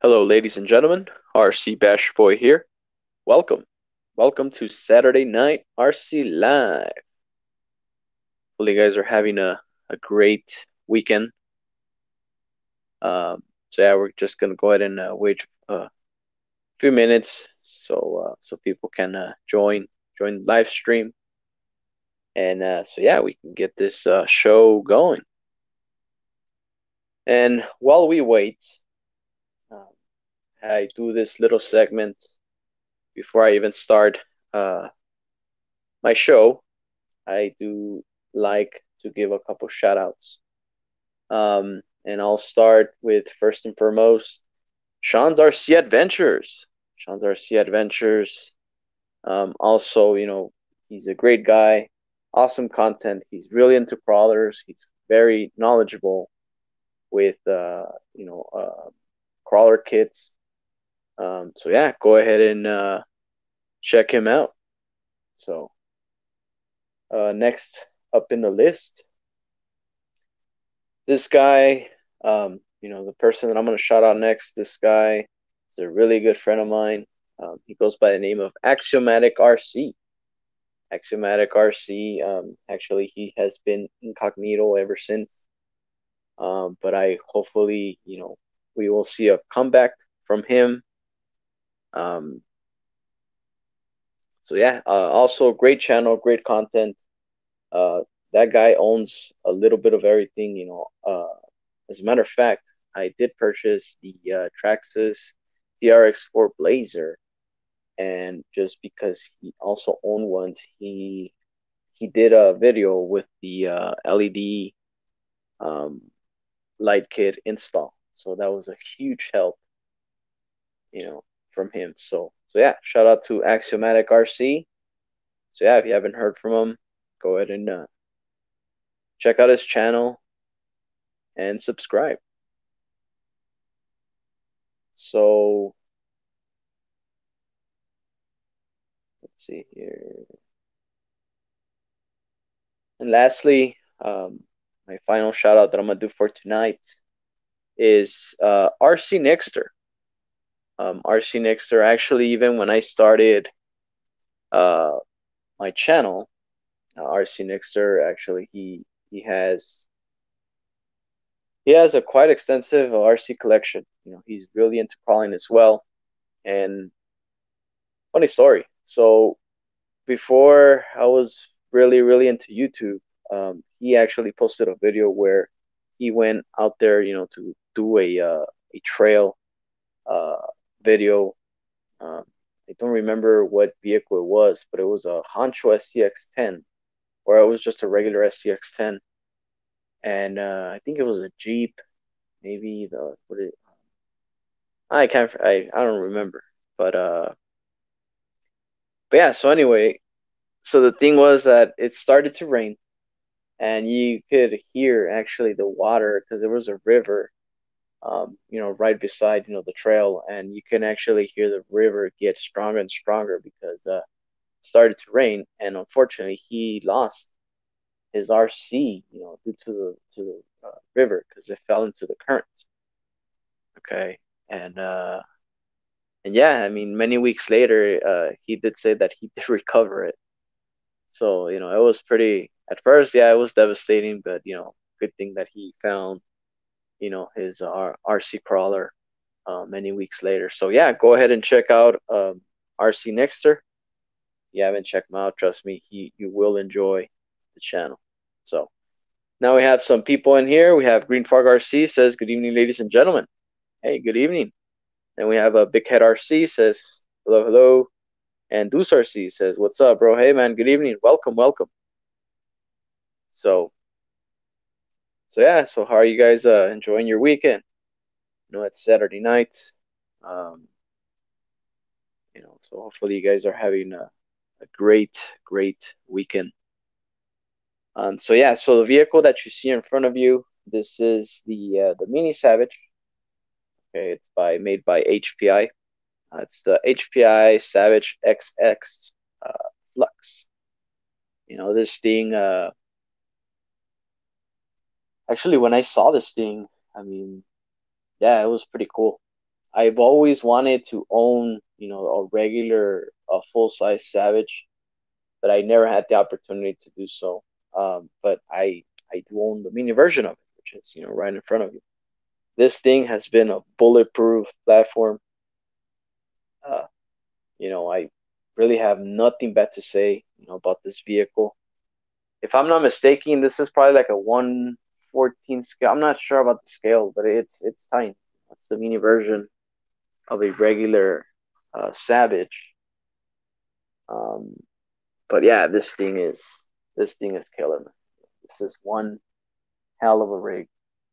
Hello, ladies and gentlemen. RC Bash Boy here. Welcome. Welcome to Saturday Night RC Live. Hopefully, you guys are having a great weekend. So, we're just going to go ahead and wait a few minutes so people can join the live stream. And we can get this show going. And while we wait, um, I do this little segment before I even start uh, my show. I do like to give a couple shout outs. And I'll start with first and foremost Sean's RC Adventures. Sean's RC Adventures. Also, he's a great guy, awesome content. He's really into crawlers. He's very knowledgeable with, crawler kits. Go ahead and check him out. So, next up in the list, this guy, the person that I'm going to shout out next, this guy is a really good friend of mine. He goes by the name of Axiomatic RC. Axiomatic RC, actually, he has been incognito ever since. But I hopefully, we will see a comeback from him. Also great channel, great content. That guy owns a little bit of everything, as a matter of fact, I did purchase the Traxxas TRX4 Blazer, and just because he also owned ones, he did a video with the LED um, light kit install. So that was a huge help, from him. Shout out to Axiomatic RC. If you haven't heard from him, go ahead and check out his channel and subscribe. So let's see here. And lastly, my final shout out that I'm gonna do for tonight is RC Nixter. RC Nixter, actually, even when I started uh, my channel, RC Nixter, actually, he has a quite extensive RC collection. He's really into crawling as well. And funny story. So before I was really into YouTube, he actually posted a video where he went out there, to do a trail uh, video. Um, I don't remember what vehicle it was, but it was a Honcho SCX-10, or it was just a regular SCX-10, and I think it was a Jeep, maybe the what it. I don't remember, but yeah. So anyway, so the thing was that it started to rain, and you could hear actually the water because there was a river, right beside, the trail, and you can actually hear the river get stronger and stronger because it started to rain, and unfortunately, he lost his RC, due to the river because it fell into the current. Okay, and yeah, I mean, many weeks later, he did say that he did recover it. So, it was pretty, at first, yeah, it was devastating, but, good thing that he found, his RC crawler many weeks later. So, yeah, go ahead and check out RC Nixter. If you haven't checked him out, trust me, you will enjoy the channel. So, now we have some people in here. We have Green Farg RC says, good evening, ladies and gentlemen. Hey, good evening. And we have a Big Head RC says, hello, hello. And Deuce RC says, what's up, bro? Hey, man, good evening. Welcome, welcome. So, so how are you guys enjoying your weekend? It's Saturday night. Um, so hopefully you guys are having a great weekend. So the vehicle that you see in front of you, this is the Mini Savage. Okay, it's made by HPI. It's the HPI Savage XX Flux. This thing. Actually, when I saw this thing, I mean, yeah, it was pretty cool. I've always wanted to own, a regular, full size Savage, but I never had the opportunity to do so. But I do own the mini version of it, which is, right in front of you. This thing has been a bulletproof platform. Uh, I really have nothing bad to say, about this vehicle. If I'm not mistaken, this is probably like a 1/14 scale. I'm not sure about the scale, but it's tiny. It's the mini version of a regular Savage. Um, but yeah, this thing is killer, man. This is one hell of a rig.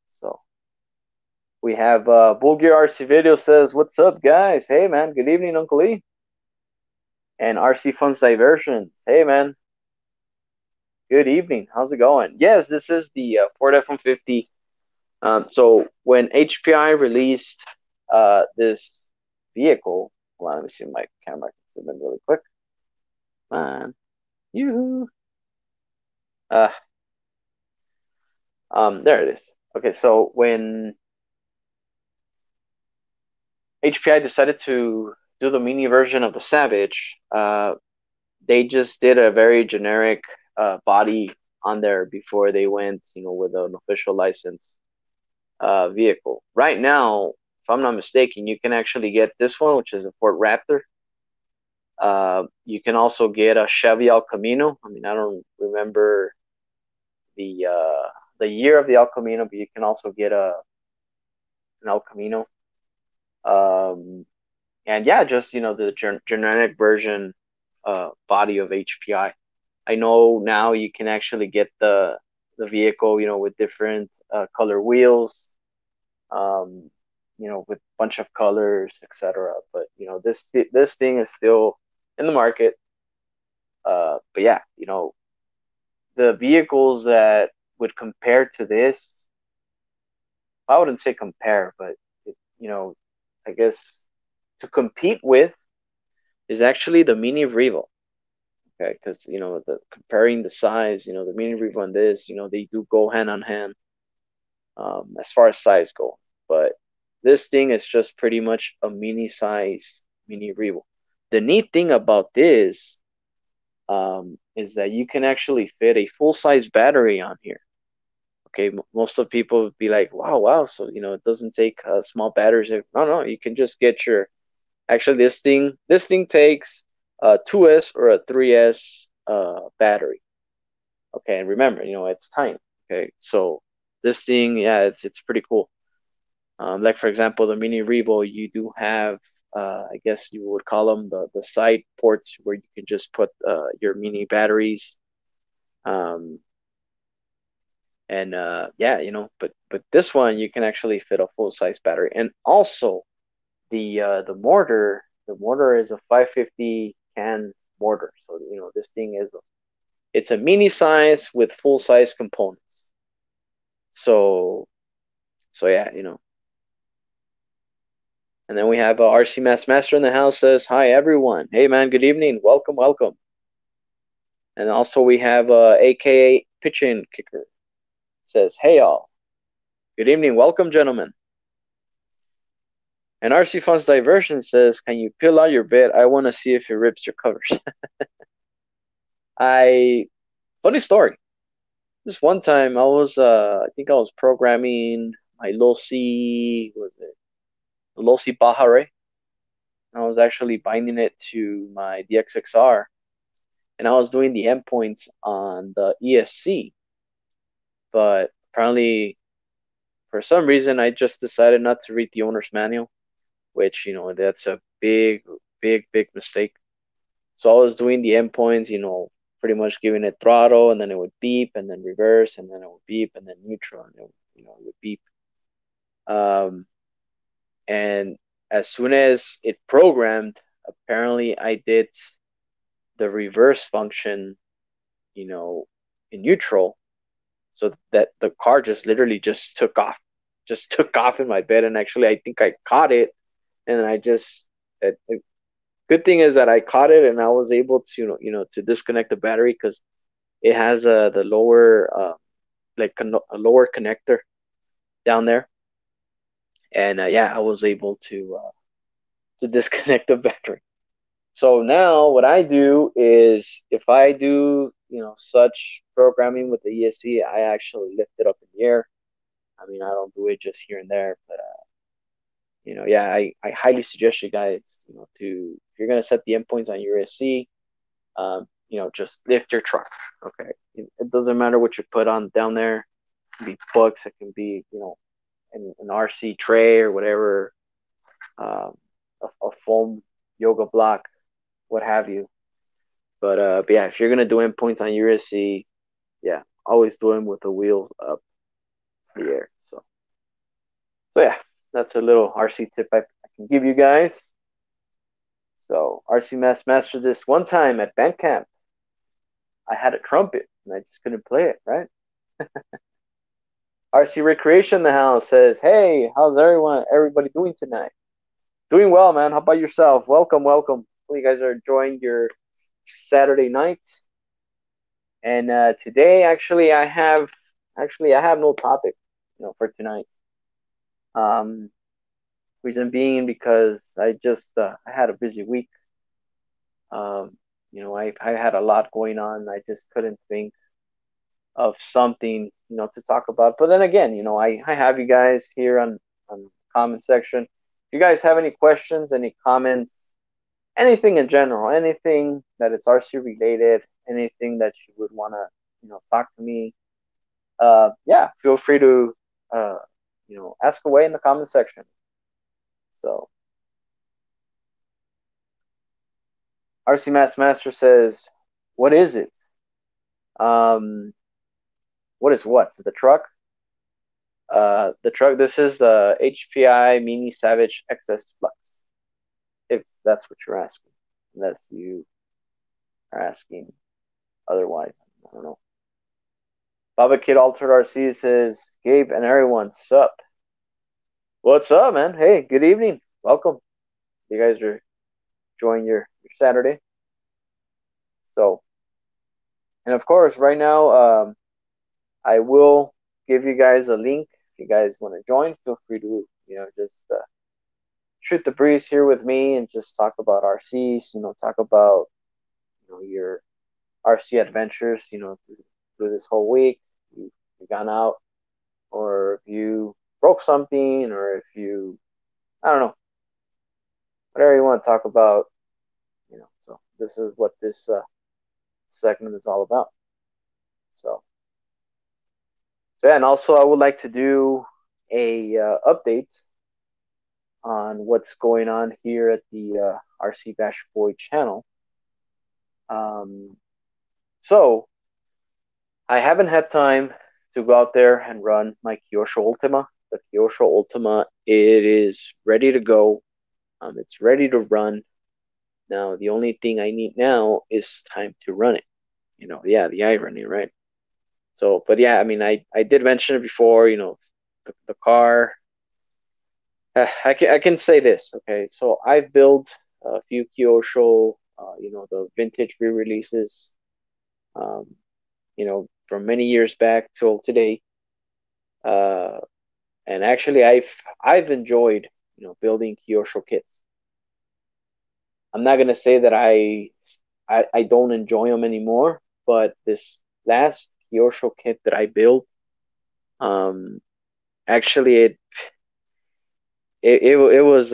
So we have Bulgir RC Video says, "What's up, guys? Hey, man. Good evening, Uncle E." And RC Funds Diversions. Hey, man. Good evening. How's it going? Yes, this is the Ford F-150. So when HPI released this vehicle, hold on, let me see my camera. Zoom in really quick. Man, you. Uh, there it is. Okay, so when HPI decided to do the mini version of the Savage, they just did a very generic body on there before they went, with an official license vehicle. Right now, if I'm not mistaken, you can actually get this one, which is a Ford Raptor. You can also get a Chevy El Camino. I mean, I don't remember the year of the El Camino, but you can also get an El Camino. Um, and yeah, just the generic version body of HPI. I know now you can actually get the vehicle, with different color wheels, um, with a bunch of colors, etc. But this thing is still in the market. But yeah, the vehicles that would compare to this, I wouldn't say compare, but I guess to compete with is actually the Mini Revo. Okay, because the comparing the size, the Mini Revo and this, they do go hand on hand, as far as size go. But this thing is just pretty much a mini size Mini Revo. The neat thing about this, is that you can actually fit a full size battery on here. Okay, most of the people would be like, wow, wow. So it doesn't take small batteries. No, no, you can just get your. Actually, this thing takes a 2S or a 3S battery. Okay, and remember, it's tiny. Okay, so this thing, yeah, it's pretty cool. Like for example, the Mini Revo, you do have, I guess you would call them the side ports where you can just put your mini batteries. Um, and yeah, but this one you can actually fit a full size battery, and also the mortar is a 550 can mortar. So this thing it's a mini size with full size components. So yeah, and then we have RC Master in the house says, "Hi everyone. Hey man, good evening. Welcome, welcome." And also we have AKA Pitchin Kicker says, "Hey y'all. Good evening. Welcome, gentlemen." And RC Funds Diversion says, "Can you peel out your bed? I want to see if it rips your covers." I Funny story. This one time I think I was programming my Losi, was it the Losi Bahare? I was actually binding it to my DXXR, and I was doing the endpoints on the ESC, but apparently for some reason I just decided not to read the owner's manual, which that's a big, big, big mistake. So I was doing the endpoints, pretty much giving it throttle, and then it would beep, and then reverse, and then it would beep, and then neutral, and it would beep. Um, and as soon as it programmed, apparently I did the reverse function, you know, in neutral, so that the car just literally just took off in my bed, and actually I think I caught it, and I just. Good thing is that I caught it, and I was able to to disconnect the battery because it has the lower like a lower connector down there, and yeah, I was able to disconnect the battery. So now what I do is if I do, such programming with the ESC, I actually lift it up in the air. I mean, I don't do it just here and there, but yeah, I highly suggest you guys, to if you're gonna set the endpoints on your ESC, just lift your truck. Okay, it doesn't matter what you put on down there. It can be books, it can be, an RC tray or whatever, um, a foam yoga block, what have you. But yeah, if you're gonna do endpoints on your ESC, yeah, always do them with the wheels up in the air. So yeah, that's a little RC tip I can give you guys. So RC mastered this one time at band camp. I had a trumpet and I just couldn't play it, right? RC Recreation in the house says, "Hey, how's everybody doing tonight?" Doing well, man. How about yourself? Welcome, welcome. Hopefully you guys are enjoying your Saturday night. And today, I have no topic, for tonight. Um, Reason being because I had a busy week. I had a lot going on. I just couldn't think of something, to talk about. But then again, I have you guys here on the comment section. If you guys have any questions, any comments, anything in general, anything that it's RC related, anything that you would want to, talk to me, yeah, feel free to, ask away in the comment section. So, RC Master says, "What is it? Um, what is what? The truck? The truck. This is the HPI Mini Savage XS Flux. If that's what you're asking, unless you are asking otherwise, I don't know." Baba Kid Altered RC says, "Gabe and everyone, sup? What's up, man? Hey, good evening. Welcome. You guys are enjoying your Saturday. So, and of course, right now, I will give you guys a link. If you guys want to join, feel free to, just shoot the breeze here with me and just talk about RCs, talk about, your RC adventures, through this whole week. You've gone out, or if you broke something, or if I don't know, whatever you want to talk about, So this is what this segment is all about. So, yeah, and also I would like to do a update on what's going on here at the RC Bash Boy channel. Um, so I haven't had time to go out there and run my Kyosho Ultima. The Kyosho Ultima, it is ready to go. It's ready to run. Now, the only thing I need now is time to run it. Yeah, the irony, right? So, but yeah, I mean, I did mention it before, the car. I can say this, okay? So I've built a few Kyosho, the vintage re-releases, from many years back till today. Uh, and actually, I've enjoyed, building Kyosho kits. I'm not gonna say that I don't enjoy them anymore, but this last Kyosho kit that I built, um, actually it was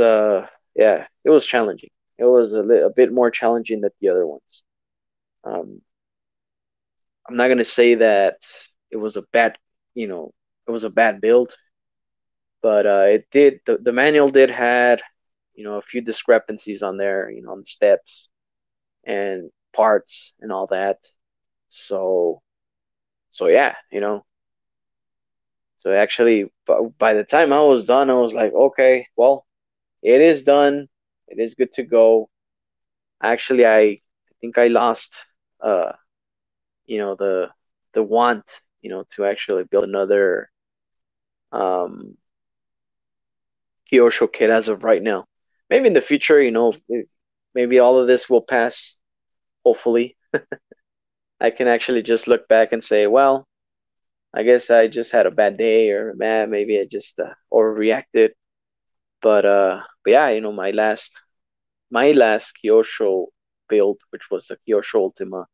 yeah, it was challenging. It was a bit more challenging than the other ones. Um, I'm not gonna say that it was a bad, it was a bad build, but the manual did had, a few discrepancies on there, on the steps and parts and all that. So yeah, So actually, by the time I was done, I was like, okay, well, it is done. It is good to go. Actually, I think I lost, uh, the want, to actually build another um Kyosho kit as of right now. Maybe in the future, maybe all of this will pass. Hopefully, I can actually just look back and say, well, I guess I just had a bad day, or man, maybe I just overreacted. But yeah, my last Kyosho build, which was the Kyosho Ultima,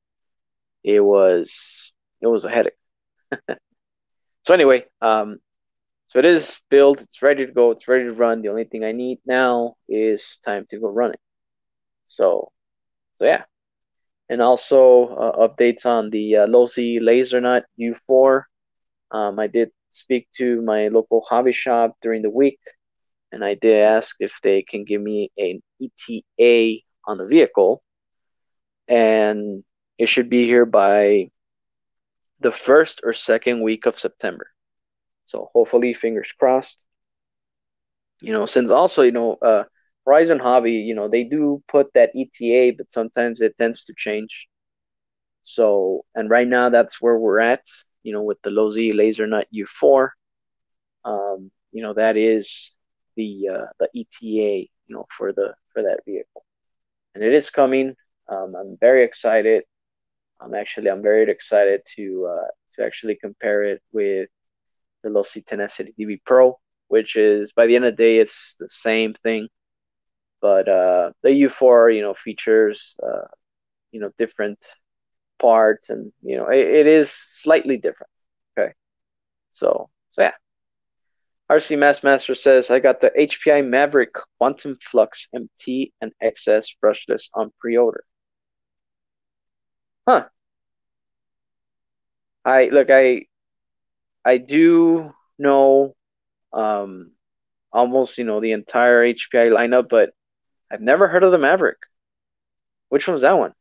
it was it was a headache. So anyway, so it is built, it's ready to go, it's ready to run. The only thing I need now is time to go run it. So yeah, and also updates on the Losi lasernut U4. I did speak to my local hobby shop during the week, and I did ask if they can give me an ETA on the vehicle, and it should be here by the first or second week of September. So hopefully, fingers crossed. Since also, Horizon Hobby, they do put that ETA, but sometimes it tends to change. So, and right now that's where we're at, with the Lozi LaserNut U4. That is the ETA, for that vehicle, and it is coming. I'm very excited. I'm very excited to actually compare it with the Losi Tenacity DB Pro, which is, by the end of the day, it's the same thing. But the U4, features different parts, and it is slightly different. Okay, so yeah. RC Master says, I got the HPI Maverick Quantum Flux MT and XS brushless on pre-order. Huh. I do know almost the entire HPI lineup, but I've never heard of the Maverick. Which one's that one?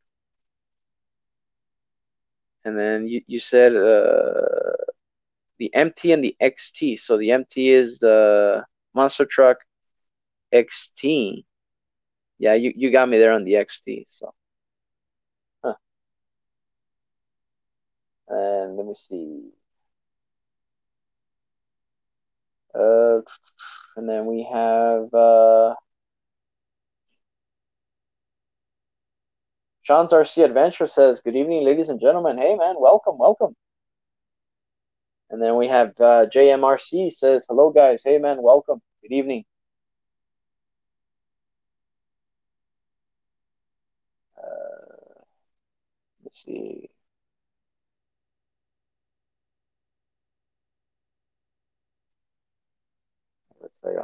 And then you said the MT and the XT. So the MT is the monster truck. XT. Yeah, you got me there on the XT. So, huh. And let me see. Uh, and then we have Sean's RC Adventure says, "Good evening, ladies and gentlemen. Hey, man, welcome, welcome." And then we have JMRC says, "Hello, guys. Hey, man, welcome. Good evening." Let's see. Let's say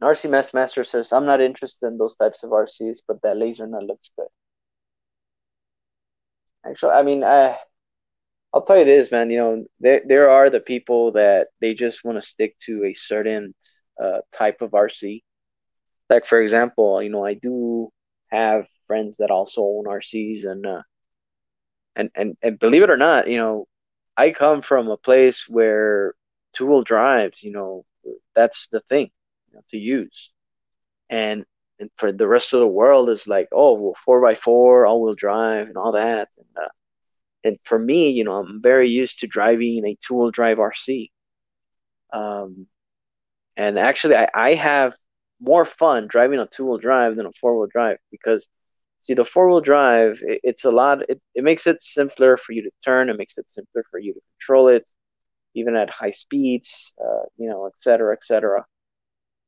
RC Master says, "I'm not interested in those types of RCs, but that lasernut looks good." Actually, I mean, I'll tell you this, man. There are the people that they just want to stick to a certain type of RC. Like, for example, I do have friends that also own RCs, and believe it or not, I come from a place where two-wheel drives, that's the thing, to use, and for the rest of the world is like, oh, well, 4x4, all-wheel drive, and all that, and for me, I'm very used to driving a two-wheel drive RC. Um, and actually, I have more fun driving a two-wheel drive than a four-wheel drive because, see, the four-wheel drive, it's a lot. It makes it simpler for you to turn. It makes it simpler for you to control it, even at high speeds, et cetera, et cetera.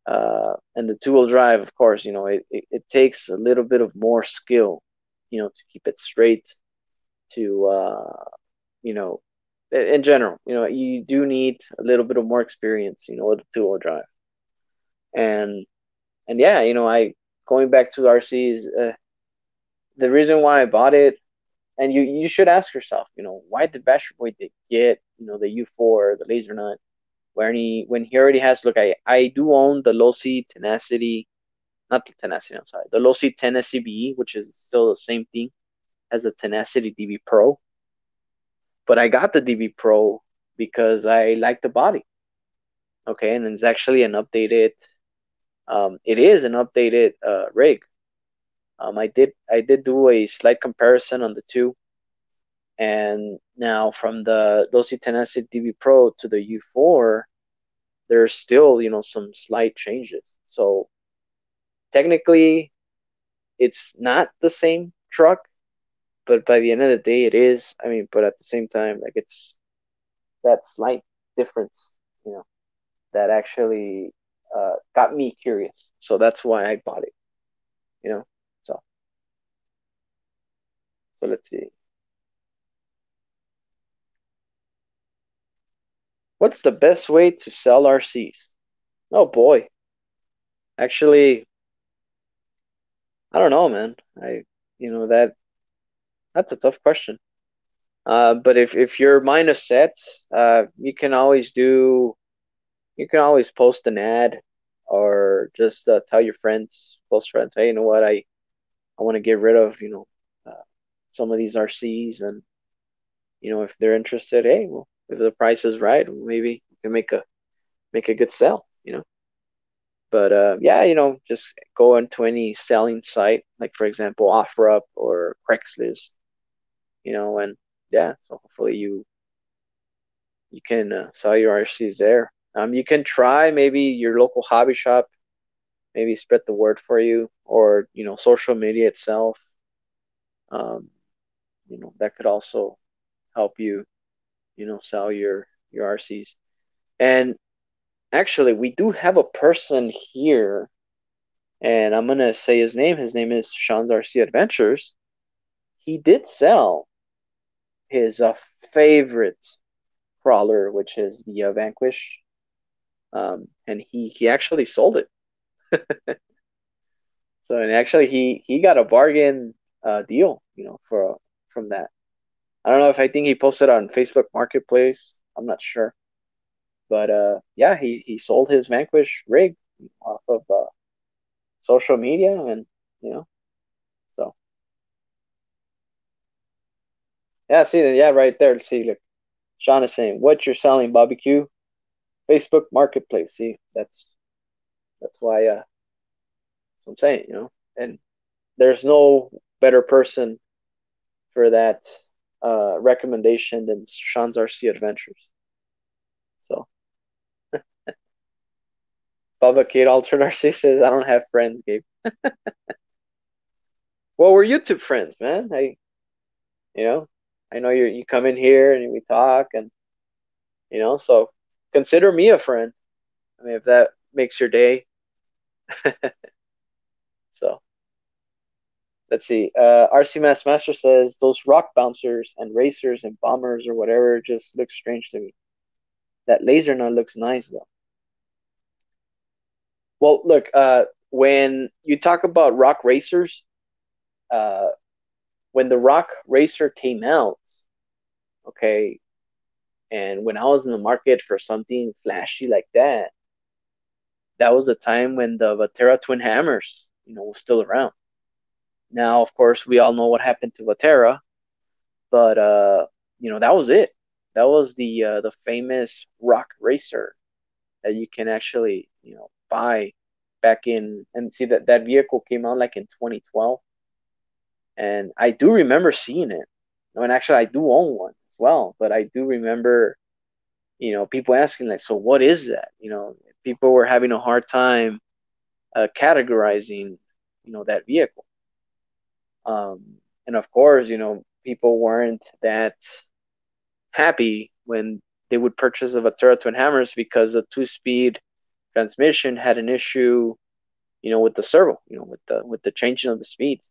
And the two-wheel drive, of course, it takes a little bit of more skill, to keep it straight, to you know, in general, you do need a little bit of more experience, with the two-wheel drive. And yeah, I going back to RCs, the reason why I bought it, and you should ask yourself, why did Bastard Boy get, the U4, the lasernut, when he already has. Look, I do own the Losi Tenacity, not the Tenacity, I'm sorry, the Losi Tenacity BE, which is still the same thing as the Tenacity DB Pro. But I got the DB Pro because I like the body. Okay, and it's actually an updated. It is an updated rig. I did do a slight comparison on the two, and now from the Losi Tenacity DB Pro to the U4, there's still some slight changes. So technically, it's not the same truck, but by the end of the day, it is. I mean, but at the same time, like, it's that slight. difference, you know, that actually got me curious. So that's why I bought it, you know. So so let's see. What's the best way to sell RCs? Oh boy, actually, I don't know, man. You know, that's a tough question. But if your mind is set, you can always you can always post an ad or just tell your friends, close friends, hey, you know what, I want to get rid of, some of these RCs, and if they're interested, hey, well, if the price is right, maybe you can make a good sell, But yeah, just go into any selling site, like for example, OfferUp or Craigslist, and yeah, so hopefully you can sell your RCs there. You can try maybe your local hobby shop, maybe spread the word for you, or social media itself. Um, that could also help you, sell your RCs. And actually, we do have a person here, and I'm gonna say his name. His name is Sean's RC Adventures. He did sell his favorite crawler, which is the Vanquish, and he actually sold it. So, and actually, he got a bargain deal, for from that. I don't know if I think he posted on Facebook Marketplace. I'm not sure, but yeah, he sold his Vanquish rig off of social media, and you know, so yeah, see, yeah, right there. See, look, Sean is saying, "What you're selling, barbecue, Facebook Marketplace." See, that's why. That's what I'm saying, and there's no better person for that recommendation than Sean's RC Adventures. So, Bubba Kate Altered RC says, "I don't have friends, Gabe." Well, we're YouTube friends, man. You know, I know you come in here and we talk, and so consider me a friend. I mean, if that makes your day. So let's see. RC Master says those rock bouncers and racers and bombers or whatever just look strange to me. That lasernut looks nice though. Well, look, when you talk about rock racers, uh, when the rock racer came out, okay, and when I was in the market for something flashy like that, that was a time when the Vatera twin hammers, was still around. Now, of course, we all know what happened to Vatera, but that was it. That was the famous rock racer that you can actually, buy back in, and see that vehicle came out like in 2012, and I do remember seeing it. I mean, actually, I do own one as well, but I do remember, people asking like, so what is that? People were having a hard time categorizing, that vehicle. And of course, people weren't that happy when they would purchase a Vatera twin hammers because the two-speed transmission had an issue, with the servo, with the changing of the speeds.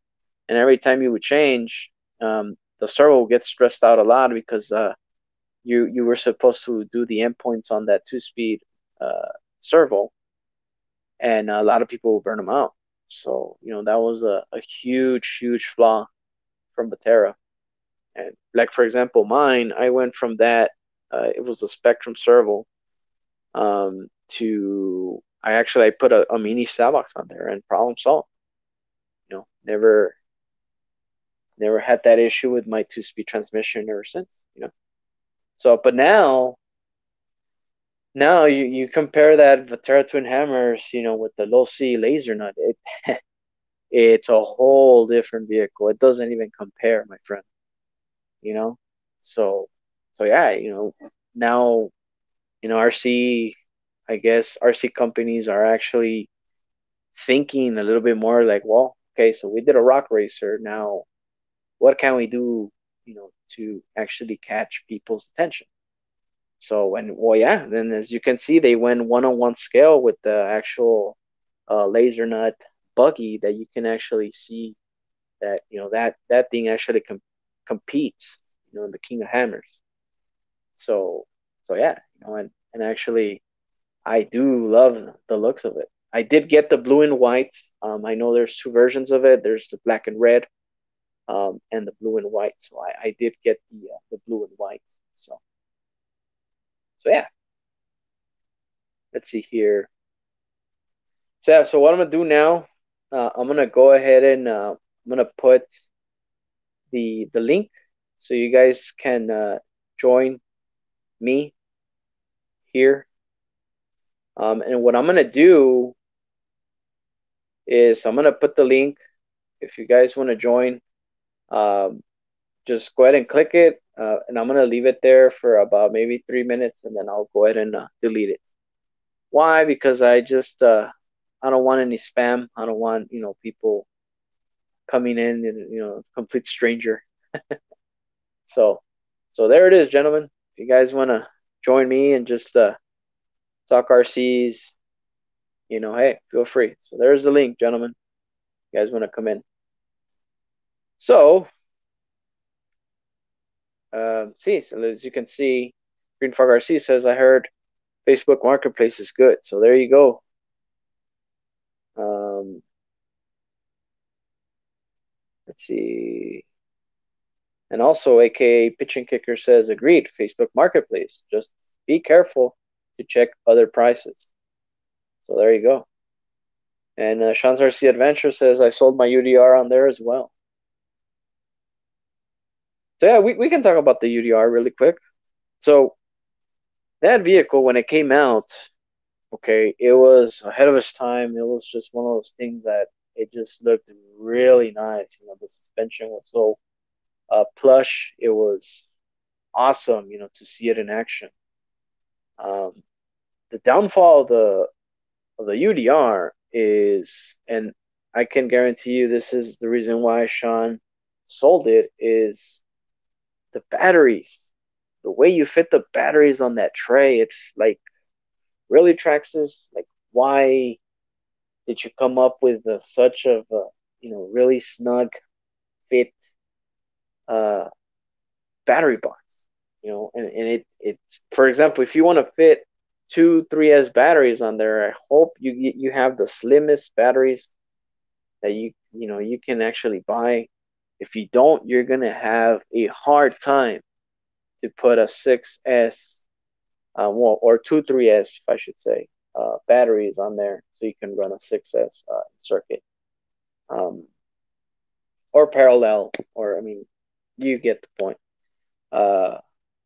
And every time you would change, the servo would get stressed out a lot because you were supposed to do the endpoints on that two-speed servo, and a lot of people would burn them out. So that was a huge flaw from Batera. And like for example, mine, I went from that. It was a Spectrum servo, to I put a mini Savox on there, and problem solved. Never had that issue with my two-speed transmission ever since. So, but now you compare that Vatera twin hammers, with the low C lasernut, it's a whole different vehicle. It doesn't even compare, my friend. You know, so yeah, now RC, I guess RC companies are actually thinking a little bit more like, well, okay, so we did a rock racer. Now, what can we do, to actually catch people's attention? So yeah, then as you can see, they went 1-on-1 scale with the actual lasernut buggy that you can actually see that that thing actually competes, in the King of Hammers. So yeah, and actually I do love the looks of it. I did get the blue and white. I know there's two versions of it. There's the black and red, and the blue and white. So I did get the blue and white. So yeah, let's see here. So yeah, so what I'm gonna do now, I'm gonna go ahead and I'm gonna put the link so you guys can join me here. And what I'm gonna do is I'm gonna put the link. If you guys want to join, um, just go ahead and click it, and I'm gonna leave it there for about maybe 3 minutes, and then I'll go ahead and delete it. Why? Because I don't want any spam. I don't want people coming in and complete stranger. So there it is, gentlemen. If you guys want to join me and just talk RCs, hey, feel free. So there's the link, gentlemen. You guys want to come in. So, so as you can see, Green Fog RC says, I heard Facebook Marketplace is good. So there you go. Let's see. And also, AKA Pitching Kicker says, agreed, Facebook Marketplace. Just be careful to check other prices. So there you go. And Sean's RC Adventure says, I sold my UDR on there as well. So yeah, we can talk about the UDR really quick. So that vehicle, when it came out, okay, it was ahead of its time. It was just one of those things that it just looked really nice. The suspension was so plush. It was awesome, to see it in action. Um, the downfall of the UDR is, and I can guarantee you this is the reason why Sean sold it, is the batteries. The way you fit the batteries on that tray, it's like, really, Traxxas? Like, why did you come up with such of a, really snug fit uh, battery box? And it's, for example, if you want to fit two 3S batteries on there, I hope you have the slimmest batteries that you can actually buy. If you don't, you're gonna have a hard time to put a 6S, or two 3S, if I should say, batteries on there, so you can run a 6S circuit, um, or parallel, or I mean, you get the point. Uh,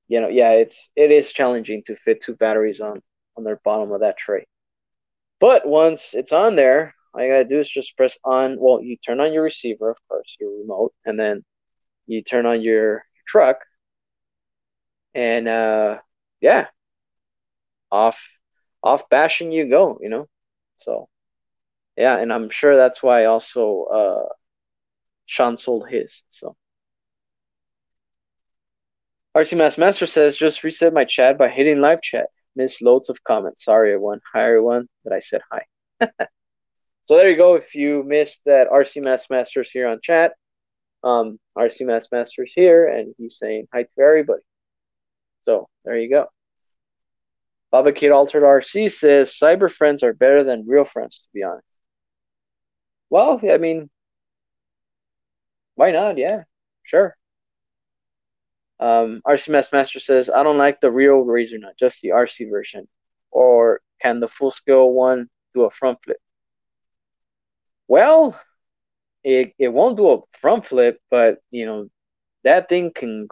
yeah, it is challenging to fit two batteries on their bottom of that tray. But once it's on there, all you gotta do is just press on. Well, you turn on your receiver, of course, your remote, and then you turn on your truck, and yeah, off bashing you go. So yeah, and I'm sure that's why also Sean sold his. So RC Master says, just reset my chat by hitting live chat. Missed loads of comments. Sorry, everyone. Hi, everyone, that I said hi. So there you go. If you missed that, RC Masters here on chat. RC Masters here, and he's saying hi to everybody. So there you go. Baba Kid Altered RC says, cyber friends are better than real friends, to be honest. Well, I mean, why not? Yeah, sure. RC Master says, I don't like the real Razor Nut, just the RC version. Or can the full scale one do a front flip? Well, it won't do a front flip, but that thing can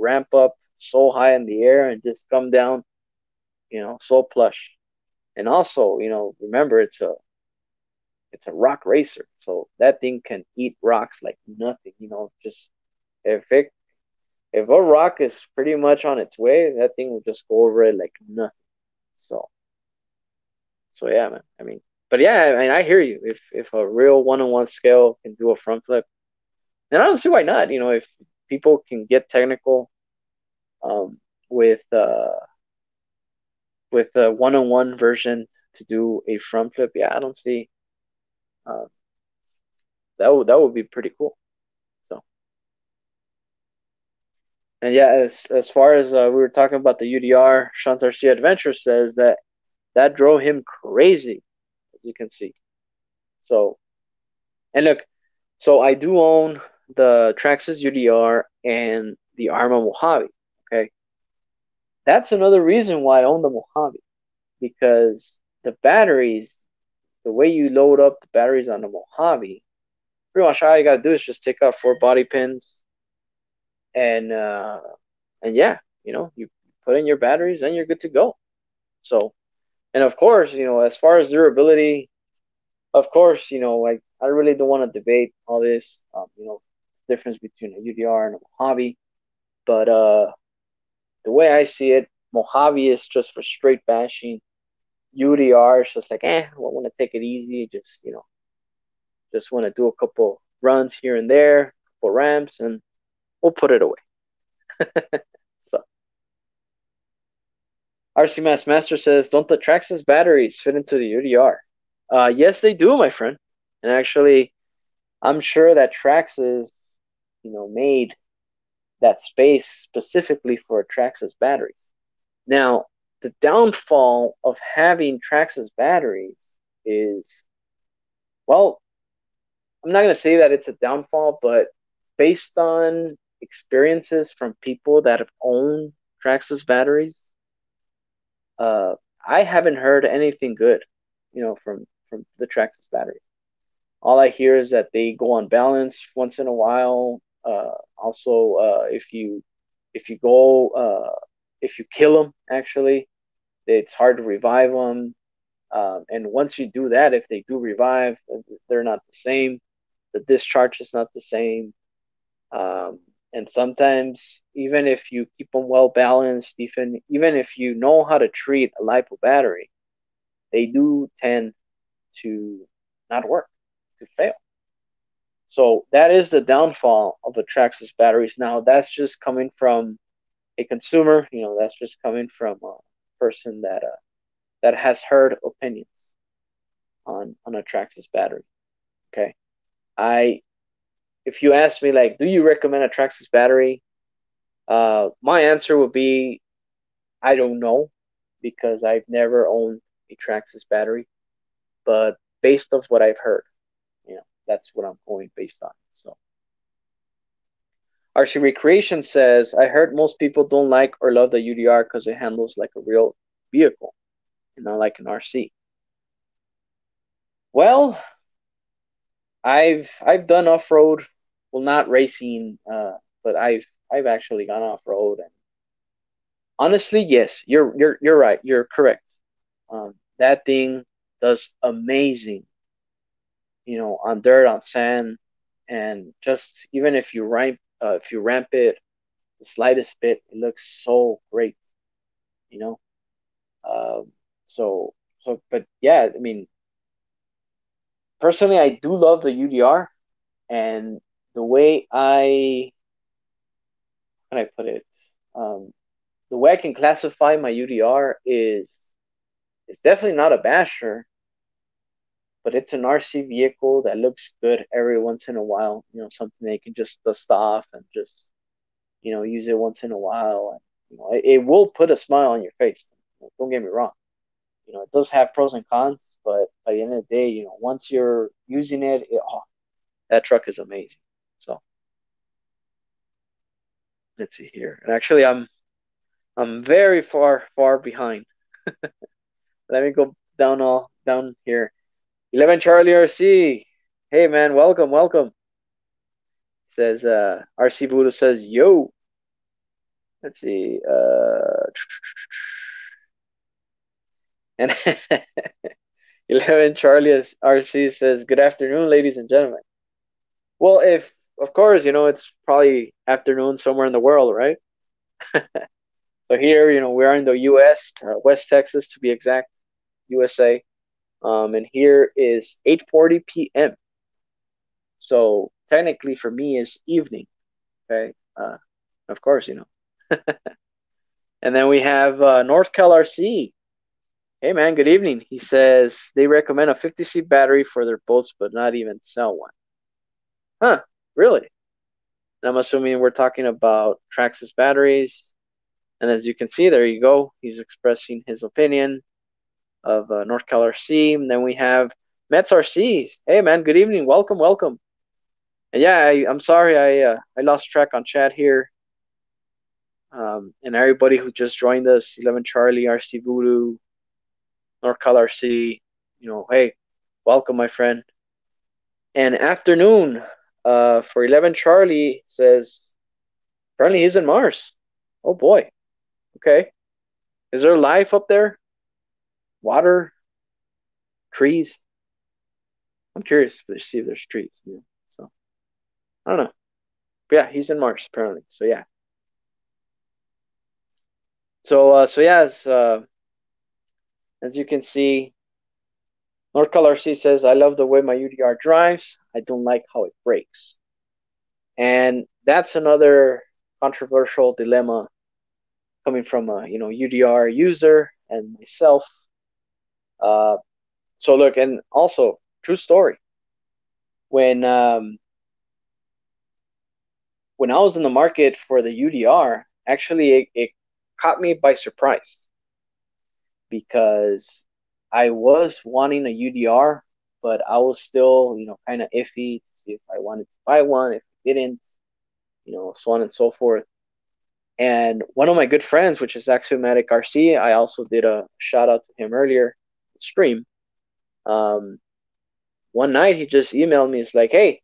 ramp up so high in the air and just come down, so plush. And also, remember, it's a rock racer, so that thing can eat rocks like nothing. Just if a rock is pretty much on its way, that thing will just go over it like nothing. So yeah, man. I mean, but yeah, I mean, I hear you. If a real 1-on-1 scale can do a front flip, then I don't see why not. If people can get technical, with a one-on-one version to do a front flip. Yeah, I don't see uh, that would be pretty cool. So, and yeah, as far as we were talking about the UDR, Shantar C Adventure says that drove him crazy, as you can see. So, and look, so I do own the Traxxas UDR and the Arma Mojave. Okay, that's another reason why I own the Mojave, because the batteries, the way you load up the batteries on the Mojave, pretty much all you gotta do is just take out 4 body pins and yeah, you put in your batteries and you're good to go. So, and of course, as far as durability, of course, I really don't want to debate all this, difference between a UDR and a Mojave, but the way I see it, Mojave is just for straight bashing. UDR is just like, I want to take it easy, just want to do a couple runs here and there, couple ramps, and we'll put it away. So, RC Master says, don't the Traxxas batteries fit into the UDR? Yes, they do, my friend. And actually, I'm sure that Traxxas, made that space specifically for Traxxas batteries. Now, the downfall of having Traxxas batteries is, well, I'm not going to say that it's a downfall, but based on experiences from people that have owned Traxxas batteries, uh, I haven't heard anything good, from the Traxxas batteries. All I hear is that they go on balance once in a while. Also, if you go if you kill them, actually, it's hard to revive them. And once you do that, if they do revive, they're not the same. The discharge is not the same. And sometimes, even if you keep them well balanced, even if you know how to treat a lipo battery, they do tend to not work, to fail. So that is the downfall of the Traxxas batteries. Now that's just coming from a consumer. That's just coming from a person that has heard opinions on a Traxxas battery. Okay, I if you ask me, like, do you recommend a Traxxas battery? My answer would be I don't know, because I've never owned a Traxxas battery, but based off what I've heard, that's what I'm going based on. So RC Recreation says, I heard most people don't like or love the UDR because it handles like a real vehicle and not like an RC. Well, I've done off road, well, not racing, but I've actually gone off road, and honestly, yes, you're right, you're correct. That thing does amazing, on dirt, on sand, and just even if you ramp it the slightest bit, it looks so great, you know. Um, but yeah, I mean, personally, I do love the UDR, and the way how can I put it? Um, the way I can classify my UDR is it's definitely not a basher, but it's an RC vehicle that looks good every once in a while. Something that you can just dust off and just use it once in a while, and it will put a smile on your face. Don't get me wrong. It does have pros and cons, but by the end of the day, once you're using it, that truck is amazing. So let's see here. And actually, I'm very far behind. Let me go down here. 11 Charlie RC. Hey man, welcome. Says RC Buddha says yo. Let's see. And 11 Charlie RC says good afternoon, ladies and gentlemen. Well, if of course, it's probably afternoon somewhere in the world, right? So here, we are in the U.S., West Texas to be exact, USA. And here is 8:40 p.m. So technically for me is evening. Okay. Of course. And then we have North Cal RC. Hey man, good evening. He says they recommend a 50C battery for their boats, but not even sell one. Huh? Really? And I'm assuming we're talking about Traxxas batteries. And as you can see, there you go. He's expressing his opinion of North Cal RC. And then we have Mets RCs. Hey man, good evening. Welcome, welcome. And yeah, I'm sorry I lost track on chat here. And everybody who just joined us, 11 Charlie, RC Voodoo, North Cal RC, hey, welcome, my friend. And afternoon, for 11 Charlie says, apparently he's in Mars. Oh boy. Okay. Is there life up there? Water? Trees? I'm curious to see if there's trees. So I don't know. But yeah, he's in Mars apparently. So yeah. So yeah, as you can see, North Cal RC says, I love the way my UDR drives. I don't like how it breaks. And that's another controversial dilemma coming from a UDR user and myself. So look, and also true story. When when I was in the market for the UDR, actually it caught me by surprise because I was wanting a UDR, but I was still kind of iffy to see if I wanted to buy one, if I didn't, so on and so forth. And one of my good friends, which is Axiomatic RC, I also did a shout out to him earlier stream. One night he just emailed me. It's like, hey,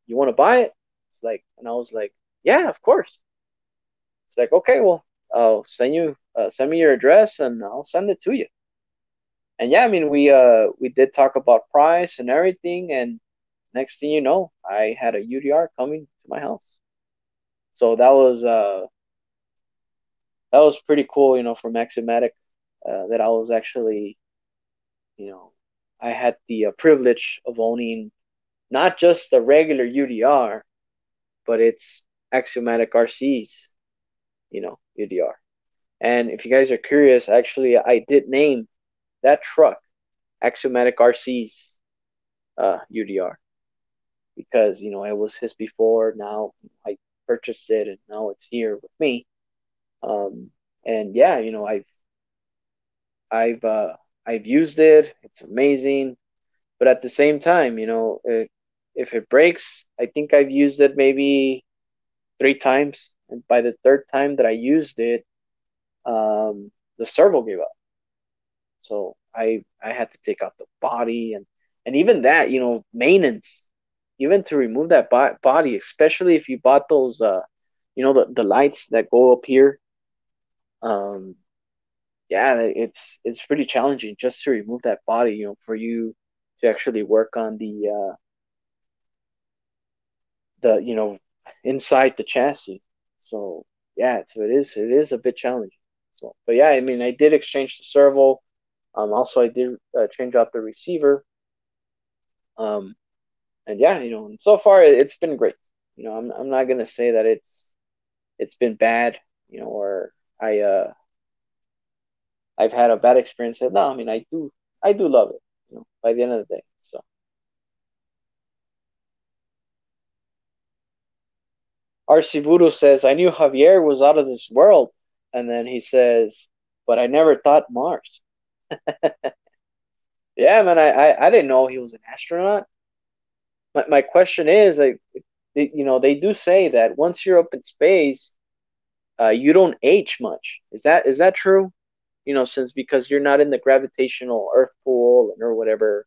you want to buy it? It's like, and I was like, yeah, of course. It's like, okay, well, I'll send me your address and I'll send it to you. And yeah, I mean, we did talk about price and everything, and next thing you know, I had a UDR coming to my house. So that was pretty cool, from Axiomatic, that I was actually, you know, I had the privilege of owning not just the regular UDR, but it's Axiomatic RC's, UDR. And if you guys are curious, actually, I did name that truck Axiomatic RC's UDR because it was his before. Now I purchased it, and now it's here with me. And yeah, I've uh, I've used it. It's amazing, but at the same time, if it breaks, I think I've used it maybe 3 times, and by the third time that I used it, the servo gave up. So I had to take out the body and even that, maintenance, even to remove that body, especially if you bought those the lights that go up here. Um, yeah, it's pretty challenging just to remove that body, for you to actually work on the inside the chassis. So yeah, so it is a bit challenging. So, but yeah, I mean, I did exchange the servo. Also, I did change out the receiver. Um, and yeah, and so far it's been great. I'm not gonna say that it's been bad, or I've had a bad experience. No, I mean, I do love it. By the end of the day. So Arcivudo says, I knew Javier was out of this world, and then he says, but I never thought Mars. Yeah, man, I didn't know he was an astronaut. My question is, like, they do say that once you're up in space, you don't age much. Is that true? Since because you're not in the gravitational Earth pool or whatever,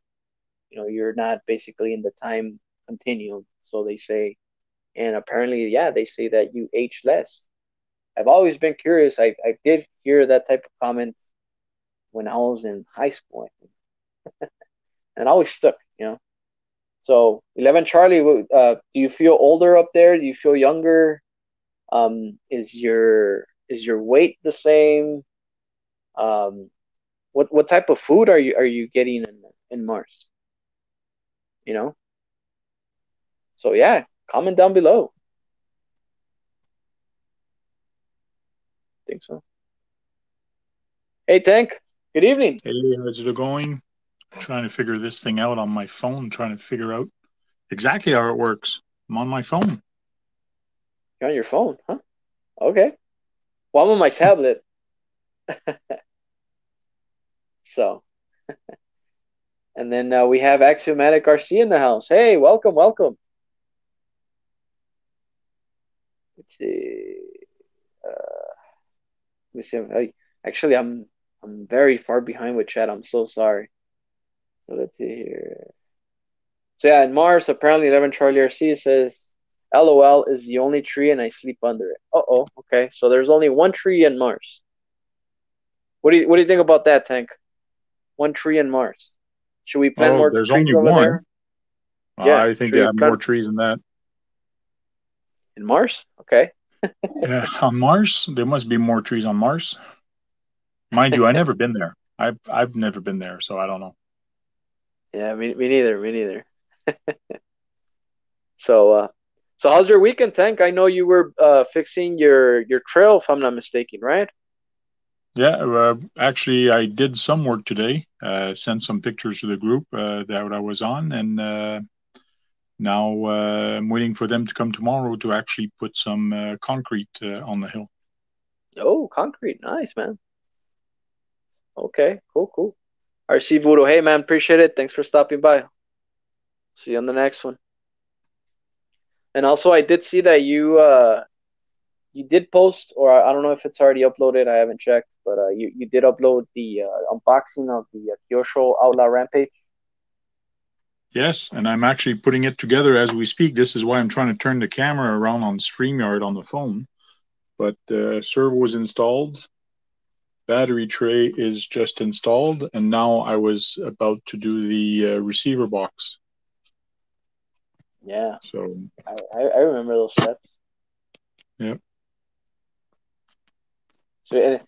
you're not basically in the time continuum. So they say, and apparently, yeah, they say that you age less. I've always been curious. I did hear that type of comment when I was in high school, I think, and it always stuck. So 11 Charlie, do you feel older up there? Do you feel younger? Is your weight the same? Um, what type of food are you getting in Mars? You know. So yeah, comment down below. Think so. Hey Tank, good evening. Hey, how's it going? Trying to figure this thing out on my phone, trying to figure out exactly how it works. I'm on my phone. You're on your phone, huh? Okay. Well, I'm on my tablet. So, and then we have Axiomatic RC in the house. Hey, welcome, welcome. Let's see. Let me see. Actually, I'm very far behind with chat. I'm so sorry. So let's see here. So yeah, in Mars, apparently 11 Charlie RC says, "LOL is the only tree, and I sleep under it." Uh-oh. Okay, so there's only one tree in Mars. What do you think about that, Tank? One tree in Mars. Should we plant Oh, more there's only trees over one. there? Yeah. I think Should they we have more plant trees than that. in Mars? Okay. Yeah, on Mars, there must be more trees on Mars. Mind you, I've never been there. I've never been there, so I don't know. Yeah, me neither. Me neither. So, so how's your weekend, Tank? I know you were fixing your trail, if I'm not mistaken, right? Yeah, actually, I did some work today. Sent some pictures to the group that I was on, and now I'm waiting for them to come tomorrow to actually put some concrete on the hill. Oh, concrete. Nice, man. Okay, cool, cool. RC Voodoo. Hey, man, appreciate it. Thanks for stopping by. See you on the next one. And also, I did see that you did post, or I don't know if it's already uploaded. I haven't checked, but you did upload the unboxing of the Kyosho Outlaw Rampage. Yes, and I'm actually putting it together as we speak. This is why I'm trying to turn the camera around on StreamYard on the phone. But servo was installed, battery tray is just installed, and now I was about to do the receiver box. Yeah, So, I remember those steps. yeah. So, and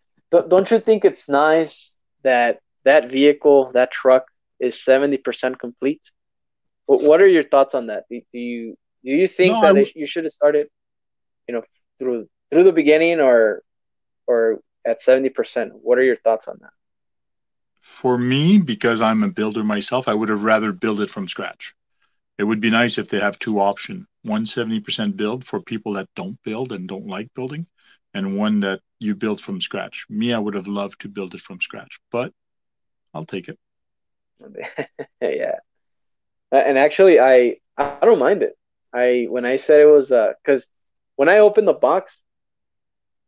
don't you think it's nice that that vehicle, that truck, is 70% complete? What are your thoughts on that? Do you No, think that you should have started, you know, through the beginning or at 70%? What are your thoughts on that? for me, because I'm a builder myself, I would have rather build it from scratch. It would be nice if they have two options: one 70% build for people that don't build and don't like building, and one that you build from scratch. Me, I would have loved to build it from scratch, but I'll take it. Yeah. And actually, I don't mind it. I when I said it was because when I opened the box,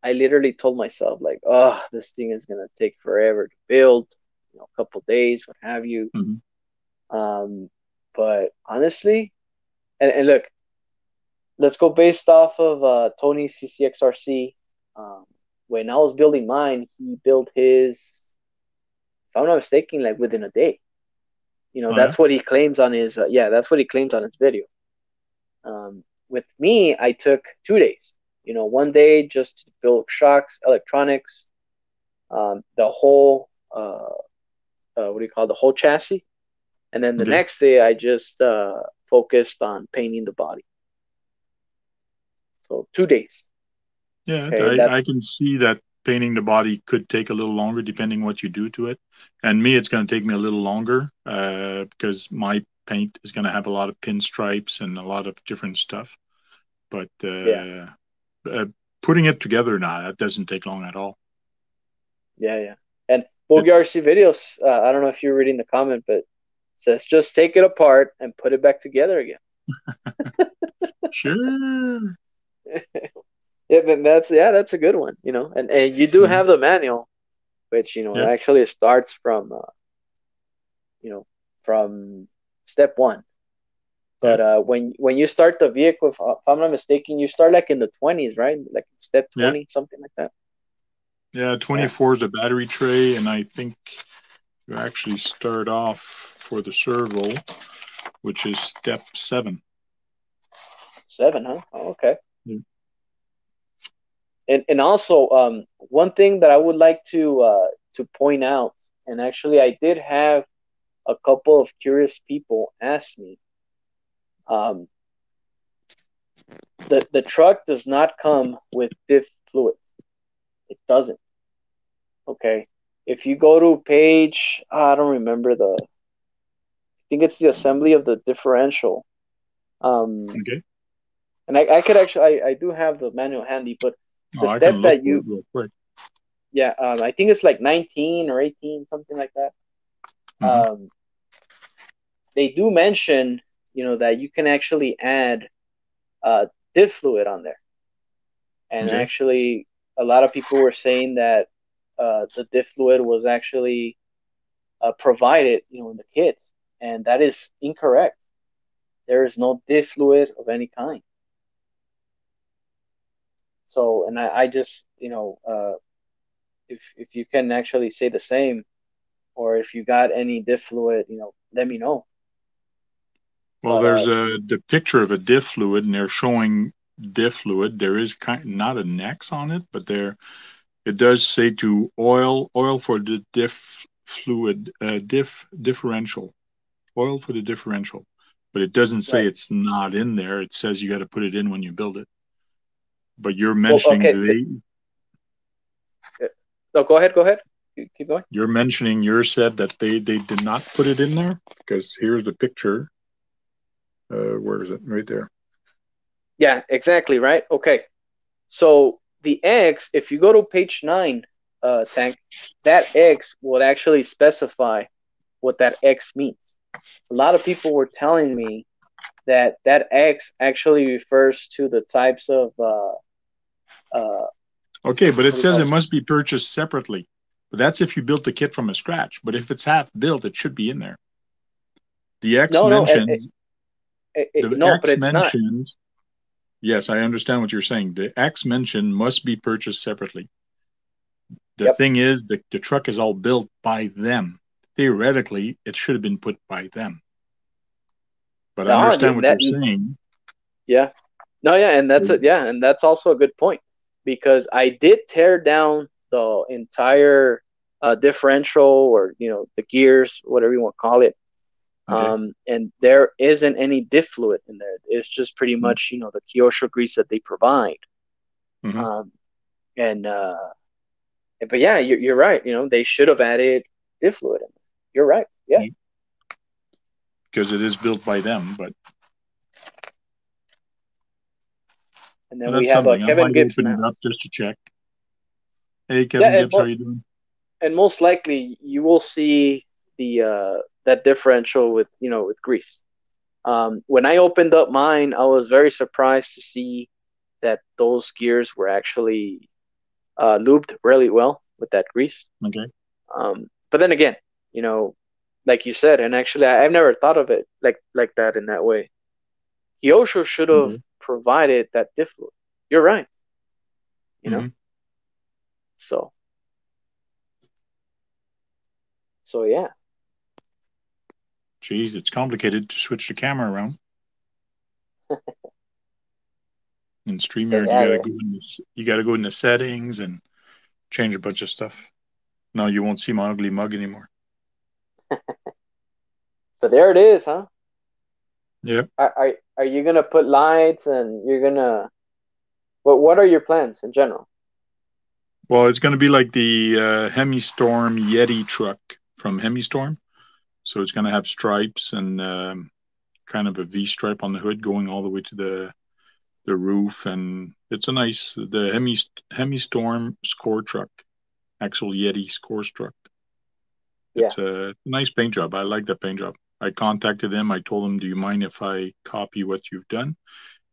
I literally told myself like, oh, this thing is gonna take forever to build, a couple days, what have you. Mm-hmm. Um, but honestly, and look, let's go based off of Tony's CCXRC. Um, when I was building mine, he built his, if I'm not mistaken, like within a day. Oh yeah. That's what he claims on his yeah, that's what he claims on his video. With me, I took 2 days. One day just to build shocks, electronics, the whole what do you call it, the whole chassis, and then the Okay. next day I just focused on painting the body. So 2 days. Yeah, Okay, and I that's can see that painting the body could take a little longer depending what you do to it. And me, it's going to take me a little longer because my paint is going to have a lot of pinstripes and a lot of different stuff. But yeah, uh, putting it together now, that doesn't take long at all. yeah. And It, Bogey RC videos. I don't know if you're reading the comment, but it says just take it apart and put it back together again. sure. Yeah, but that's a good one. And you do Mhm. have the manual, which Yep. actually starts you know from step one. But Yep. when you start the vehicle, if I'm not mistaken, you start like in the 20s, right? Like step Yeah. 20, something like that. Yeah. Yeah, 24 is a battery tray. And I think you actually start off for the servo, which is step 7. 7, huh? Oh, okay. Yep. And also, one thing that I would like to point out, and actually I did have a couple of curious people ask me, um, the truck does not come with diff fluid. It doesn't. Okay. if you go to page, I don't remember I think it's the assembly of the differential. Um, Okay. and I could actually, I do have the manual handy, but the Oh, I can step look that for it you, real quick. yeah, I think it's like 19 or 18, something like that. Hmm. Um, they do mention, that you can actually add diff fluid on there. And Okay. actually, a lot of people were saying that the diff fluid was actually provided, in the kit, and that is incorrect. There is no diff fluid of any kind. So, and I just, if you can actually say the same, or if you got any diff fluid, let me know. Well, But there's the picture of a diff fluid, and they're showing diff fluid. There is not an X on it, but there it does say to oil for the diff fluid, differential, oil for the differential. But it doesn't say right. it's not in there. It says you got to put it in when you build it. But you're Well, mentioning okay. No, go ahead. Go ahead. Keep going. you're mentioning your said that they did not put it in there because here's the picture. Where is it? Right there. Yeah, exactly. Right. Okay. So the X, if you go to page 9, Tank, that X will actually specify what that X means. A lot of people were telling me that that X actually refers to the types of Okay, but it what do you says call it it? must be purchased separately. But that's if you built the kit from a scratch. But if it's half built, it should be in there. The X No, no, mentions the no, but X it's not. mentions. Yes, I understand what you're saying. The X mention must be purchased separately. The Yep. thing is, the truck is all built by them. Theoretically, it should have been put by them. But I No, understand what you're that saying. yeah. No, yeah, and that's it. Yeah, and that's also a good point because I did tear down the entire differential, or the gears, whatever you want to call it. Okay. And there isn't any diff fluid in there. It's just pretty much the Kyosho grease that they provide. Mm-hmm. Um, and but yeah, you're right. They should have added diff fluid in there. You're right. Yeah. Because it is built by them. But And then we that's have something. I Kevin might Gibbs in open the it up house. just to check. Hey, Yeah, Kevin Gibbs, how you doing? and most likely you will see the that differential with with grease. When I opened up mine, I was very surprised to see that those gears were actually lubed really well with that grease. Okay. But then again, you know, like you said, and actually I've never thought of it like that in that way. Kyosho should have Okay. provided that diff fluid. You're right. You know, Mm-hmm. so yeah, Geez, it's complicated to switch the camera around. In StreamYard, yeah. you gotta go in the settings and change a bunch of stuff. No, you won't see my ugly mug anymore. So there it is, huh? Yep. Are you gonna put lights, and you're gonna what are your plans in general? Well, it's gonna be like the Hemi-Storm Yeti truck from Hemi-Storm. So it's gonna have stripes and kind of a V stripe on the hood going all the way to the roof, and it's a nice the Hemi-Storm Score truck, actual Yeti Score truck. Yeah. It's a nice paint job. I like that paint job. I contacted him. I told him, "Do you mind if I copy what you've done?"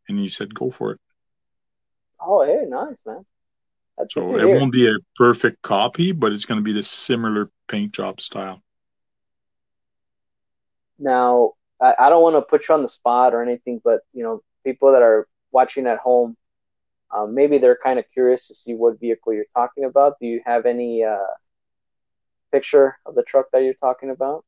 And he said, "Go for it." Oh, hey, nice, man. That's good So to it hear. won't be a perfect copy, but it's going to be the similar paint job style. Now, I don't want to put you on the spot or anything, but people that are watching at home, maybe they're kind of curious to see what vehicle you're talking about. Do you have any picture of the truck that you're talking about?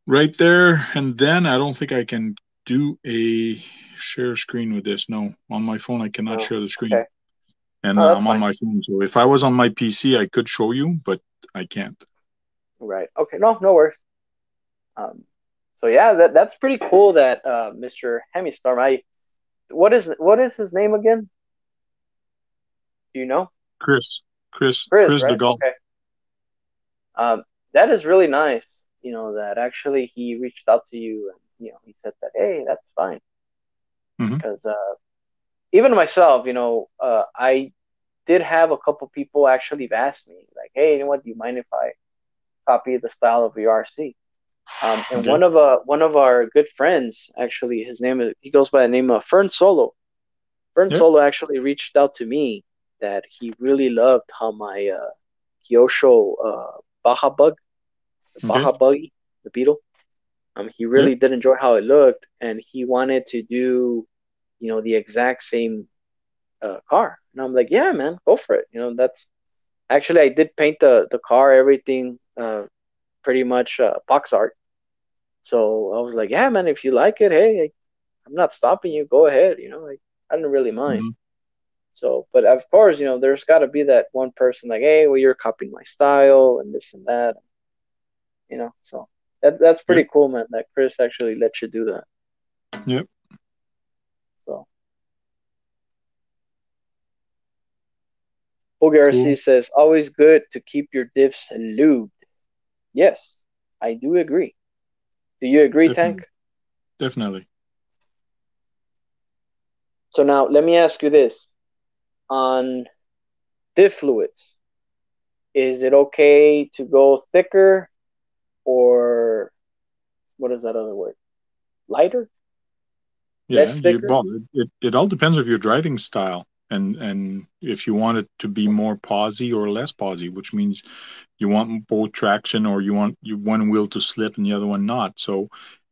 Right there, and then I don't think I can do a share screen with this. No, on my phone I cannot No. share the screen, Okay. and Oh, that's I'm on fine. my phone. So if I was on my PC, I could show you, but I can't. Right. Okay. No, no worries. Um, so yeah, that's pretty cool that Mr. Hemistorm. What is his name again? Do you know? Chris, Chris, Chris right? DeGault. Okay. That is really nice. That actually he reached out to you and he said that, hey, that's fine. Hmm. Because even myself, I did have a couple people actually ask me like, hey, what, do you mind if I copy the style of your RC? And Okay. one of our good friends, actually, he goes by the name of Fern Solo. Fern Yep. Solo actually reached out to me that he really loved how my Kyosho Baja Bug, the Okay. Baja Buggy, the Beetle. He Yep. really did enjoy how it looked, and he wanted to do, the exact same car. And I'm like, yeah, man, go for it. That's actually, I did paint the car, everything, pretty much box art. So I was like, yeah, man, if you like it, hey, I'm not stopping you. Go ahead. I didn't really mind. Hmm. So, but of course, there's got to be that one person like, hey, well, you're copying my style and this and that. So that's Yep. pretty cool, man. That Chris actually let you do that. Yep. So, Bulgarc Cool. says, always good to keep your diffs lubed. Yes, I do agree. Do you agree, Definitely. Tank? Definitely. So now let me ask you this: on diff fluids, is it okay to go thicker or what is that other word? Lighter? Yeah. Less You thicker? well, it all depends of your driving style and if you want it to be more posy or less posy, which means you want both traction or you one wheel to slip and the other one not. So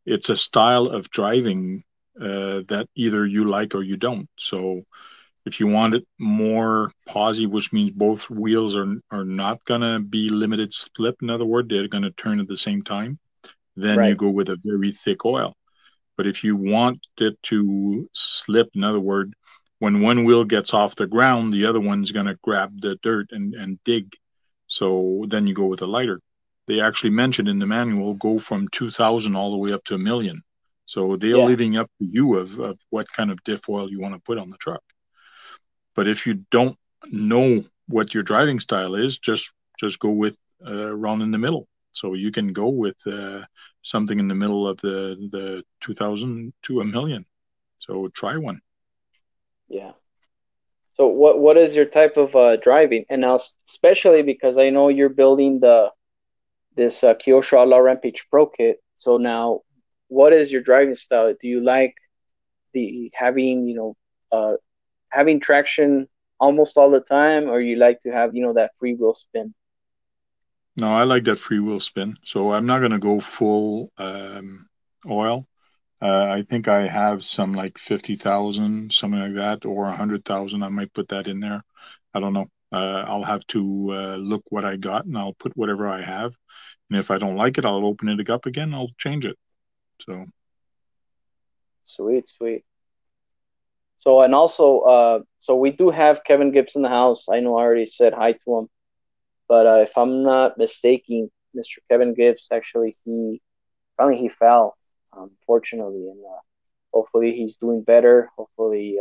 it's a style of driving that either you like or you don't. So if you want it more posy, which means both wheels are not gonna be limited slip, in other words, they're gonna turn at the same time, then you Right. go with a very thick oil. But if you want it to slip, in other words, when one wheel gets off the ground, the other one's going to grab the dirt and dig. So then you go with a lighter. They actually mentioned in the manual go from 2,000 all the way up to a million. So they're Yeah. leaving up to you of what kind of diff oil you want to put on the truck. But if you don't know what your driving style is, just go with around in the middle. So you can go with something in the middle of the 2,000 to a million. So try one. Yeah. So what is your type of driving? And now especially because I know you're building the this Kyosho La Rampage Pro kit. So now, what is your driving style? Do you like the having traction almost all the time, or you like to have that free wheel spin? No, I like that free wheel spin. So I'm not going to go full oil. I think I have some like 50,000, something like that, or 100,000. I might put that in there. I don't know. I'll have to look what I got and I'll put whatever I have. And if I don't like it, I'll open it up again. I'll change it. So, Sweet, sweet. So and also, so we do have Kevin Gibbs in the house. I know I already said hi to him, but if I'm not mistaken, Mr. Kevin Gibbs actually he fell, fortunately, and hopefully he's doing better. Hopefully,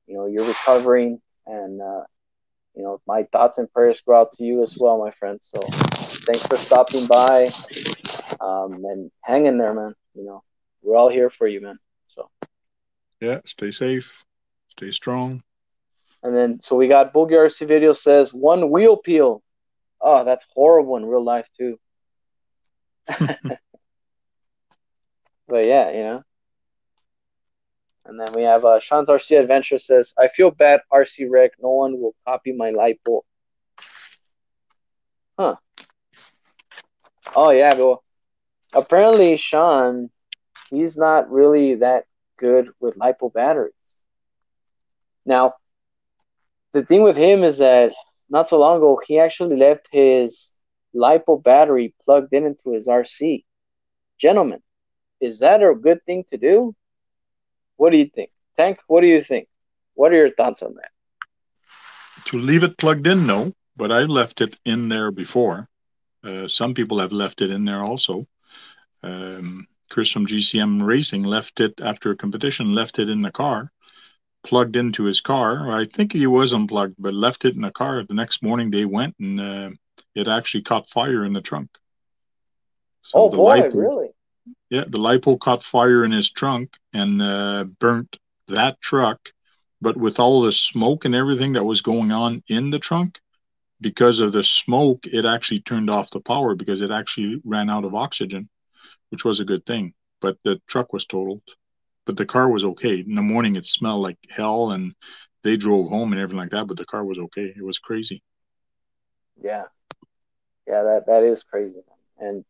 you're recovering, and my thoughts and prayers go out to you as well, my friend. So thanks for stopping by, and hang in there, man. We're all here for you, man. So yeah, stay safe, stay strong. and then so we got Bulgar RC video says one wheel peel. Oh, that's horrible in real life too. But yeah, And then we have Sean's RC Adventure says, I feel bad, RC Rec. No one will copy my lipo. Huh. Oh, yeah, well, apparently Sean, he's not really that good with lipo batteries. Now, the thing with him is that not so long ago, he actually left his lipo battery plugged in into his RC. Gentlemen, is that a good thing to do? What do you think? Tank, what do you think? What are your thoughts on that? To leave it plugged in, no, but I left it in there before. Some people have left it in there also. Chris from GCM Racing left it after a competition, left it in the car, plugged into his car. I think he was unplugged, but left it in the car. The next morning they went and it actually caught fire in the trunk. So Oh the boy, lipo, really? yeah, the lipo caught fire in his trunk and burnt that truck. But with all the smoke and everything that was going on in the trunk, because of the smoke, it actually turned off the power because it actually ran out of oxygen, which was a good thing. But the truck was totaled. But the car was okay. In the morning, it smelled like hell, and they drove home and everything like that. But the car was okay. It was crazy. Yeah, yeah, that is crazy. And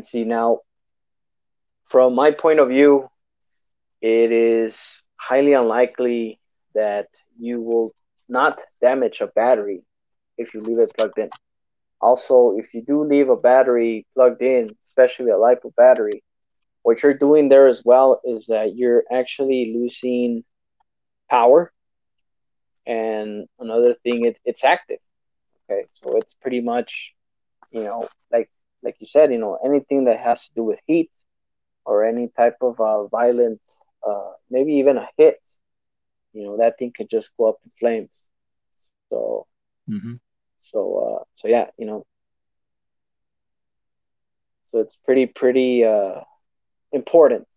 see now, from my point of view, it is highly unlikely that you will not damage a battery if you leave it plugged in. Also, if you do leave a battery plugged in, especially a LiPo battery, what you're doing there as well is that you're actually losing power. And another thing, it's active. Okay, so it's pretty much, like you said, anything that has to do with heat or any type of violent, maybe even a hit, that thing could just go up in flames. So, Mm-hmm. so yeah, so it's pretty important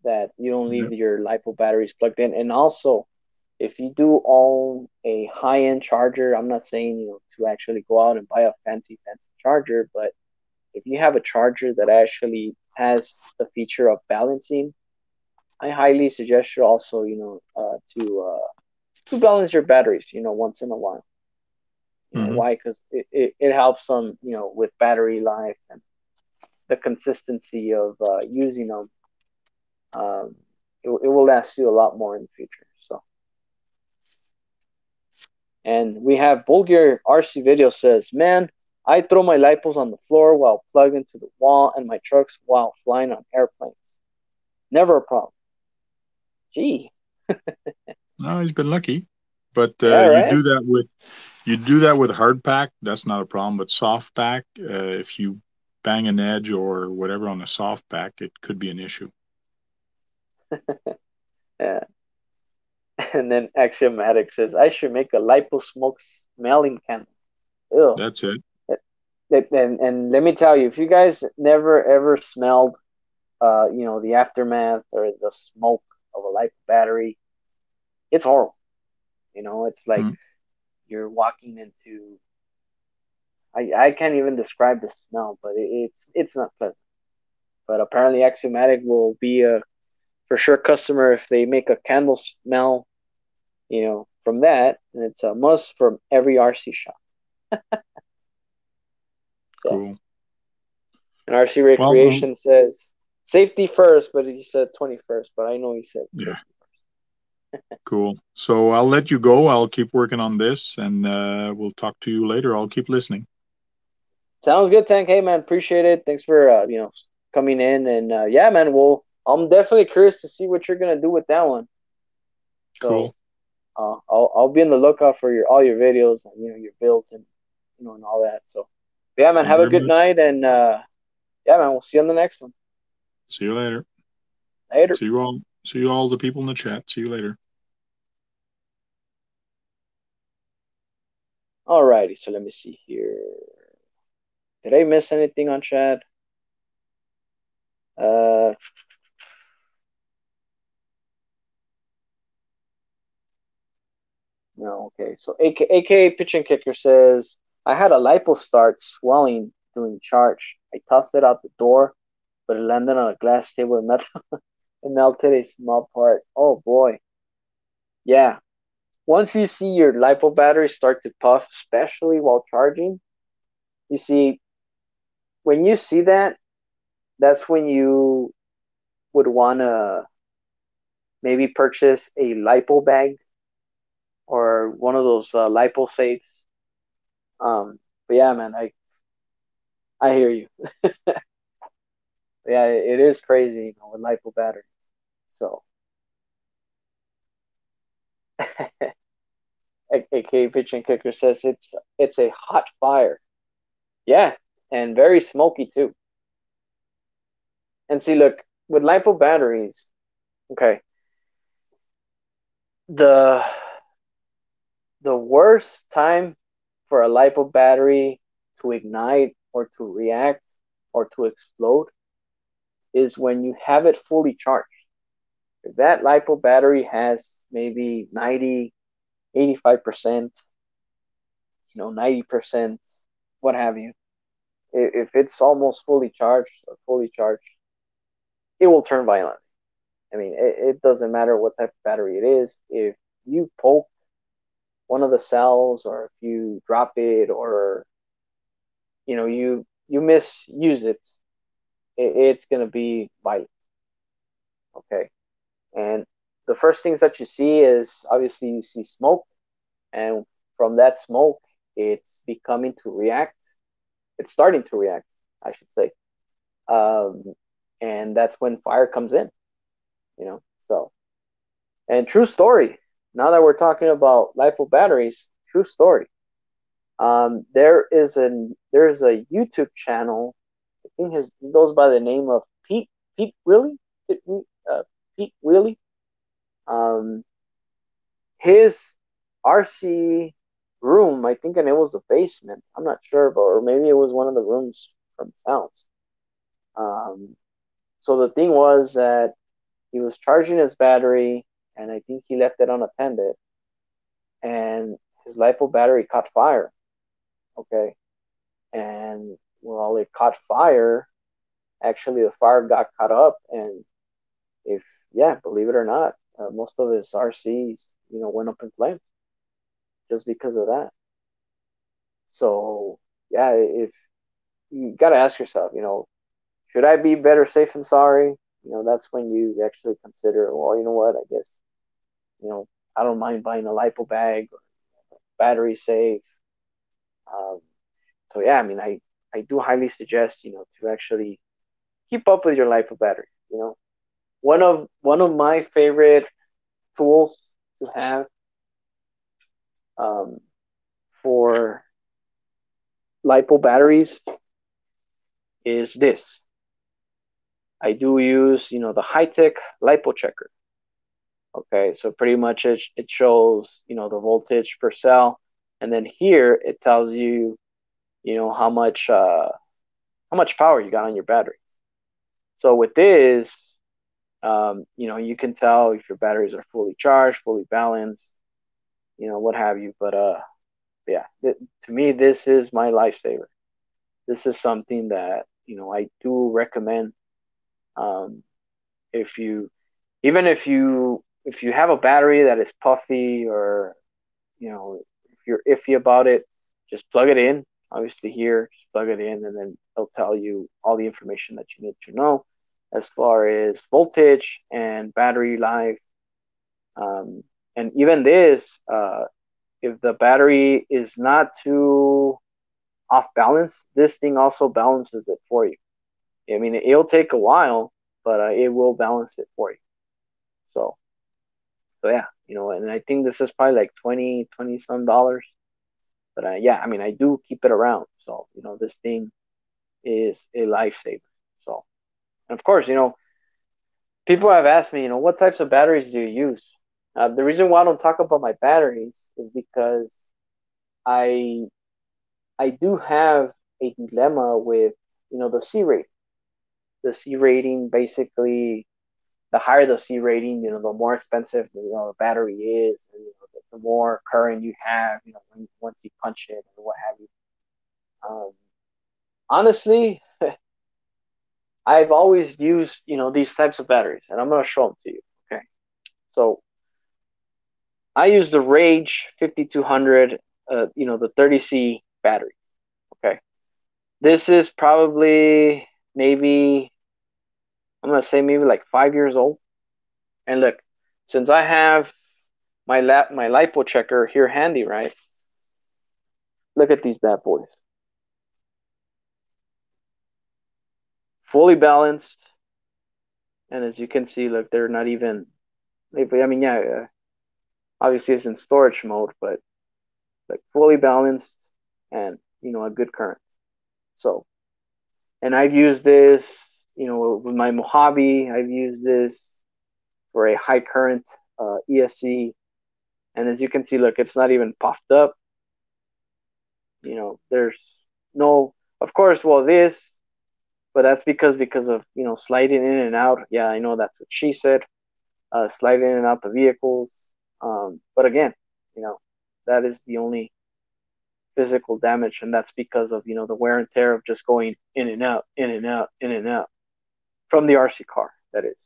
that you don't leave Yep. your LiPo batteries plugged in. And also, if you do own a high-end charger, I'm not saying to actually go out and buy a fancy charger, but if you have a charger that actually has the feature of balancing, I highly suggest you also to balance your batteries once in a while. Mm-hmm. Why? Because it helps them with battery life and the consistency of using them. um, it will last you a lot more in the future. So, and we have Bulgar RC video says, man, I throw my lipos on the floor while plugged into the wall and my trucks while flying on airplanes. Never a problem. Gee, No, he's been lucky. But yeah, right. you do that with hard pack. That's not a problem. But soft pack, if you bang an edge or whatever on a soft pack, it could be an issue. Yeah. And then Axiomatic says, I should make a lipo smoke smelling candle. Ew. That's it. And let me tell you, if you guys never ever smelled, the aftermath or the smoke of a lipo battery, it's horrible. It's like Mm. you're walking into. I can't even describe the smell, but it's not pleasant. But apparently, Axiomatic will be a for sure customer if they make a candle smell, from that, and it's a must from every RC shop. So, Cool. and RC Well, Recreation says safety first, but he said 21st, but I know he said yeah, safety. cool. So I'll let you go. I'll keep working on this, and we'll talk to you later. I'll keep listening. Sounds good, Tank. Hey, man, appreciate it. Thanks for coming in, and yeah, man. Well, I'm definitely curious to see what you're gonna do with that one. Cool. So, I'll be on the lookout for your all your videos and your builds and and all that. So, yeah, man. Thank you Have a very good much. night, and yeah, man. We'll see you on the next one. See you later. Later. See you all. See you all the people in the chat. See you later. Alrighty. So let me see here. Did I miss anything on chat? Uh, no. Okay. So AKA Pitch and Kicker says I had a lipo start swelling during charge. I tossed it out the door, but it landed on a glass table and it melted a small part. Oh boy. Yeah. Once you see your lipo battery start to puff, especially while charging, you see when you see that, that's when you would want to maybe purchase a lipo bag or one of those lipo safes. But yeah, man, I hear you. Yeah, it is crazy, with lipo batteries. So, AK Pitch and Kicker says it's a hot fire. Yeah, and very smoky too. And see, look, with lipo batteries, okay, the the worst time for a lipo battery to ignite or to react or to explode is when you have it fully charged. If that LiPo battery has maybe 90, 85%, 90%, what have you, if it's almost fully charged or fully charged, it will turn violent. I mean, it doesn't matter what type of battery it is. If you poke one of the cells, or if you drop it, or you misuse it, it's gonna be violent. Okay, and the first things that you see is obviously you see smoke, and from that smoke, it's becoming to react. It's starting to react, I should say, um, and that's when fire comes in. So, and true story. Now that we're talking about LiPo batteries, true story. There's a YouTube channel. I think he goes by the name of Pete Willie. Pete, Pete Willie. Um, his RC room, I think, and it was the basement. I'm not sure, but or maybe it was one of the rooms from his house. So the thing was that he was charging his battery, and I think he left it unattended, and his LiPo battery caught fire. Okay, and while it caught fire, actually the fire got caught up, and if yeah, believe it or not, most of his RCs, went up in flames just because of that. So yeah, if you got to ask yourself, should I be better safe than sorry? That's when you actually consider, well, you know what, I guess, you know, I don't mind buying a LiPo bag, or battery safe. Um, so yeah, I mean, I do highly suggest, to actually keep up with your LiPo battery. One of my favorite tools to have, um, for LiPo batteries is this. I do use, the high-tech LiPo checker. Okay, so pretty much it shows, the voltage per cell, and then here it tells you, how much power you got on your batteries. So with this, you can tell if your batteries are fully charged, fully balanced, what have you. But yeah, to me, this is my lifesaver. This is something that I do recommend. Um, if you even if you have a battery that is puffy, or if you're iffy about it, just plug it in. Obviously, here, just plug it in, and then it'll tell you all the information that you need to know as far as voltage and battery life. Um, and even this, if the battery is not too off balance, this thing also balances it for you. I mean, it'll take a while, but it will balance it for you. So, so yeah, and I think this is probably like 20 some dollars. But yeah, I mean, I do keep it around. So, this thing is a lifesaver. So, and of course, people have asked me, what types of batteries do you use? The reason why I don't talk about my batteries is because I I do have a dilemma with, the C rating. The C rating, basically, the higher the C rating, the more expensive, the battery is, and, the more current you have, once you punch it and what have you. Um, Honestly, I've always used, these types of batteries, and I'm gonna show them to you. Okay, so I use the Rage 5200, the 30C battery. Okay, this is probably maybe I'm gonna say maybe like 5 years old. And look, since I have my LiPo checker here handy, right? Look at these bad boys, fully balanced, and as you can see, look, they're not even. I mean, yeah, obviously it's in storage mode, but like fully balanced, and a good current. So, and I've used this, with my Mojave. I've used this for a high current ESC, and as you can see, look, it's not even puffed up. There's no, of course, well, this, but that's because of sliding in and out. Yeah, I know that's what she said. Sliding in and out the vehicles. But again, you know, that is the only physical damage, and that's because of the wear and tear of just going in and out, in and out, in and out from the RC car. That is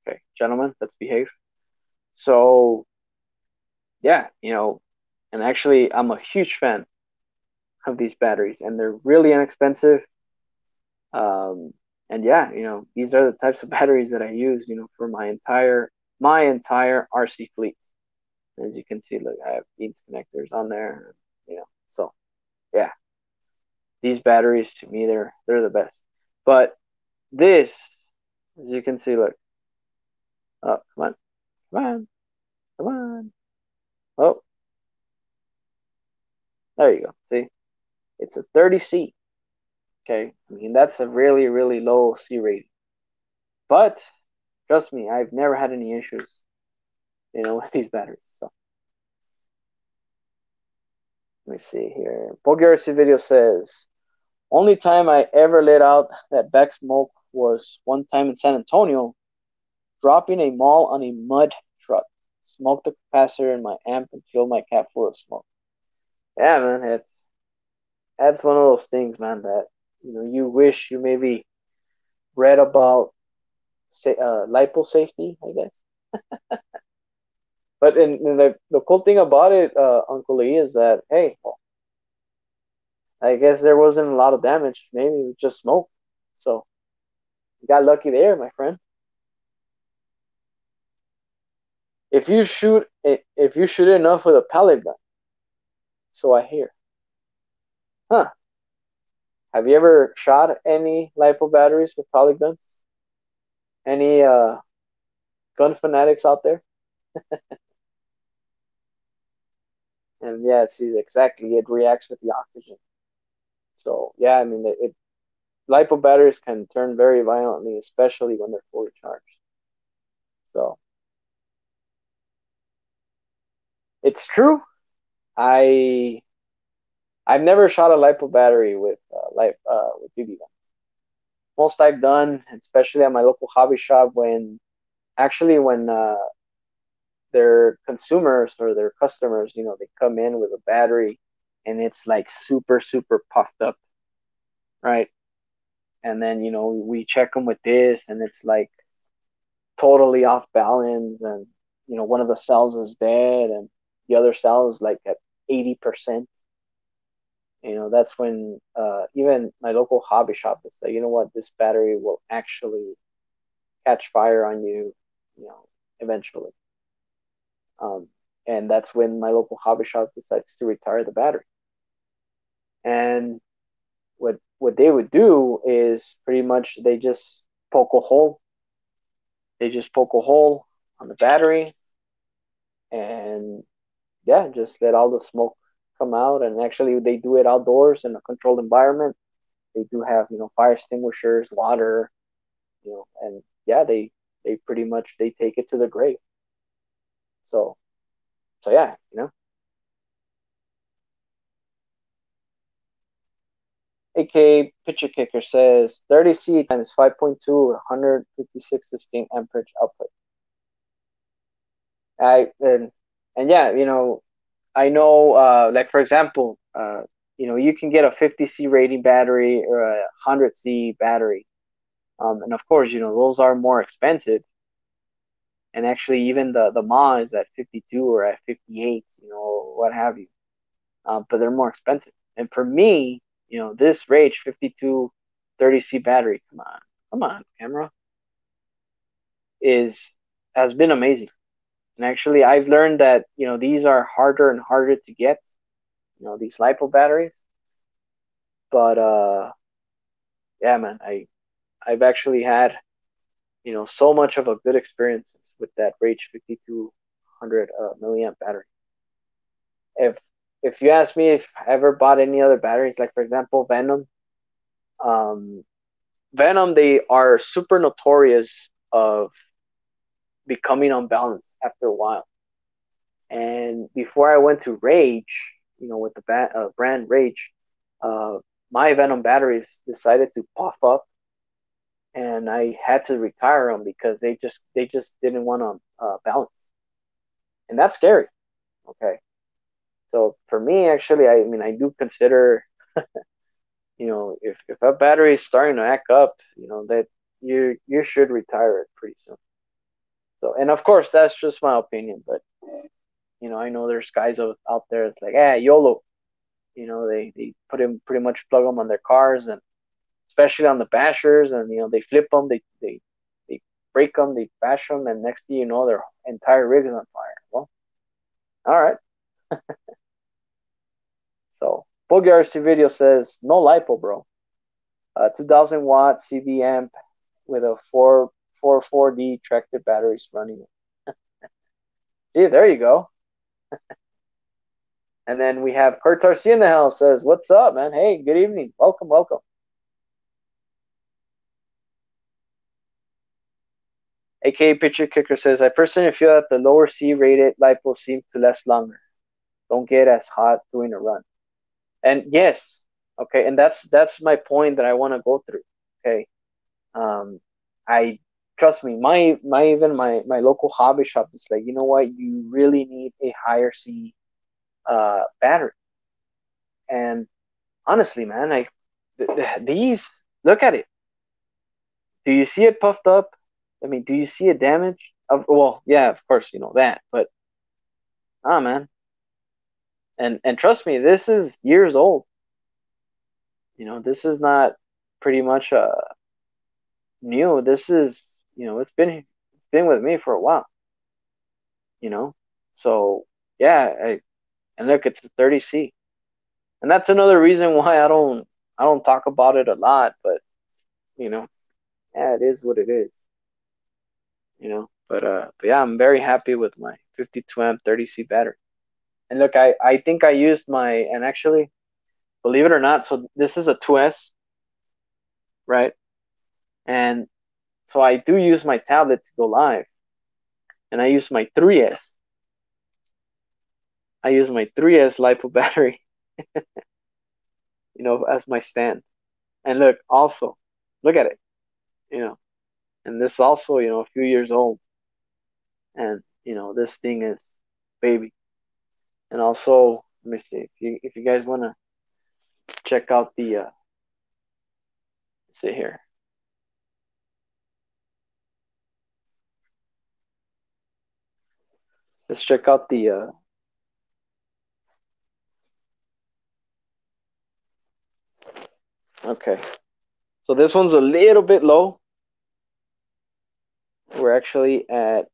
okay, gentlemen. Let's behave. So yeah, and actually, I'm a huge fan of these batteries, and they're really inexpensive. Um, and yeah, these are the types of batteries that I use, for my entire RC fleet. As you can see, look, I have beans connectors on there, So yeah, these batteries to me they're the best. But this, as you can see, look, oh, come on, come on, come on. Oh, there you go. See, it's a 30C. Okay, I mean that's a really really low C rating. But trust me, I've never had any issues, with these batteries. So let me see here. Bulgar's video says, only time I ever let out that back smoke was one time in San Antonio, dropping a mall on a mud truck. Smoked the capacitor in my amp and filled my cap full of smoke. Yeah, man, that's one of those things, man, that you wish you maybe read about, say, lipo safety, I guess. But the cool thing about it, Uncle Lee, is that hey, well, I guess there wasn't a lot of damage. Maybe it was just smoke. So you got lucky there, my friend. If you shoot enough with a pellet gun, so I hear. Huh? Have you ever shot any lipo batteries with pellet guns? Any gun fanatics out there? And yeah, see, exactly, it reacts with the oxygen. So yeah, I mean, lipo batteries can turn very violently, especially when they're fully charged. So it's true. I I've never shot a lipo battery with BB gun. Most I've done, especially at my local hobby shop, when their consumers or their customers, they come in with a battery, and it's like super super puffed up, right? And then we check them with this, and it's like totally off balance, and one of the cells is dead, and the other cell is like at 80%. That's when even my local hobby shop is like, you know what, this battery will actually catch fire on you, eventually. Um, and that's when my local hobby shop decides to retire the battery. And what they would do is pretty much poke a hole. They just poke a hole on the battery, and yeah, just let all the smoke come out. And actually, they do it outdoors in a controlled environment. They do have fire extinguishers, water, and yeah, they pretty much they take it to the grave. So yeah, AK Pitcher Kicker says 30C times 5.2, 156 distinct amperage output. I and yeah, I know, like for example, you can get a 50C rating battery or a 100C battery, and of course, those are more expensive. And actually, even the Ma is at 52 or at 58, what have you. But they're more expensive. And for me, this Rage 52 30C battery, come on, camera, is has been amazing. And actually, I've learned that these are harder and harder to get, these lipo batteries. But yeah, man, I've actually had so much of a good experience with that Rage 5200 milliamp battery. If if you ask me if I ever bought any other batteries, like for example um, Venom, they are super notorious of becoming unbalanced after a while. And before I went to Rage, with the brand Rage, my Venom batteries decided to puff up, and I had to retire them because they just didn't want to balance, and that's scary. Okay, so for me, actually, I mean, I do consider, if a battery is starting to act up, that you should retire it pretty soon. So, and of course, that's just my opinion, but I know there's guys out there. It's like, YOLO. They put in pretty much plug them on their cars, and especially on the bashers, and they flip them, they break them, they bash them, and next thing you know, their entire rig is on fire. Well, all right. So Bulgar's video says no lipo, bro. 2000 watt CV amp with a 4D tractor batteries running it. See, there you go. And then we have Kurt Tarsi in the house, says, "What's up, man? Hey, good evening. Welcome, welcome." AKA Pitcher Kicker says, "I personally feel that the lower C rated lipo seems to last longer. Don't get as hot doing a run." And yes, okay, and that's my point that I want to go through. Okay. I trust me, my local hobby shop is like, you know what, you really need a higher C battery. And honestly, man, these, look at it. Do you see it puffed up? I mean, do you see it damaged? Well, yeah, of course, you know that, but man, and trust me, this is years old. This is not pretty much new. This is, it's been with me for a while. You know, so yeah, and look, it's a 30C, and that's another reason why I don't talk about it a lot, but you know, yeah, it is what it is. But yeah, I'm very happy with my 52 amp 30C battery. And look, I think I used and actually, believe it or not, so this is a 2S, right? And so I do use my tablet to go live, and I use my 3S. I use my 3S LiPo battery, as my stand. And look, also, look at it, you know, and this also, a few years old, and this thing is baby. And also, let me see if you guys want to check out the let's see here. Let's check out the okay. So this one's a little bit low. We're actually at,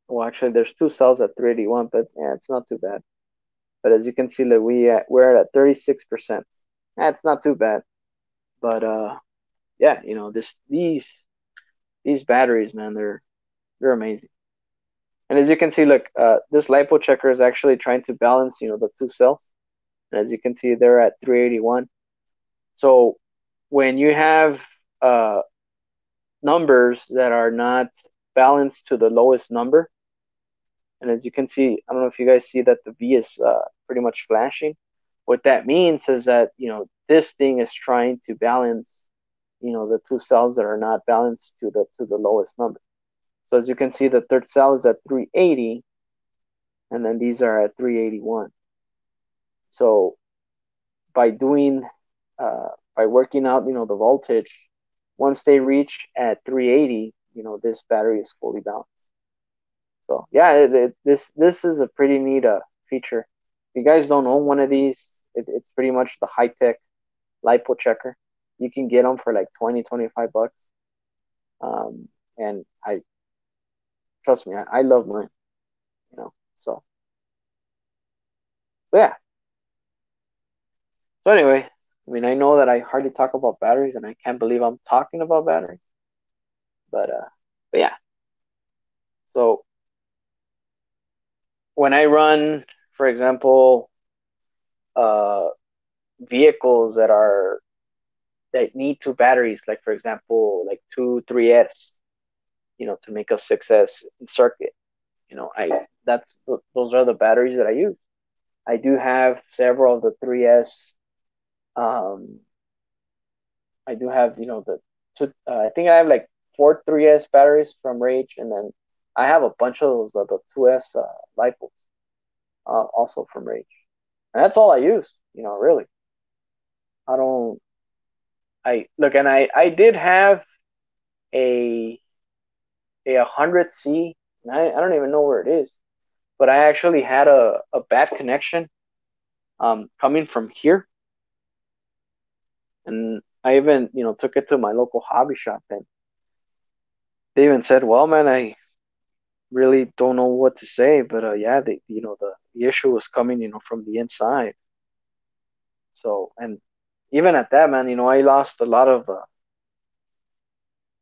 well, actually there's two cells at 381, but yeah, it's not too bad. But as you can see, like we're at 36%. It's not too bad. But yeah, these batteries, man, they're amazing. And as you can see, look, this lipo checker is actually trying to balance, the two cells. And as you can see, they're at 381. So when you have numbers that are not balanced to the lowest number, and as you can see, I don't know if you guys see that the V is pretty much flashing. What that means is that, this thing is trying to balance, the two cells that are not balanced to the lowest number. So as you can see, the third cell is at 380, and then these are at 381. So by doing, by working out, the voltage, once they reach at 380, this battery is fully balanced. So yeah, this is a pretty neat feature. If you guys don't own one of these, it's pretty much the high tech lipo checker. You can get them for like 20, 25 bucks. And trust me, I love mine. So yeah. So anyway, I mean, I know that I hardly talk about batteries, and I can't believe I'm talking about batteries. But yeah. So when I run, for example, uh, vehicles that need two batteries, like for example, like two 3S, to make a 6S circuit, those are the batteries that I use. I do have several of the 3S Um, I do have, I think I have like four 3S batteries from Rage, and then I have a bunch of those the 2S LiPos also from Rage, and that's all I use. Really, I don't. I look, and I did have a 100C, and I don't even know where it is, but I actually had a bad connection coming from here, and I even took it to my local hobby shop, and they even said, "Well, man, I really don't know what to say, but yeah, the issue was coming, from the inside." So, and even at that, man, I lost a lot of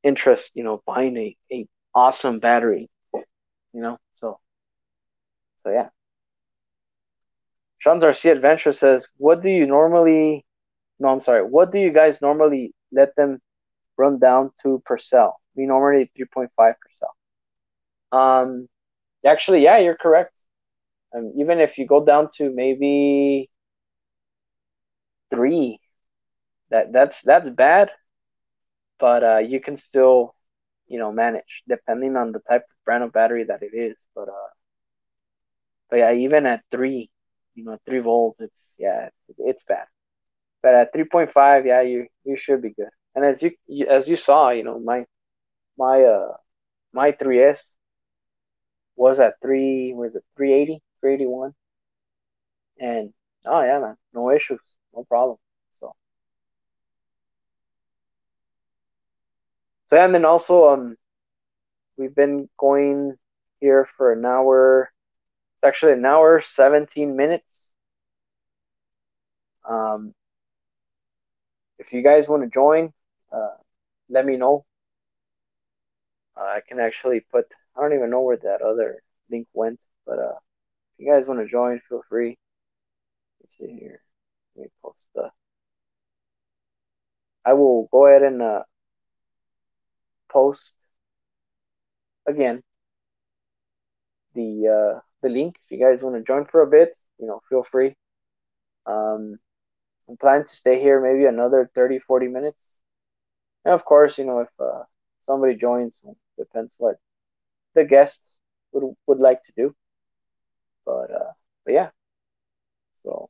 interest, buying a awesome battery, so yeah. Sean Garcia Adventure says, "What do you normally? No, I'm sorry. What do you guys normally let them run down to per cell? We normally 3.5 per cell." Actually, yeah, you're correct. Even if you go down to maybe 3, that's bad, but you can still manage depending on the type of brand of battery that it is. But yeah, even at 3, 3 volts, it's bad. But at 3.5, yeah, you should be good. And as you saw, my 3S was at 380, 381, and oh yeah, man, no issues, no problem. So yeah, and then also we've been going here for an hour. It's actually an hour 17 minutes. Um, if you guys want to join, uh, let me know. I can actually put. I don't even know where that other link went, but if you guys want to join, feel free. Let's see here. Let me post the. I will go ahead and post again the link if you guys want to join for a bit. Feel free. Um, I'm planning to stay here maybe another 30, 40 minutes. And of course, if somebody joins, depends what the guest would like to do. But yeah. So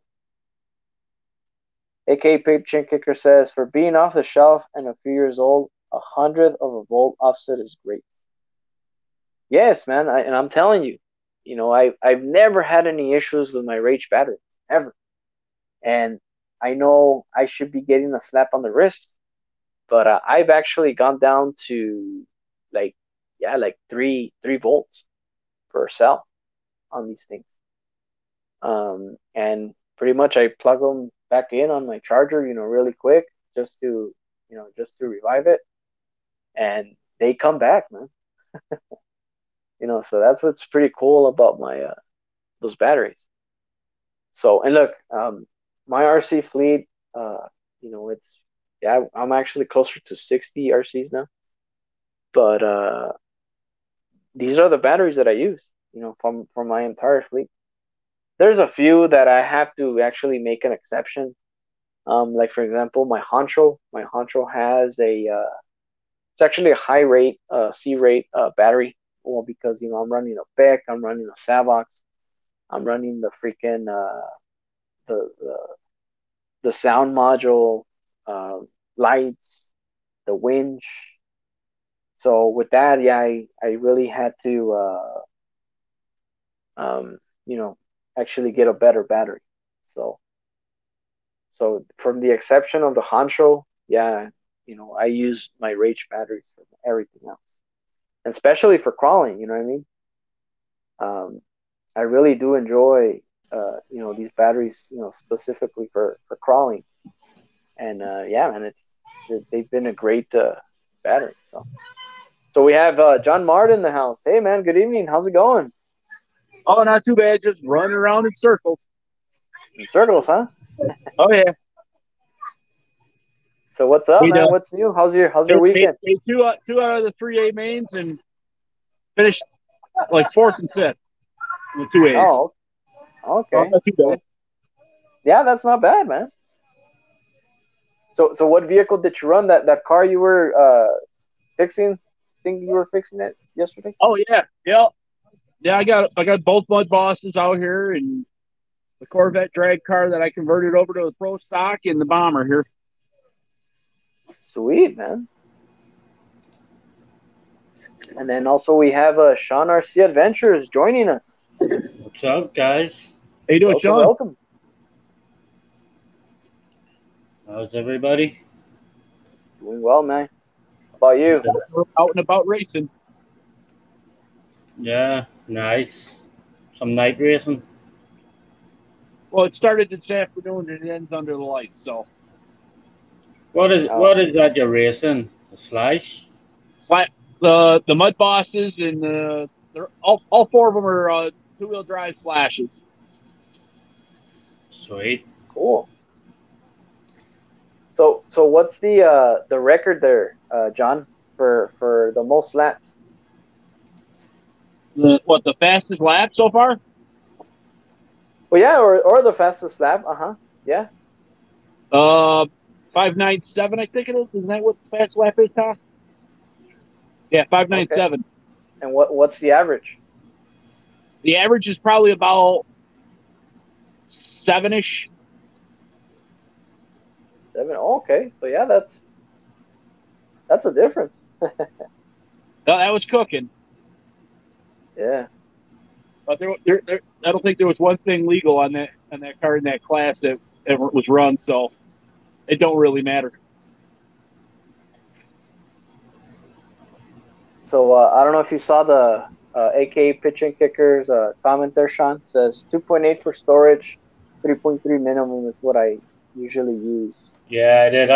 AK Pape Chin Kicker says, for being off the shelf and a few years old, 100th of a volt offset is great. Yes, man, and I'm telling you, I've never had any issues with my Rage battery ever, and I know I should be getting a slap on the wrist, but I've actually gone down to like like 3 volts per cell on these things. And pretty much I plug them back in on my charger, really quick, just to revive it, and they come back, man. So that's what's pretty cool about my those batteries. So, and look, my RC fleet, it's I'm actually closer to 60 RCs now, but these are the batteries that I use, from my entire fleet. There's a few that I have to actually make an exception. Like for example, My Honcho has it's actually a high rate, C rate battery. Well, because I'm running a Beck, I'm running a Savox, I'm running the freaking the the the sound module, uh, lights, the winch. So with that, yeah, I really had to um, you know actually get a better battery. So from the exception of the Honcho, yeah, I use my Rage batteries for everything else, and especially for crawling. You know what I mean? I really do enjoy these batteries, specifically for crawling, and yeah, man, they've been a great battery. So we have John Martin in the house. Hey, man, good evening. How's it going? Oh, not too bad. Just running around in circles. In circles, huh? Oh yeah. So what's up, We man? What's new? How's your made weekend? two out of the 3A mains and finished like fourth and fifth in the 2As. Oh, Oh, okay, not too bad. okay. Yeah, that's not bad, man. So what vehicle did you run? That car you were fixing? Think you were fixing it yesterday? Oh yeah, yeah, yeah. I got both mud bosses out here, and the Corvette drag car that I converted over to the Pro Stock, and the Bomber here. Sweet, man. And then also we have Sean RC Adventures joining us. What's up, guys? How you doing, Welcome, Sean? welcome. How's everybody? Doing well, man. How about you? We're out and about racing. Yeah, nice. Some night racing. Well, it started this afternoon and it ends under the lights. So What is that you're racing? A slash? the mud bosses and they're all four of them are 2-wheel drive slashes. Sweet. Cool. So what's the record there, John, for the most laps? The fastest lap so far? Well, yeah, or the fastest lap. Yeah. 597, I think it is. Isn't that what the fast lap is, Tom? Yeah, 597. Okay. And what's the average? The average is probably about 7-ish. 7. Oh, okay. So yeah, that's a difference. That was cooking. Yeah. But I don't think there was one thing legal on that car in that class that ever was run, so it don't really matter. So I don't know if you saw the AK Pitch and Kickers comment there, Sean. It says 2.8 for storage, 3.3 minimum is what I usually use. Yeah, I did.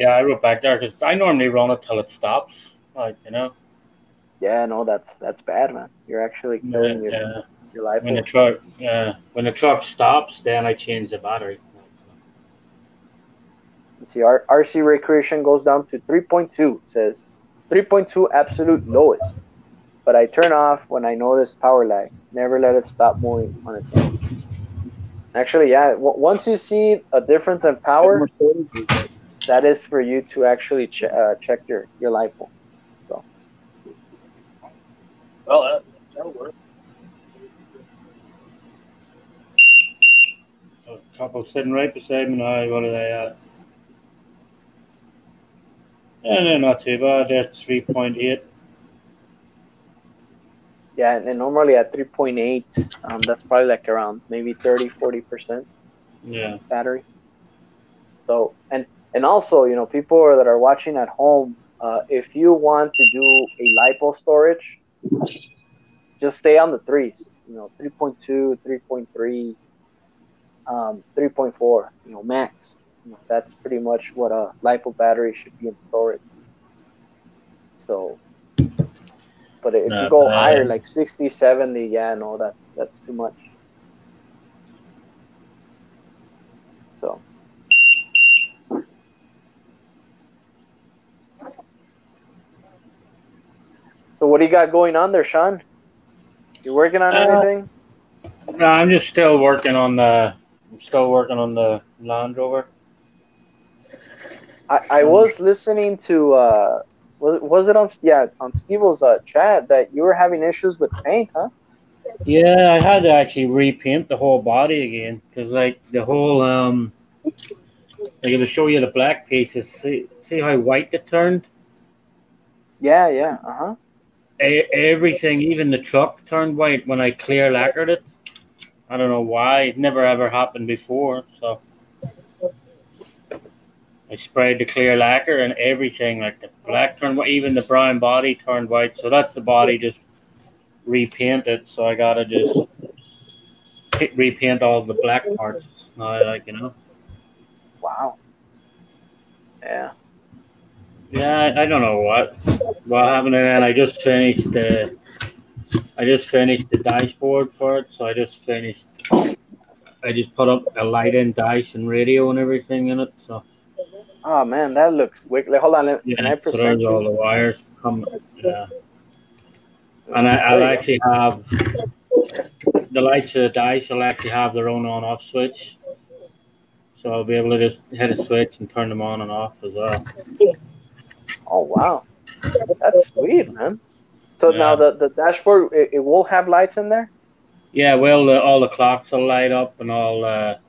I wrote back there because I normally run it till it stops. Like, you know. Yeah, no, that's bad, man. You're actually killing your life. When the truck stops, then I change the battery. Let's see, RC Recreation goes down to 3.2. It says 3.2 absolute lowest, but I turn off when I notice power lag. Never let it stop moving on its own. Actually, yeah, once you see a difference in power, that is for you to actually check your light bulbs. So. Well, that'll work. A couple sitting right beside me now. What are they at? Yeah, they're not too bad. They're 3.8. Yeah, and normally at 3.8, that's probably like around maybe 30-40% battery. So and also, you know, people that are watching at home, if you want to do a LiPo storage, just stay on the 3s. You know, 3.2, 3.3, 3.4. You know, max. You know, that's pretty much what a LiPo battery should be in storage. So. But if you go higher, like 60, 70, yeah, no, that's too much. So. So what do you got going on there, Sean? You working on anything? No, I'm just still working on the Land Rover. I was listening to was it on Steve-O's chat that you were having issues with paint, huh? Yeah, I had to actually repaint the whole body again because, like, the whole like, it'll show you the black pieces. See how white it turned? Yeah. Everything, even the truck, turned white when I clear lacquered it. I don't know why. It never ever happened before. So I sprayed the clear lacquer and everything, like the black turned white, even the brown body turned white. So that's the body just repainted. So I gotta just repaint all the black parts. Like, you know. Wow. Yeah. Yeah, I don't know what happened, and then I just finished the dashboard for it. So I just put up a light-in dash and radio and everything in it. So. Oh man, that looks wicked. Hold on, can I present so there's you? all the wires coming. Yeah. And I'll actually have the lights of the dice will actually have their own on-off switch. So I'll be able to just hit a switch and turn them on and off as well. Oh wow, that's sweet, man. So now Yeah. the dashboard it will have lights in there. Yeah, well, all the clocks will light up and all the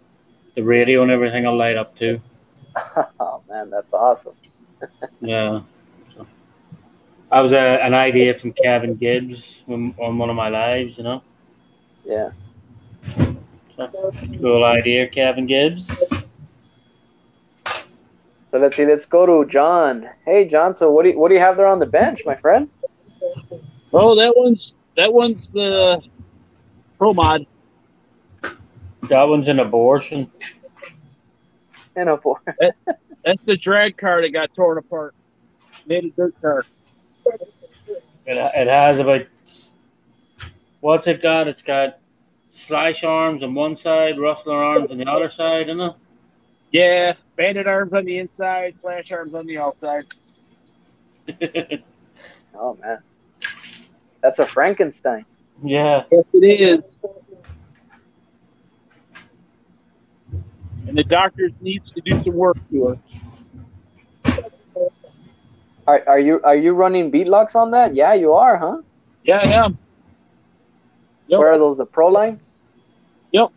radio and everything will light up too. Oh man, that's awesome. Yeah. So, that was an idea from Kevin Gibbs on one of my lives, you know. Yeah. So, cool idea, Kevin Gibbs. So let's see. Let's go to John. Hey, John. So what do you have there on the bench, my friend? Oh, that one's the Pro Mod. That one's an abortion. And a boy. That's the drag car that got torn apart. Made a dirt car. It has about, what's it got? It's got slash arms on one side, rustler arms on the other side, isn't it? Yeah, banded arms on the inside, slash arms on the outside. Oh man, that's a Frankenstein. Yeah. Yes, it is. And the doctor needs to do some work to her. Are you running beat locks on that? Yeah, you are, huh? Yeah, I am. Yep. Where are those? The Pro line? Yep.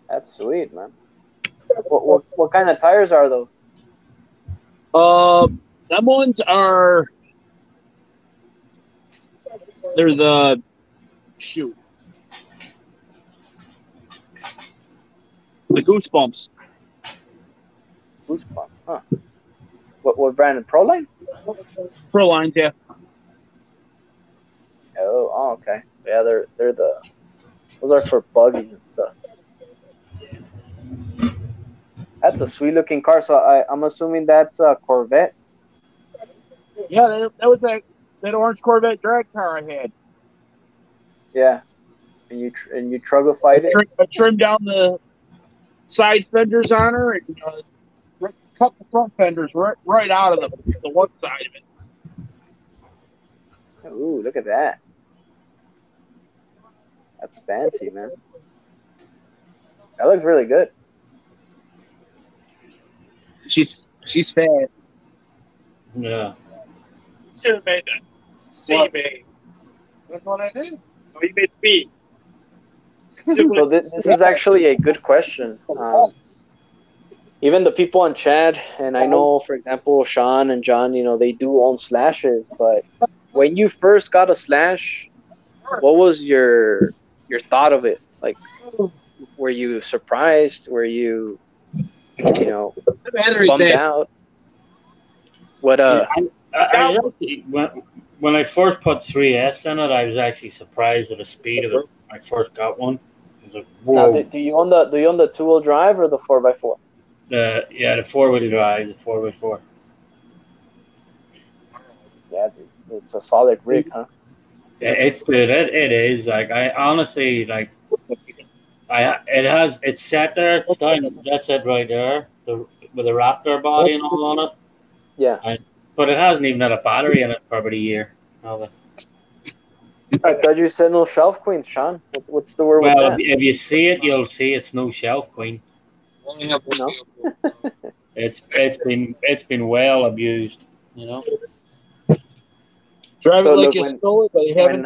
That's sweet, man. What kind of tires are those? Them ones are. They're the shoot. The Goosebumps. Goosebump, huh? What brand? Of Pro line? Pro lines, yeah. Oh, okay. Yeah, they're those are for buggies and stuff. That's a sweet looking car. So I'm assuming that's a Corvette. Yeah, that was that orange Corvette drag car I had. Yeah, and you trugglified it. I trimmed down the side fenders on her and cut the front fenders right out of the one side of it. Ooh, look at that. That's fancy, man. That looks really good. She's fast. Yeah. Should have made that. C made. That's what I did. Oh, you made B. So this is actually a good question. Even the people on chat, and I know, for example, Sean and John, they do own slashes. But when you first got a slash, what was your thought of it? Like, were you surprised? Were you, bummed out? What I actually, when I first put 3S in it, I was actually surprised with the speed of it. When I first got one. I was like, whoa. Now, do you own the 2-wheel drive or the 4x4? The 4-wheel drive, the 4x4. Yeah, dude, it's a solid rig, huh? Yeah, it's good. It is. Like, I honestly, like, it's set there. It's done. That's it right there. With the Raptor body and all on it. Yeah. But it hasn't even had a battery in it for about a year. I thought you said no shelf queens, Sean. What's the word with Well, that? if you see it, you'll see it's no shelf queen. No? It's been well abused, Drive So it like look, it's stolen, but you haven't.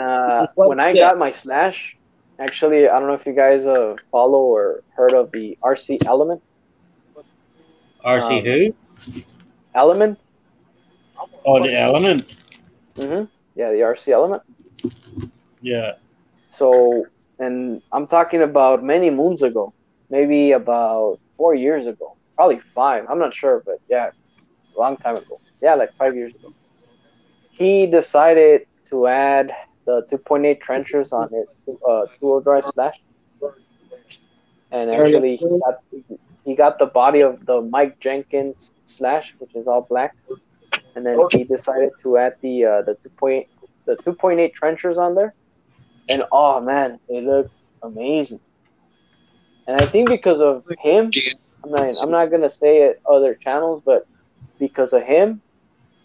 when I got my slash, actually, I don't know if you guys follow or heard of the RC Element. RC who? Element? Oh, the Element. Mm-hmm. Yeah, the RC Element. Yeah. So, and I'm talking about many moons ago, maybe about 4 years ago, probably 5. I'm not sure, but yeah, a long time ago. Yeah, like 5 years ago. He decided to add the 2.8 trenchers on his 2-wheel drive slash, and actually he got the body of the Mike Jenkins slash, which is all black, and then he decided to add the 2.8 trenchers on there, and oh man, it looked amazing. And I think because of him, I'm not gonna say it other channels, but because of him,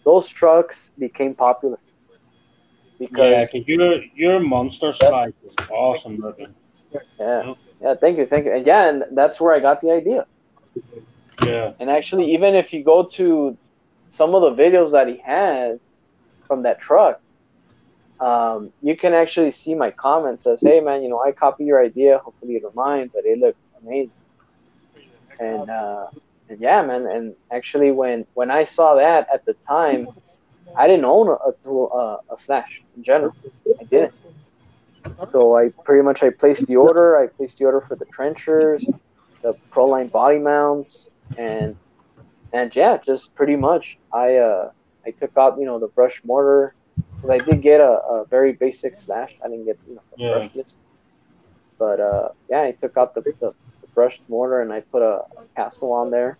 those trucks became popular. Because your monster slash is awesome looking. Yeah, Yeah, thank you, and yeah, and that's where I got the idea. Yeah. And actually, even if you go to some of the videos that he has from that truck, you can actually see my comments says, "Hey man, I copy your idea. Hopefully you don't mind, but it looks amazing." And yeah, man. And actually, when I saw that at the time, I didn't own a Slash in general. I didn't. So I placed the order. I placed the order for the trenchers, the Proline body mounts, and yeah, just pretty much I took out the brush mortar because I did get a very basic Slash. I didn't get the Yeah. brushless, but yeah, I took out the brushed mortar and I put a castle on there.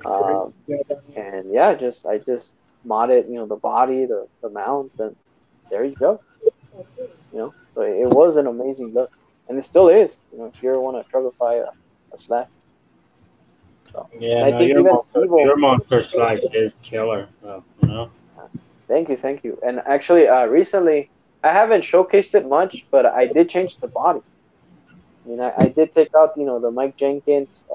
And yeah, I just modded the body, the mounts, and there you go. So it was an amazing look, and it still is. If you ever want to truckify a Slash. So, Yeah, and I no, think even Steve your monster Slash is killer. So. Thank you. And actually, recently I haven't showcased it much, but I did change the body. I mean, I did take out the Mike Jenkins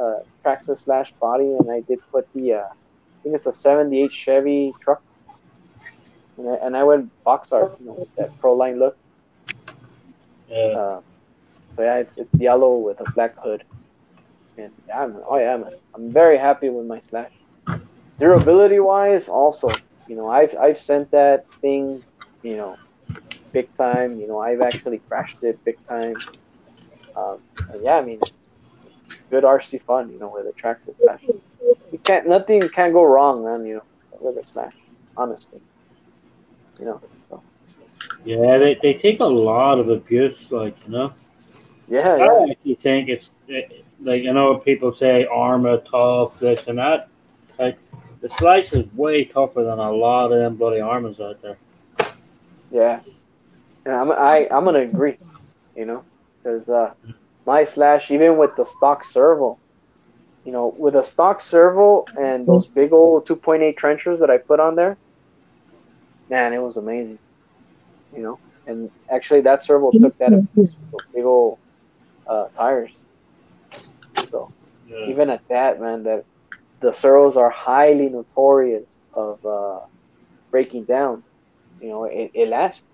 Traxxas Slash body, and I did put I think it's a '78 Chevy truck, and I went box art, with that Proline look. Yeah. So yeah, it's yellow with a black hood, and yeah, man, oh yeah, man, I'm very happy with my Slash. Durability wise, also, I've sent that thing, big time. I've actually crashed it big time. And yeah, I mean it's good RC fun, with a Traxxas Slash. Nothing can go wrong, man. With a Slash, honestly. So. Yeah, they take a lot of abuse, Yeah, yeah. I actually think it's like I know people say armor tough, this and that. Like the Slash is way tougher than a lot of them bloody armors out there. Yeah, and I'm gonna agree. Because my Slash, even with the stock servo, with a stock servo and those big old 2.8 trenchers that I put on there, man, it was amazing. And actually that servo took that abuse with those big old tires. So Yeah. even at that, man, that the servos are highly notorious of breaking down. It lasts.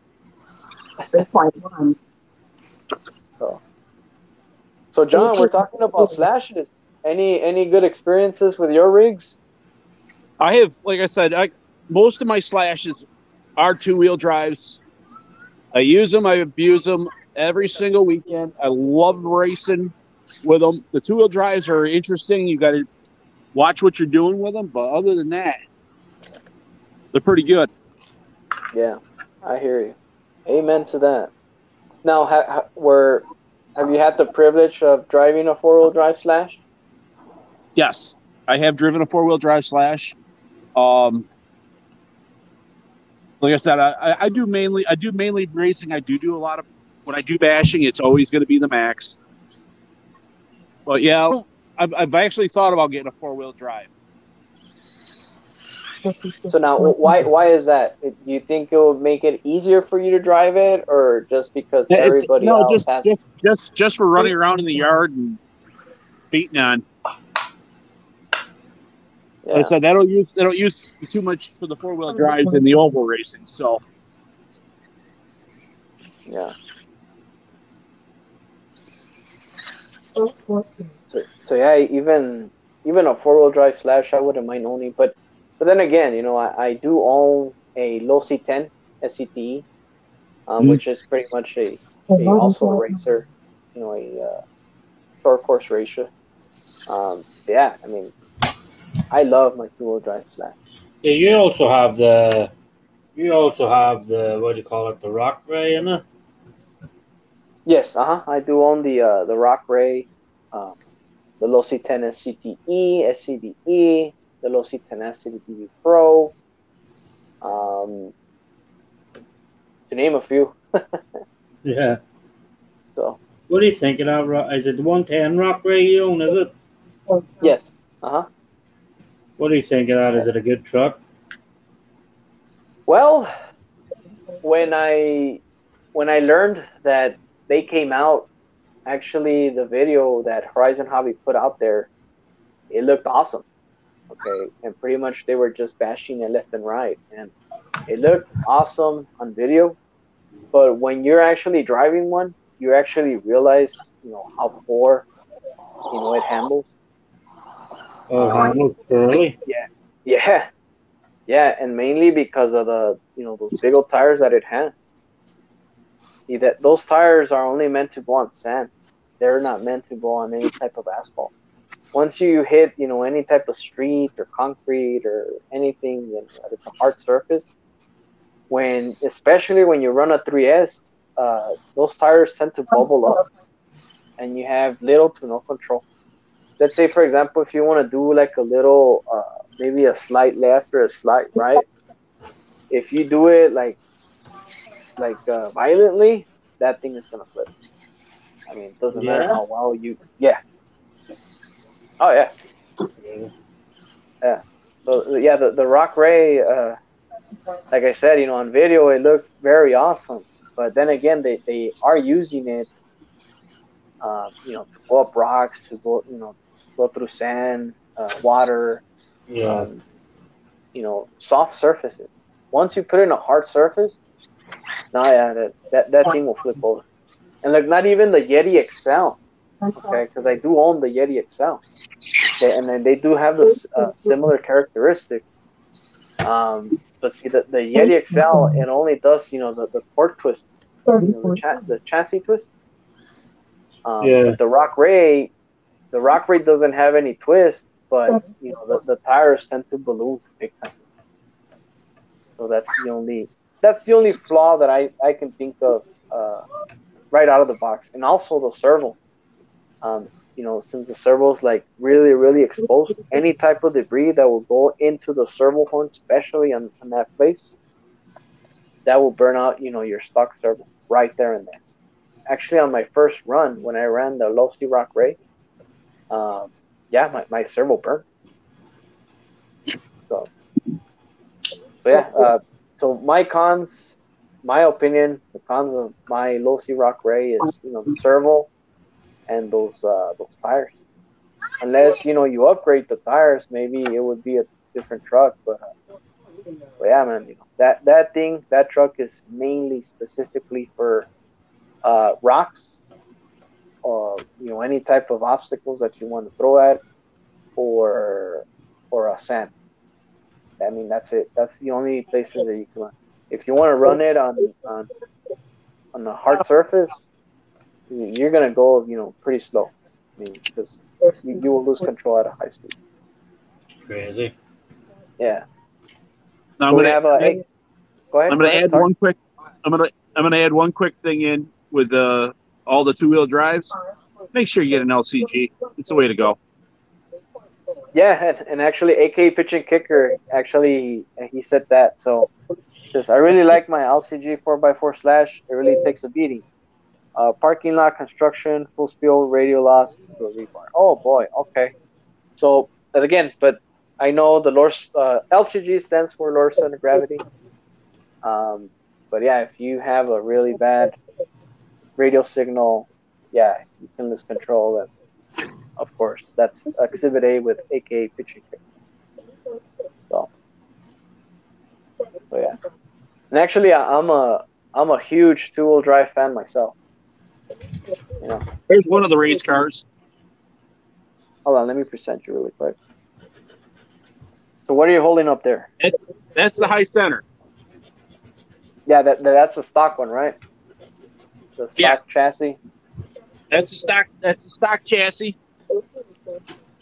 So John, we're talking about slashes. Any good experiences with your rigs? I have, like I said, most of my Slashes are 2-wheel drives. I use them. I abuse them every single weekend. I love racing with them. The 2-wheel drives are interesting. You got to watch what you're doing with them. But other than that, they're pretty good. Yeah, I hear you. Amen to that. Now, have you had the privilege of driving a 4-wheel drive Slash? Yes, I have driven a 4-wheel drive Slash. Like I said, I do mainly racing. I do a lot of when I do bashing. It's always going to be the Max. But yeah, I've actually thought about getting a 4-wheel drive. So now, why is that? Do you think it will make it easier for you to drive it, or just because everybody else has? Just for running around in the yard and beating on. Yeah. Like I said, they don't use too much for the 4-wheel drives in the oval racing. So yeah. So yeah, even a 4-wheel drive Slash, I wouldn't mind owning. But then again, I do own a Losi 10 SCTE, which is pretty much a also a racer, a short course racer. Yeah, I mean, I love my 2-wheel drive Slash. Yeah, you also have the what do you call it, the Rock Ray, isn't it? Yes, I do own the Rock Ray, the Losi 10 SCTE, SCDE, the Losi 10 SCDE Pro, to name a few. Yeah. So. What do you think of that? Is it the 110 Rock Ray you own? Is it? Yes. What do you think of that? Is it a good truck? Well, when I learned that they came out actually the video that Horizon Hobby put out there, it looked awesome. Okay, and pretty much they were just bashing it left and right, and it looked awesome on video. But when you're actually driving one, you actually realize, how poor, it handles. Oh, handles poorly. Yeah, yeah, yeah, and mainly because of the, those big old tires that it has. See that those tires are only meant to go on sand. They're not meant to go on any type of asphalt. Once you hit, any type of street or concrete or anything, it's a hard surface. Especially when you run a 3S, those tires tend to bubble up, and you have little to no control. Let's say, for example, if you want to do like a little, maybe a slight left or a slight right, if you do it like violently, that thing is gonna flip. I mean, it doesn't matter how well you. Yeah. Oh yeah. Yeah. So yeah, the Rock Ray, like I said, on video it looks very awesome, but then again, they are using it, to go up rocks, to go through sand, water, soft surfaces. Once you put it in a hard surface, now yeah, that thing will flip over. And like, not even the Yeti XL, okay? Because I do own the Yeti XL, and then they do have this similar characteristics. But see, the Yeti XL, it only does, the torque twist, the chassis twist. But the Rock Ray doesn't have any twist, but the tires tend to balloon big time. So that's the only flaw that I can think of right out of the box. And also the servo. Since the servo is like really, really exposed, any type of debris that will go into the servo horn, especially on that place, that will burn out, your stock servo right there and there. Actually, on my first run, when I ran the Low C Rock Ray, my servo burned. So yeah. So my opinion, the cons of my Low C Rock Ray is, the servo and those tires. Unless you upgrade the tires, maybe it would be a different truck. But yeah, man, that truck is mainly specifically for rocks, or any type of obstacles that you want to throw at, or a sand. I mean, that's it. That's the only places that you can run. If you want to run it on a hard surface, you're gonna go, pretty slow. I mean, because you will lose control at a high speed. Crazy. Yeah. Now So we have a. Hey, go ahead. I'm gonna add one quick. I'm gonna add one quick thing in with all the two-wheel drives. Make sure you get an LCG. It's the way to go. Yeah, and actually, AK Pitch and Kicker, actually, he said that. So, says, I really like my LCG 4x4 slash. It really takes a beating. Parking lot construction, full spill, radio loss into a rebar. Oh boy, okay. So again, but I know the LCG stands for lower center of gravity. But yeah, if you have a really bad radio signal, yeah, you can lose control. And of course, that's Exhibit A with AK pitching. So yeah, and actually, I'm a huge two-wheel drive fan myself. There's one of the race cars. Hold on, let me present you really quick. So what are you holding up there? That's the high center. Yeah, that's a stock one, right? The stock chassis. That's a stock chassis.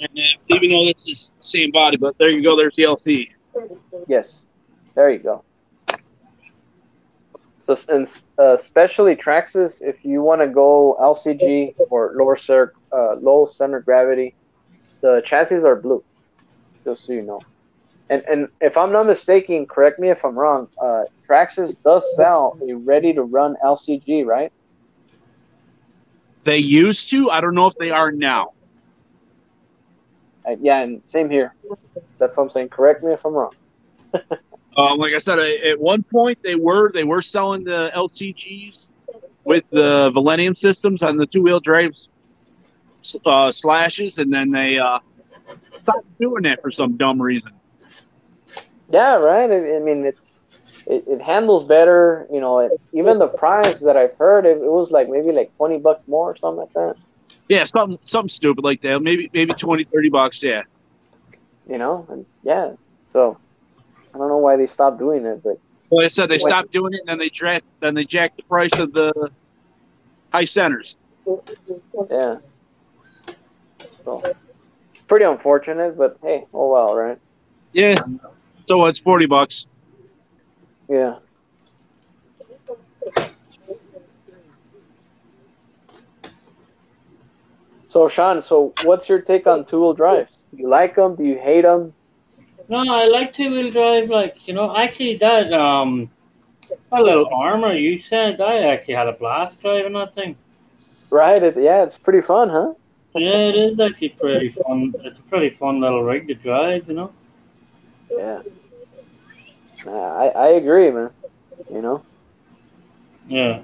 And even though it's the same body, but there you go. There's the LC. Yes, there you go. So, and especially Traxxas, if you want to go LCG or low center of gravity, the chassis are blue, just so you know. And if I'm not mistaken, correct me if I'm wrong, Traxxas does sell a ready-to-run LCG, right? They used to. I don't know if they are now. Yeah, and same here. That's what I'm saying. Correct me if I'm wrong. Like I said, at one point they were selling the LCGs, with the Millennium systems on the two-wheel drives slashes, and then they stopped doing that for some dumb reason. Yeah, right. I mean, it handles better. You know, even the price that I've heard, it was like maybe like $20 more or something like that. Yeah, something stupid like that. Maybe $20-$30. Yeah. You know, and yeah. So I don't know why they stopped doing it, but Well, I said they stopped doing it, and then they jacked the price of the high centers. yeah. So pretty unfortunate, but hey, oh well, right? Yeah. So it's $40. Yeah. So Sean, what's your take on two-wheel drives? Do you like them? Do you hate them? No, I like two-wheel drive. Like, you know, actually that that little armor you said, I actually had a blast driving that thing. Right? It's pretty fun, huh? Yeah, it is actually pretty fun. It's a pretty fun little rig to drive, you know. Yeah. I agree, man. You know. Yeah,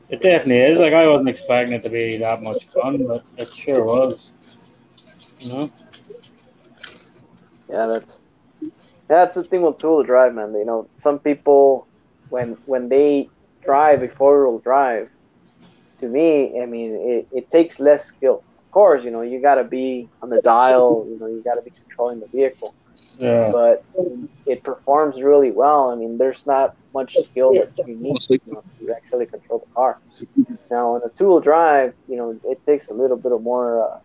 it definitely is. Like, I wasn't expecting it to be that much fun, but it sure was. You know. Yeah, that's the thing with two-wheel drive, man. You know, some people when they drive a four-wheel drive, to me, I mean, it takes less skill. Of course, you know, you got to be on the dial. You know, you got to be controlling the vehicle. Yeah. But since it performs really well, I mean, there's not much skill that you need, you know, to actually control the car. Now, on a two-wheel drive, you know, it takes a little bit of more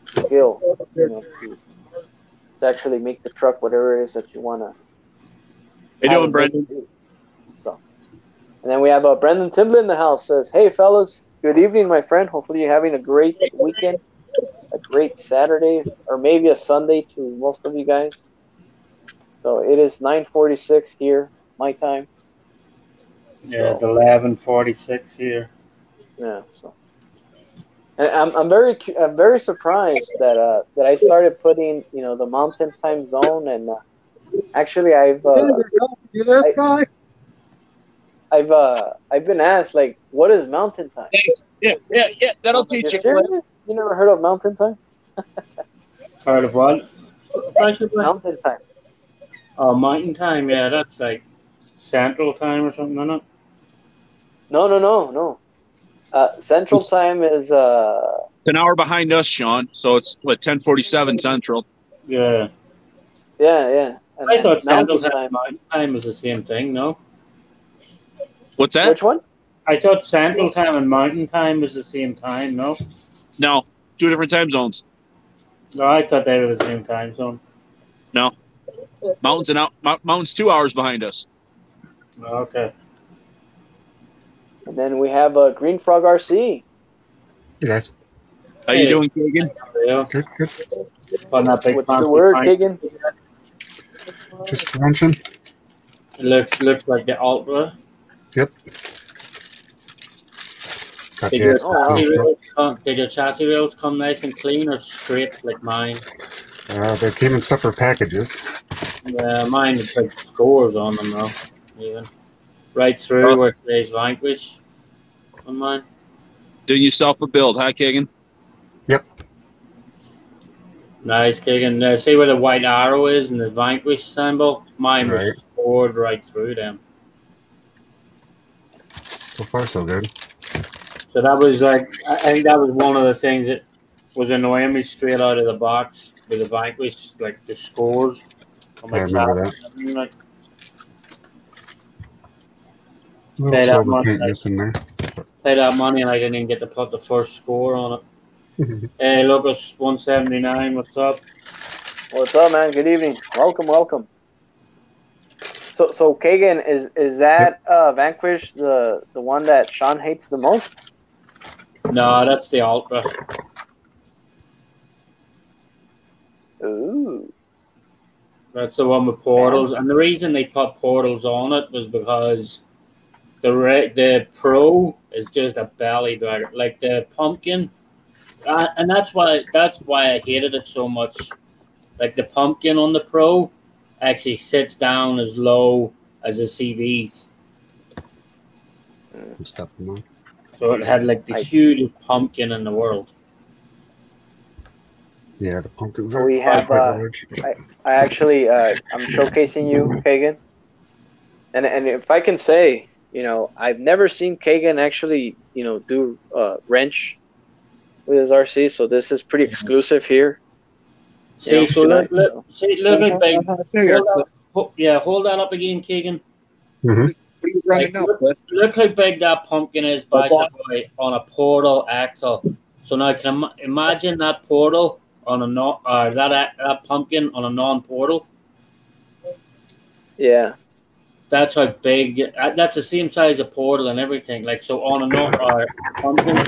skill, you know, to actually make the truck whatever it is that you want to. How you doing, Brendan? So, and then we have Brendan Timblin in the house. Says, "Hey fellas, good evening, my friend. Hopefully you're having a great weekend, a great Saturday, or maybe a Sunday to most of you guys." So it is 9:46 here, my time. Yeah, it's 11:46 here. Yeah, so. And I'm very surprised that I started putting, you know, the mountain time zone, and actually I've been asked, like, what is mountain time? Yeah, that'll teach you. Serious? You never heard of mountain time? Part of what? Mountain time. Oh, mountain time. Yeah, that's like Central Time or something, isn't it? No. Central time is It's an hour behind us, Sean. So it's 10:47 Central. Yeah. Yeah. And I thought Central mountain Time and Mountain Time was the same thing. No. What's that? Which one? I thought Central Time and Mountain Time was the same time. No. No, two different time zones. No, I thought they were the same time zone. No, Mountain's 2 hours behind us. Okay. And then we have Green Frog RC. Hey guys. How you doing, Kagan? Yeah. Good. What's the word, Kagan? Just launching. It looks like the Ultra. Yep. Did your chassis wheels come nice and clean or straight like mine? They came in separate packages. Yeah, mine had big scores on them though. Even right through where it says Vanquish on mine. Doing yourself a build, huh, Kagan? Yep. Nice, Kagan. See where the white arrow is and the Vanquish symbol? Mine was scored right through them. So far, so good. So that was like, I think that was one of the things that was annoying me straight out of the box with the Vanquish, like the scores. I remember that. Like, Pay that money and I didn't even get to put the first score on it. Hey, Lucas 179, what's up? What's up, man? Good evening. Welcome. So Kagan, is that Vanquish the one that Sean hates the most? No, that's the Ultra. Ooh. That's the one with portals, and the reason they put portals on it was because the Pro is just a belly dragger, like the Pumpkin, and that's why I hated it so much. Like the Pumpkin on the Pro actually sits down as low as the CVs. Stop them on. So it had like the hugest pumpkin in the world. Yeah, the pumpkins So are we have, quite large. I actually, I'm showcasing you, Kagan. And if I can say, I've never seen Kagan actually, do wrench with his RC. So this is pretty exclusive here. See, so tonight, look at big. Hold that up again, Keegan. Mm-hmm. Look how big that pumpkin is, by the way, on a portal axle. So now, can imagine that portal on a that pumpkin on a non-portal. Yeah, that's how big. That's the same size of portal and everything. Like so, on a pumpkin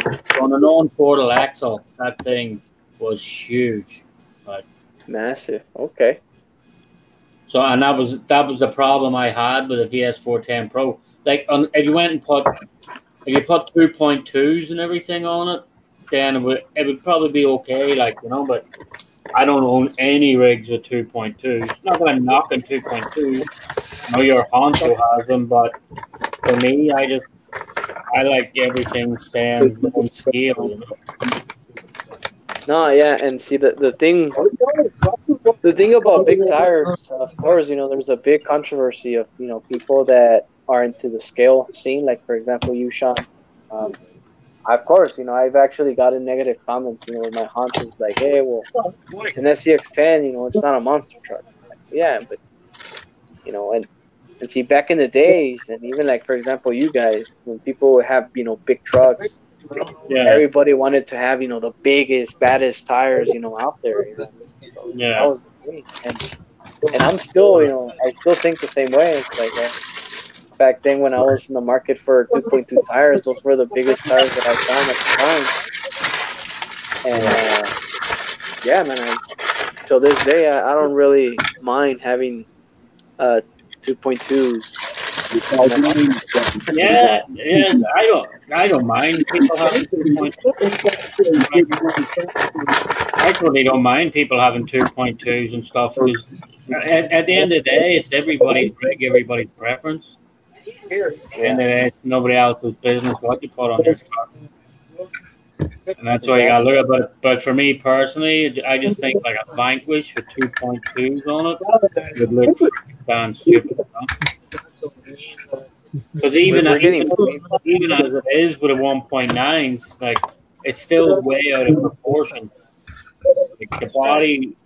on a non-portal axle, that thing was huge. Right. Massive. Okay. So, and that was the problem I had with the VS410 Pro. Like, if you went and put 2.2s and everything on it, then it would probably be okay. Like, but I don't own any rigs with 2.2s. Not that I'm knocking 2.2s. I know your Honcho has them, but for me, I like everything staying on scale. No, yeah, and see the thing about big tires, of course, there's a big controversy of people that are into the scale scene, like for example you, Sean. Of course, I've actually gotten negative comments, with my Honchos, like, hey, well, it's an SCX10, it's not a monster truck. Like, yeah, but and see, back in the days, and even like for example you guys, when people would have big trucks. Yeah. Everybody wanted to have, the biggest, baddest tires, out there. So yeah. That was the thing. And I'm still, I still think the same way. It's like back then when I was in the market for 2.2 tires, those were the biggest tires that I found at the time. And yeah, man, till this day, I don't really mind having 2.2s. Yeah, I don't mind people having 2.2s. I totally don't mind people having 2.2s and stuff because at the end of the day, it's everybody's rig, everybody's preference, and it's nobody else's business what you put on your truck. And that's why you gotta look at it. But for me personally, I just think like a Vanquish with 2.2s on it would look damn stupid. Because even as it is with a 1.9s, like it's still way out of proportion. Like the body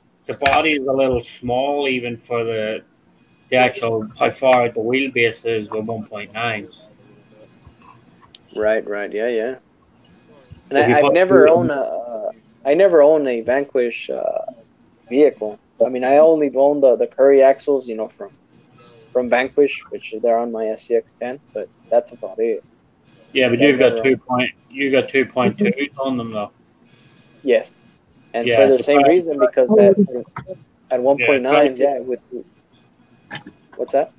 is a little small even for the actual how far the wheelbase is with 1.9s. Right, yeah. And I never owned a Vanquish vehicle. I mean, I only own the Curry axles, from Vanquish, which they're on my SCX10, but that's about it. Yeah, but you've got 2.2s on them though. Yes, and for the same reason, because at 1.9, with what's that?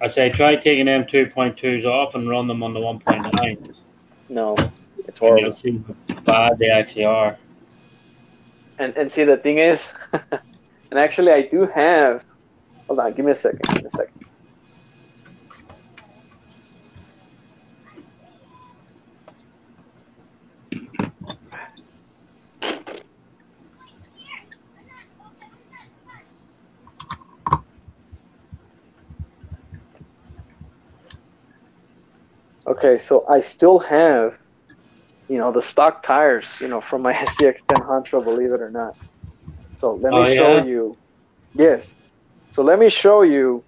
I say try taking them 2.2s off and run them on the 1.9s. No, it's horrible. You'll see how bad they actually are. And see, the thing is, and actually I do have. Hold on, give me a second. Okay, so I still have, the stock tires, from my SCX10 Honcho, believe it or not. So let me show you. Yes. So let me show you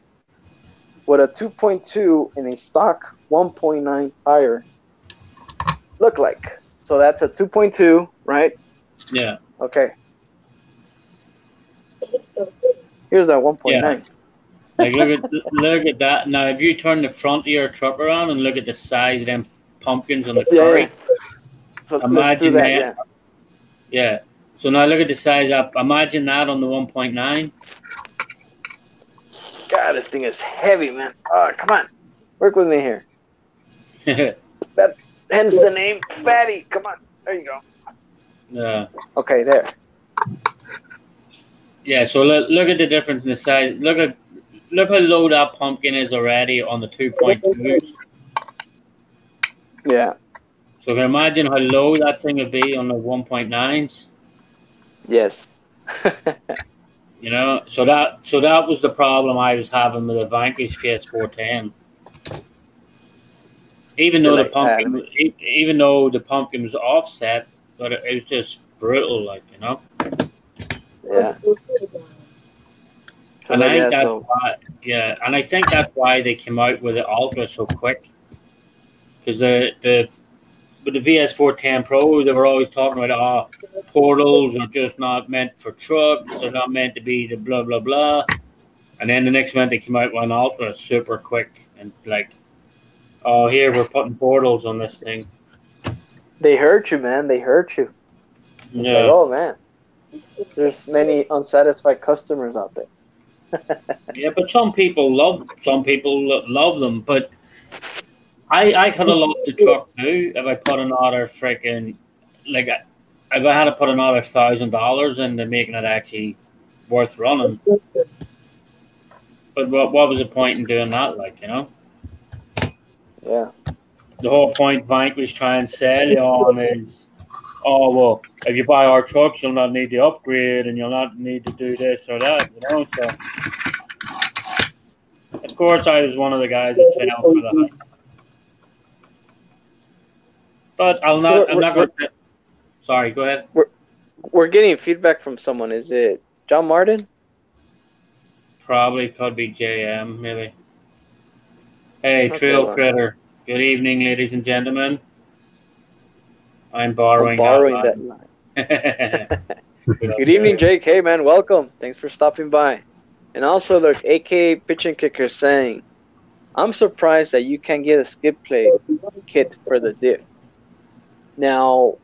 what a 2.2 in a stock 1.9 tire look like. So that's a 2.2, right? Yeah. Okay. Here's that 1.9. Yeah. Like look at that. Now, if you turn the front of your truck around and look at the size of them pumpkins on the Curry, yeah. So imagine let's do that. Yeah. So now look at the size up. Imagine that on the 1.9. God, this thing is heavy, man. Oh, come on. Work with me here. Hence the name Fatty. Come on. There you go. Yeah. Okay, there. Yeah, so look at the difference in the size. Look how low that pumpkin is already on the 2.2s. Yeah. So can you imagine how low that thing would be on the 1.9s? Yes. You know, so that was the problem I was having with the Vanquish VS410. Even So though the like, pumpkin, even though the pumpkin was offset, but it was just brutal, like, you know. yeah. So And like, I think yeah. that's So why, yeah, and I think that's why they came out with the Ultra so quick, because with the VS410 Pro, they were always talking about, portals are just not meant for trucks, they're not meant to be the blah blah blah. And then the next month they came out with an Ultra super quick and like, oh, here we're putting portals on this thing. they hurt you, man. They hurt you. It's like, Yeah, oh man, there's many unsatisfied customers out there. yeah, but some people love them, but I could have loved the truck too if I put another freaking, like, if I had to put another $1,000 into making it actually worth running. But what was the point in doing that? Like, you know, Yeah. the whole point Vanquish try and sell you on is, oh well, if you buy our trucks, you'll not need to upgrade and you'll not need to do this or that. You know, so of course I was one of the guys that fell for the hype. But I'm not going to. Sorry, go ahead. We're getting feedback from someone. Is it John Martin? Probably could be JM, maybe. Hey, Okay, Trail well, Critter. Good evening, ladies and gentlemen. I'm I'm borrowing borrowing that that line. line. Good evening, Jake. Hey, man, welcome. Thanks for stopping by. And also, look, AK Pitch and Kicker saying, I'm surprised that you can't get a skid plate kit for the diff. Now,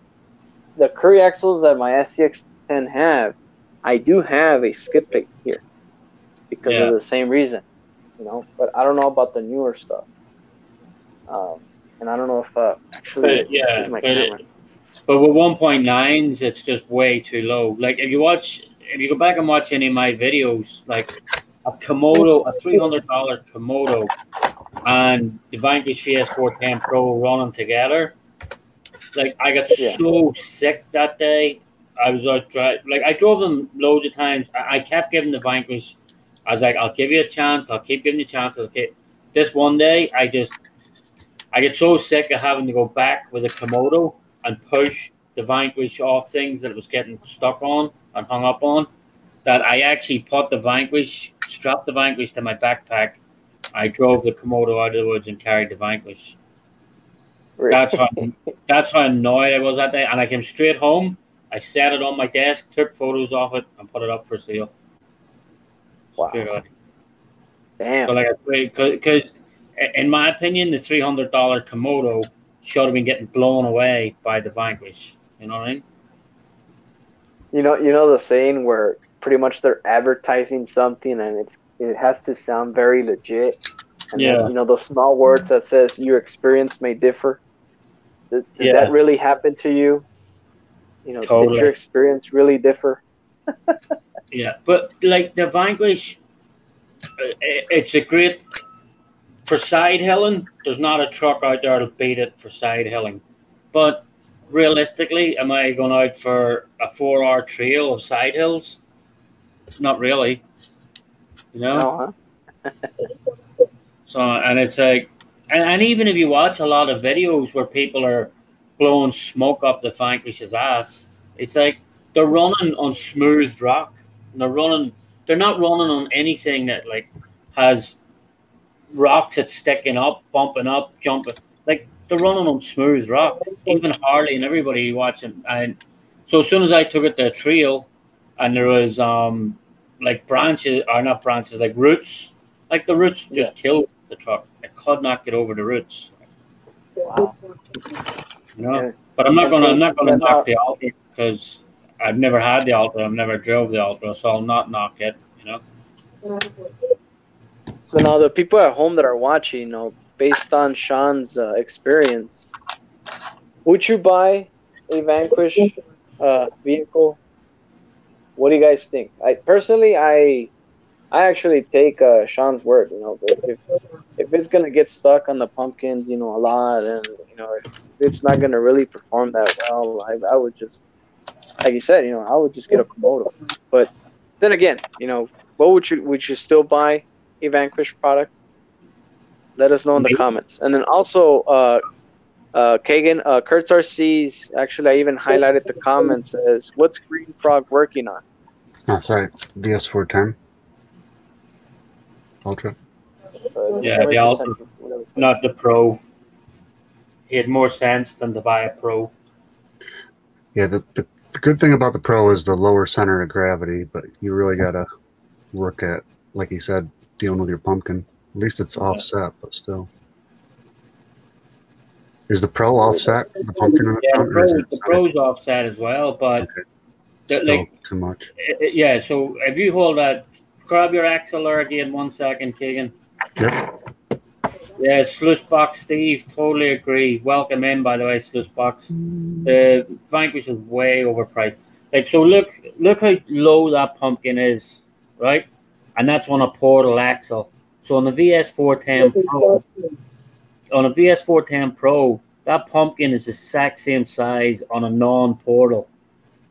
the Curry axles that my SCX10 have, I do have a skid plate here because Yeah. of the same reason, you know. But I don't know about the newer stuff. And I don't know if actually this is my camera. But with 1.9s, it's just way too low. Like if you go back and watch any of my videos, like a Komodo, a $300 Komodo, and the Vanquish VS410 Pro running together, like I got so sick that day. I was out driving, like I drove them loads of times. I kept giving the Vanquish. I was like, I'll give you a chance. I'll keep giving you chances. Okay. This one day, I get so sick of having to go back with a Komodo and push the Vanquish off things that it was getting stuck on and hung up on, that I actually put the Vanquish, strapped the Vanquish to my backpack. I drove the Komodo out of the woods and carried the Vanquish. That's how annoyed I was that day. And I came straight home. I set it on my desk, took photos of it, and put it up for sale. Wow. Straight out. Damn. So like, because in my opinion, the $300 Komodo should have been getting blown away by the Vanquish. You know what I mean? You know the saying where pretty much they're advertising something and it has to sound very legit. And then, you know, those small words that says your experience may differ. Did that really happen to you? You know, totally. Did your experience really differ? Yeah, but like the Vanquish, it's a great for side hilling. There's not a truck out there that'll beat it for side hilling. But realistically, am I going out for a 4-hour trail of side hills? Not really. You know? No, huh? So, and it's like, and even if you watch a lot of videos where people are blowing smoke up the Vanquish's ass, it's like they're running on smooth rock. And they're not running on anything that like has rocks that's sticking up, bumping up, jumping. Like they're running on smooth rock. Even Harley and everybody watching. And so as soon as I took it to a trail, and there was like branches or not branches, like roots. Like the roots just killed the truck. I could not get over the roots. Wow. You know, but I'm not gonna knock the Ultra because I've never had the Ultra. I've never drove the Ultra, so I'll not knock it. You know. So now the people at home that are watching, you know, based on Sean's experience, would you buy a Vanquish vehicle? What do you guys think? I I actually take Sean's word. You know, if it's gonna get stuck on the pumpkins, you know, a lot, and you know, if it's not gonna really perform that well, I would just, like you said, you know, I would just get a Komodo. But then again, you know, what would you still buy a Vanquish product? Let us know in the comments. And then also, Kagan, Kurtz RC's, actually, I even highlighted the comments, says, what's Green Frog working on? Oh, sorry. VS410 Ultra. Yeah, the Ultra, not the Pro. It had more sense than to buy a Pro. Yeah, the good thing about the Pro is the lower center of gravity, but you really got to work at, like you said, dealing with your pumpkin. At least it's offset, but still. Is the Pro offset? The pumpkin in the front? The Pro's offset as well, but still like, too much. Yeah, so if you hold that, grab your axle there again 1 second, Keegan. Yep. Yeah, Sluicebox Steve, totally agree. Welcome in, by the way, Sluicebox. The Vanquish is way overpriced. Like, so look how low that pumpkin is, right? And that's on a portal axle. So on the VS410 Pro, that pumpkin is the exact same size on a non-portal.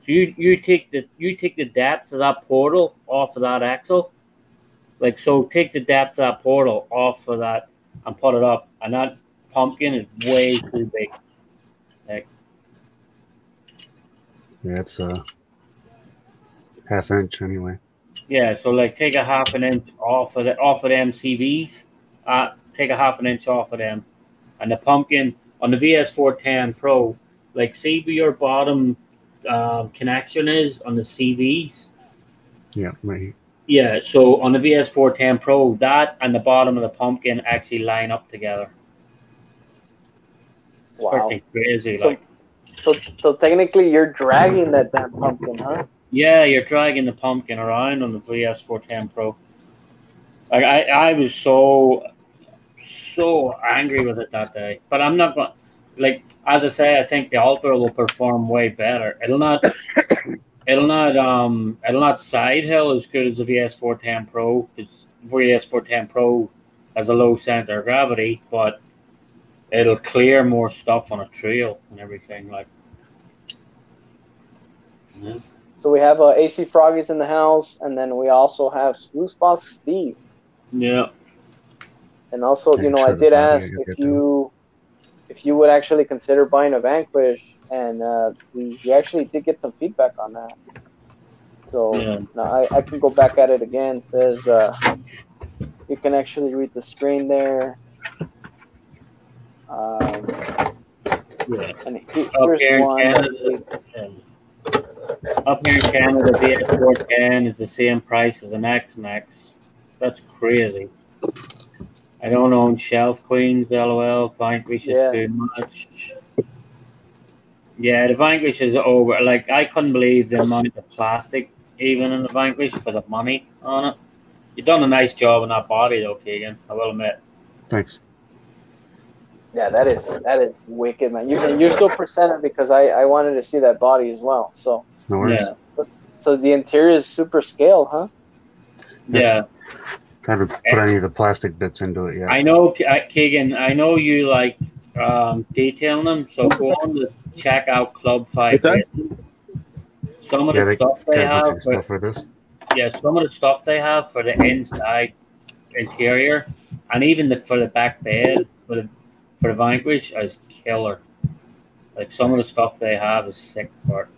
So you take the depths of that portal off of that axle. Like, so take the depth of that portal off of that and put it up, and that pumpkin is way too big. Like, yeah, it's a ½ inch anyway. Yeah, so like take a ½ inch off of them CVs. Take a ½ inch off of them, and the pumpkin on the VS410 Pro, like see where your bottom connection is on the CVs. Yeah, right. Yeah, so on the VS410 Pro, that and the bottom of the pumpkin actually line up together. It's freaking crazy. So technically, you're dragging that damn pumpkin, huh? Yeah, you're dragging the pumpkin around on the VS410 Pro. Like I was so angry with it that day, but I'm not going. Like as I say, I think the Ultra will perform way better. It'll not side hill as good as the VS410 Pro, because VS410 Pro has a low center of gravity, but it'll clear more stuff on a trail and everything. Like, yeah. So we have AC Froggies in the house, and then we also have Sluicebox Steve. Yeah. And also, you know, I did ask if you would actually consider buying a Vanquish, and we actually did get some feedback on that. So now I can go back at it again. It says you can actually read the screen there. And here's one. Up here in Canada, the VS410 is the same price as an X-Max. That's crazy. I don't own Shelf Queens, LOL. Vanquish is too much. Yeah, the Vanquish is over. Like, I couldn't believe the amount of plastic even in the Vanquish for the money on it. You've done a nice job on that body, though, Keegan. I will admit. Thanks. Yeah, that is wicked, man. You're still presented because I wanted to see that body as well. So no worries. Yeah. So the interior is super scale, huh? Yeah. Haven't put any of the plastic bits into it yet. I know, Keegan. I know you like detailing them. So go on to check out Club 5 Racing. Some of the stuff they have for this. Yeah, some of the stuff they have for the inside interior, and even for the back bed for the Vanquish is killer. Like, some of the stuff they have is sick for it.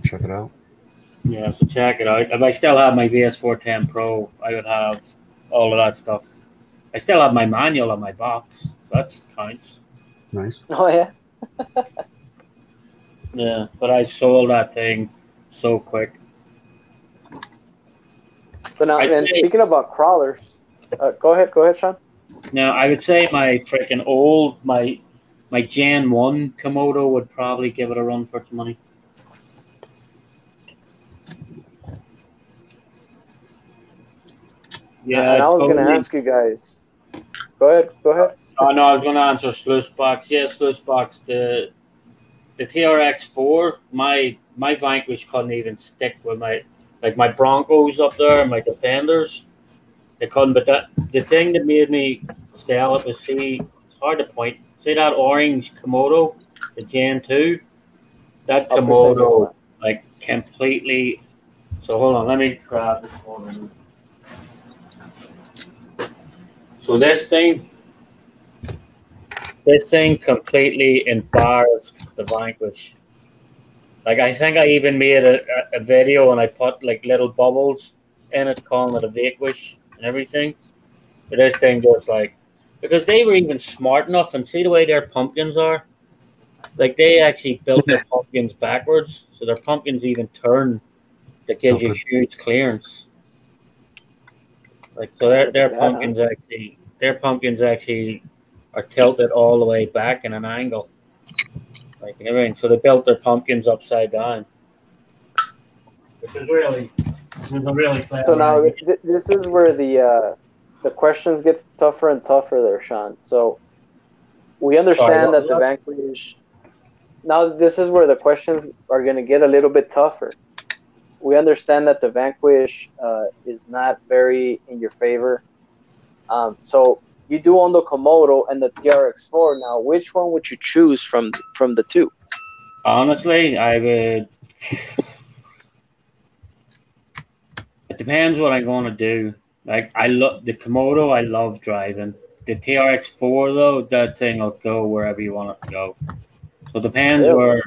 Check it out. Yeah, so check it out. If I still had my VS410 Pro, I would have all of that stuff. I still have my manual on my box. That counts. Nice. Oh, yeah? Yeah, but I sold that thing so quick. So now, speaking about crawlers, go ahead, Sean. Now, I would say my freaking my Gen 1 Komodo would probably give it a run for its money. Yeah, and I was going to ask you guys. Go ahead. Oh, no, I was going to answer Sluicebox. Yeah, Sluicebox. The TRX4, my Vanquish couldn't even stick with like my Broncos up there and my Defenders. They couldn't, but the thing that made me sell it was, see, it's hard to point. See that orange Komodo, the Gen 2? That Upper single Komodo, one. like, completely. So hold on, let me grab this one. So this thing completely embarrassed the Vanquish. Like, I think I even made a video and I put like little bubbles in it, calling it a Vanquish and everything. But this thing just like, because they were even smart enough, and see the way their pumpkins are. Like, they actually built their pumpkins backwards, so their pumpkins even turn. That gives you huge clearance. Like, so their pumpkins actually are tilted all the way back in an angle. Like everything. So they built their pumpkins upside down. Which is really clever. So now this is where the questions get tougher and tougher there, Sean. So we understand that the Vanquish. Now this is where the questions are going to get a little bit tougher. We understand that the Vanquish is not very in your favor. So you do own the Komodo and the TRX4. Now, which one would you choose from the two? Honestly, I would. It depends what I'm going to do. Like, I love the Komodo. I love driving. The TRX4 though, that thing will go wherever you want it to go. So it depends where.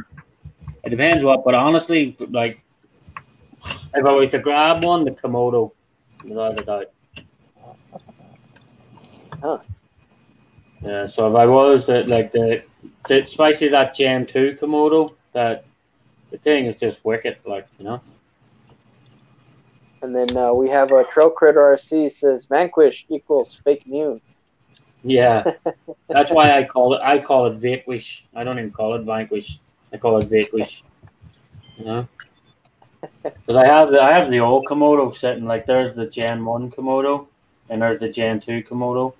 It depends what, but honestly, like, if I was to grab one, the Komodo, without a doubt. Huh. Yeah, so if I was especially that Gen 2 Komodo, that the thing is just wicked, like, you know. And then we have a Trail Critter RC says Vanquish equals fake news. Yeah, that's why I call it Vanquish. I don't even call it Vanquish. I call it Vanquish. You know, because I have the old Komodo sitting, like, there's the Gen 1 Komodo and there's the Gen 2 Komodo.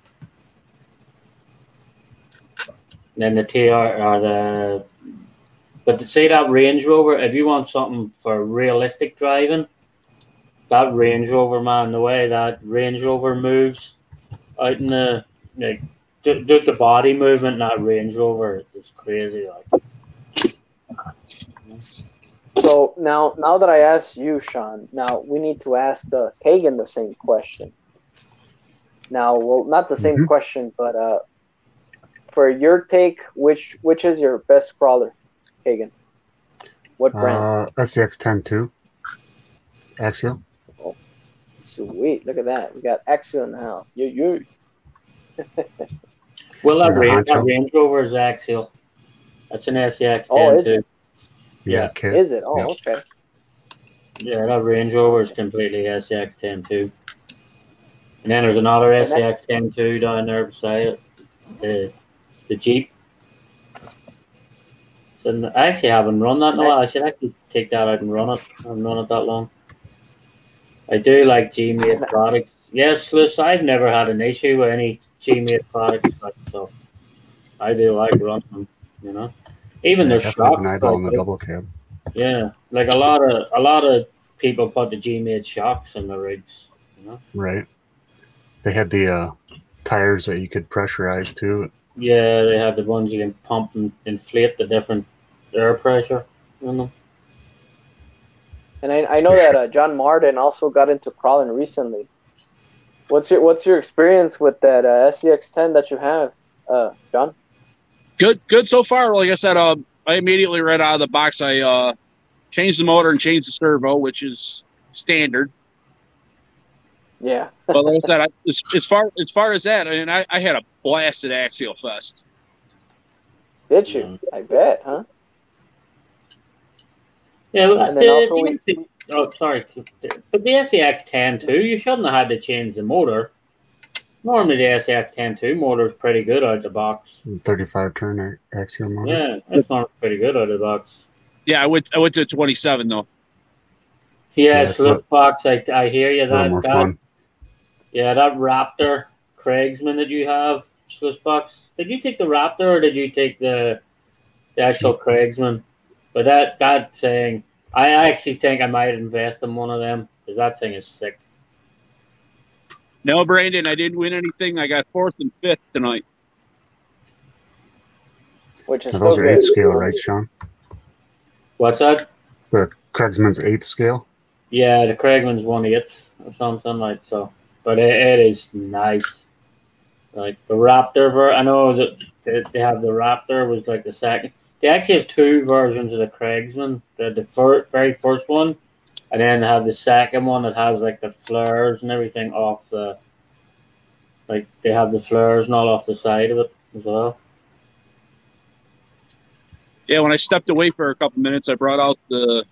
And then the TR or the, but to say that Range Rover, if you want something for realistic driving, that Range Rover, man, the way that Range Rover moves out in the, like, just the body movement in that Range Rover is crazy, like. So now that I asked you, Sean, now we need to ask Kagan the same question. Now, well, not the same question, but for your take, which is your best crawler, Kagan? What brand? SCX-10 2. Axial. Oh, sweet! Look at that. We got Axial in the house. You. Well, that Range Rover is Axial. That's an SCX-10 2. Yeah. Is it? Oh, okay. Yeah, that Range Rover is completely SCX-10 2. And then there's another SCX-10 2 down there beside it. The Jeep. So I actually haven't run that in a while. I should actually take that out and run it. I haven't run it that long. I do like G-made products. Yes, listen, I've never had an issue with any G-made products, so I do like running them, you know. Even the shocks. On the double cab. Yeah, like a lot of people put the G-made shocks in the rigs, you know. Right. They had the tires that you could pressurize too. Yeah, they had the ones you can pump and inflate the different air pressure in them. And I know that John Martin also got into crawling recently. What's your experience with that SCX-10 that you have, John? Good so far. Like I said, I immediately right out of the box, I changed the motor and changed the servo, which is standard. Yeah. But like I said, as far as that, I mean, I had a blast at Axial Fest. Did you? I bet, huh? Yeah, well, sorry. But the SCX-10 2, you shouldn't have had to change the motor. Normally, the SCX-10 2 motor is pretty good out of the box. 35 turn axial motor. Yeah, that's not pretty good out of the box. Yeah, I went to 27 though. Yeah, slip box. I hear you. Fun. Yeah, that Raptor Craigsman that you have, sluice box. Did you take the Raptor or did you take the actual Craigsman? But that thing, I actually think I might invest in one of them because that thing is sick. No, Brandon, I didn't win anything. I got 4th and 5th tonight. which is Now, still those are good. 8 scale, right, Sean? What's that? The Craigsman's 8 scale. Yeah, the Craigman's 1/8 or something like so. But it is nice. Like the Raptor, I know that they have the Raptor was like the second. They actually have 2 versions of the Craigsman. The very first one, and then they have the second one that has like the flares and everything off the. Like they have the flares and all off the side of it as well. Yeah, when I stepped away for a couple minutes, I brought out this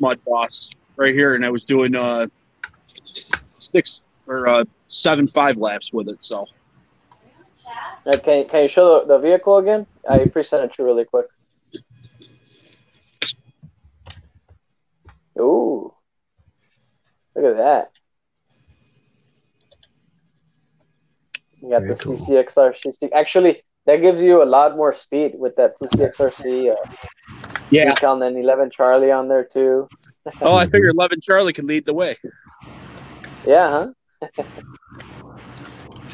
mud boss right here, and I was doing 6 or 7.5 laps with it. So Can you show the vehicle again? I present it to you really quick. Ooh, look at that. You got Very the cool. CCXRC. Actually, that gives you a lot more speed with that CCXRC. yeah. Recon and 11 Charlie on there too. Oh, I figured 11 Charlie could lead the way. Yeah, huh?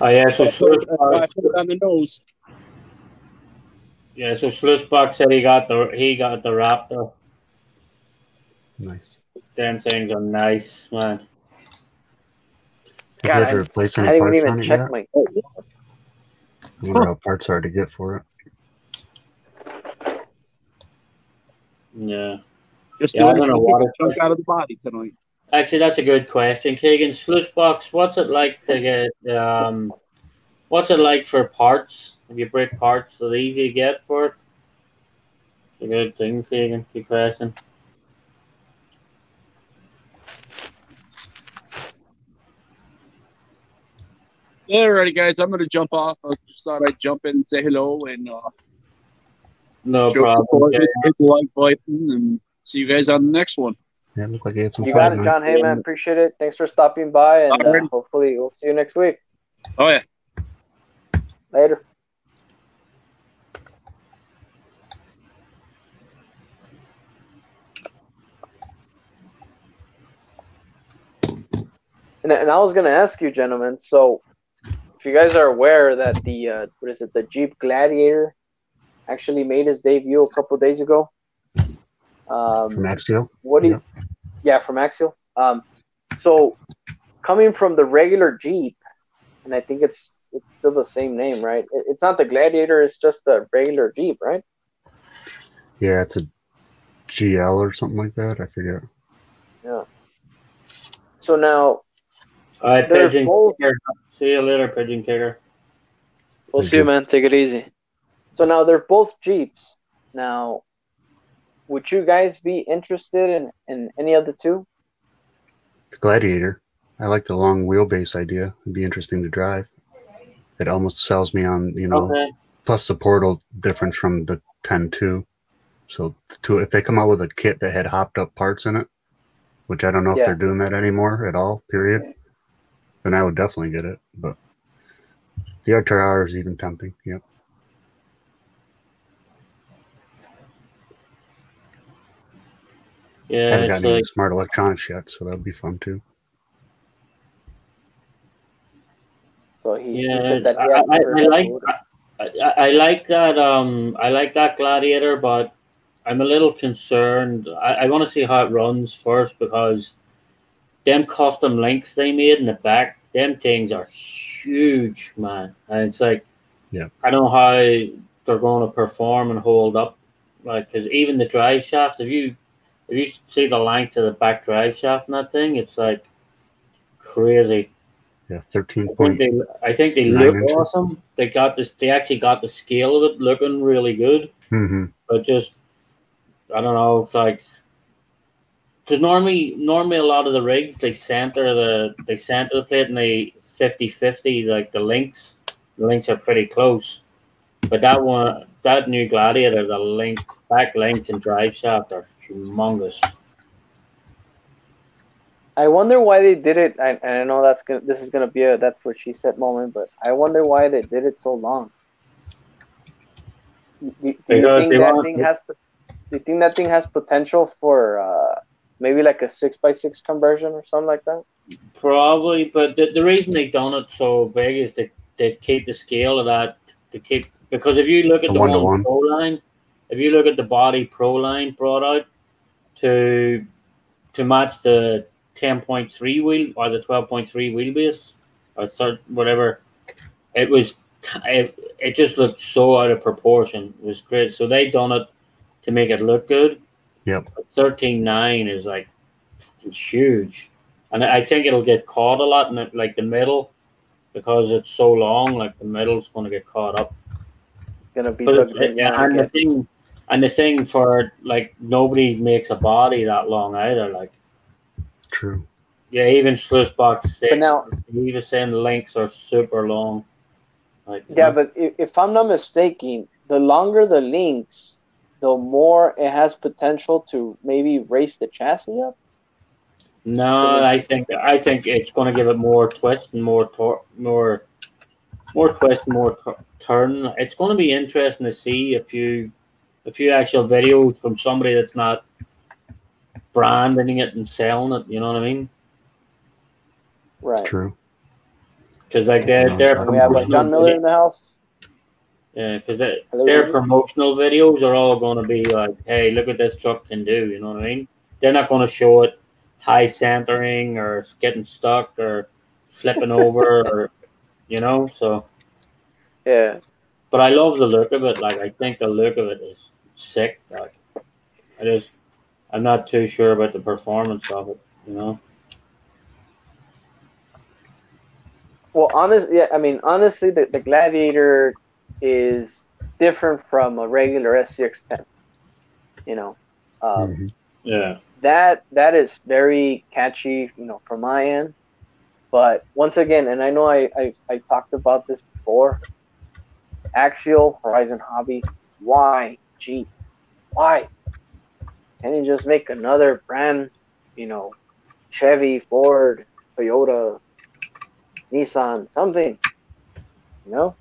Oh yeah, so I put it on the nose. Yeah, so Schlussbach said he got the Raptor. Nice. Damn things are nice, man. Have you had to replace I any didn't parts even on it check yet? my. I wonder how parts are to get for it. Yeah. Just Yeah, I doing don't know it what to it's chunk like. out of the body tonight. Actually, that's a good question, Keegan. Sluicebox, what's it like to get? What's it like for parts? If you break parts, is it easy to get for it? It's a good thing, Keegan. Good question. Alrighty, guys, I'm gonna jump off. I just thought I'd jump in and say hello and No show problem. support, hit the like button, and see you guys on the next one. Yeah, it looked like you had some You fun got it, tonight. John. Hey, man, appreciate it. Thanks for stopping by, and Alrighty. hopefully we'll see you next week. Oh yeah. Later. And I was gonna ask you, gentlemen. So, if you guys are aware that the the Jeep Gladiator actually made his debut a couple of days ago. From Axial? What do you? Yeah, from Axial. So coming from the regular Jeep, and I think it's still the same name, right? It's not the Gladiator; it's just the regular Jeep, right? Yeah, it's a GL or something like that. I forget. Yeah. So now, All right, they're Pigeon both. Kicker. See you later, Pigeon Kicker. We'll see you, man. Take it easy. So now they're both Jeeps. Now, would you guys be interested in any of the two? The Gladiator. I like the long wheelbase idea. It'd be interesting to drive. It almost sells me on, Okay. plus the portal difference from the 10.2. So if they come out with a kit that had hopped up parts in it, which I don't know if they're doing that anymore at all, period, then I would definitely get it. But the RTR is even tempting. Yep. Yeah, I haven't it's gotten any like smart electronics yet, so that would be fun too. So he yeah. said that I like that. I like that Gladiator, but I'm a little concerned. I want to see how it runs first because them custom links they made in the back, them things are huge, man. And it's like, yeah, I don't know how they're going to perform and hold up. Like, because even the drive shaft, if you see the length of the back drive shaft in that thing, it's like crazy. Yeah, 13.9 I think they look inches. awesome. They got this. They actually got the scale of it looking really good. Mm-hmm. But just, I don't know. It's like, because normally a lot of the rigs they center the plate and they 50-50, like the links are pretty close. But that new Gladiator, the back links and drive shaft are humongous. I wonder why they did it. I know this is gonna be a that's what she said moment, but I wonder why they did it so long. Do you think that thing has to? you think that thing has potential for maybe like a 6x6 conversion or something like that? Probably, but the reason they done it so big is to keep the scale of that, to keep, because if you look at The the one to one one. Pro line, if you look at the body Pro line brought out to match the 10.3 wheel or the 12.3 wheelbase or whatever, it was it just looked so out of proportion. It was great. So they done it to make it look good. Yep. 13.9 is like huge. And I think it'll get caught a lot in like the middle, because it's so long. Like the middle's going to get caught up. It's gonna be tucked in, yeah. And the thing for like, nobody makes a body that long either. Like, True. yeah, even sluice box 6. But now, he was saying the links are super long. Like, yeah, but if I'm not mistaken, the longer the links, the more it has potential to maybe raise the chassis up. No, I think it's going to give it more twist and more twist, more turn. It's going to be interesting to see a few actual videos from somebody that's not branding it and selling it. You know what I mean? Right. True. Because like they're we have John Miller in the house. Yeah, because their promotional videos are all going to be like, "Hey, look what this truck can do." You know what I mean? They're not going to show it high centering or getting stuck or flipping over or, you know. So yeah. But I love the look of it. Like, I think the look of it is sick. Like, I'm not too sure about the performance of it. You know. Well, honestly, the Gladiator is different from a regular SCX-10. You know, yeah, that is very catchy. You know, from my end. But once again, and I know I talked about this before. Axial, Horizon Hobby, why Jeep? Why? Can you just make another brand? You know, Chevy, Ford, Toyota, Nissan, something, you know?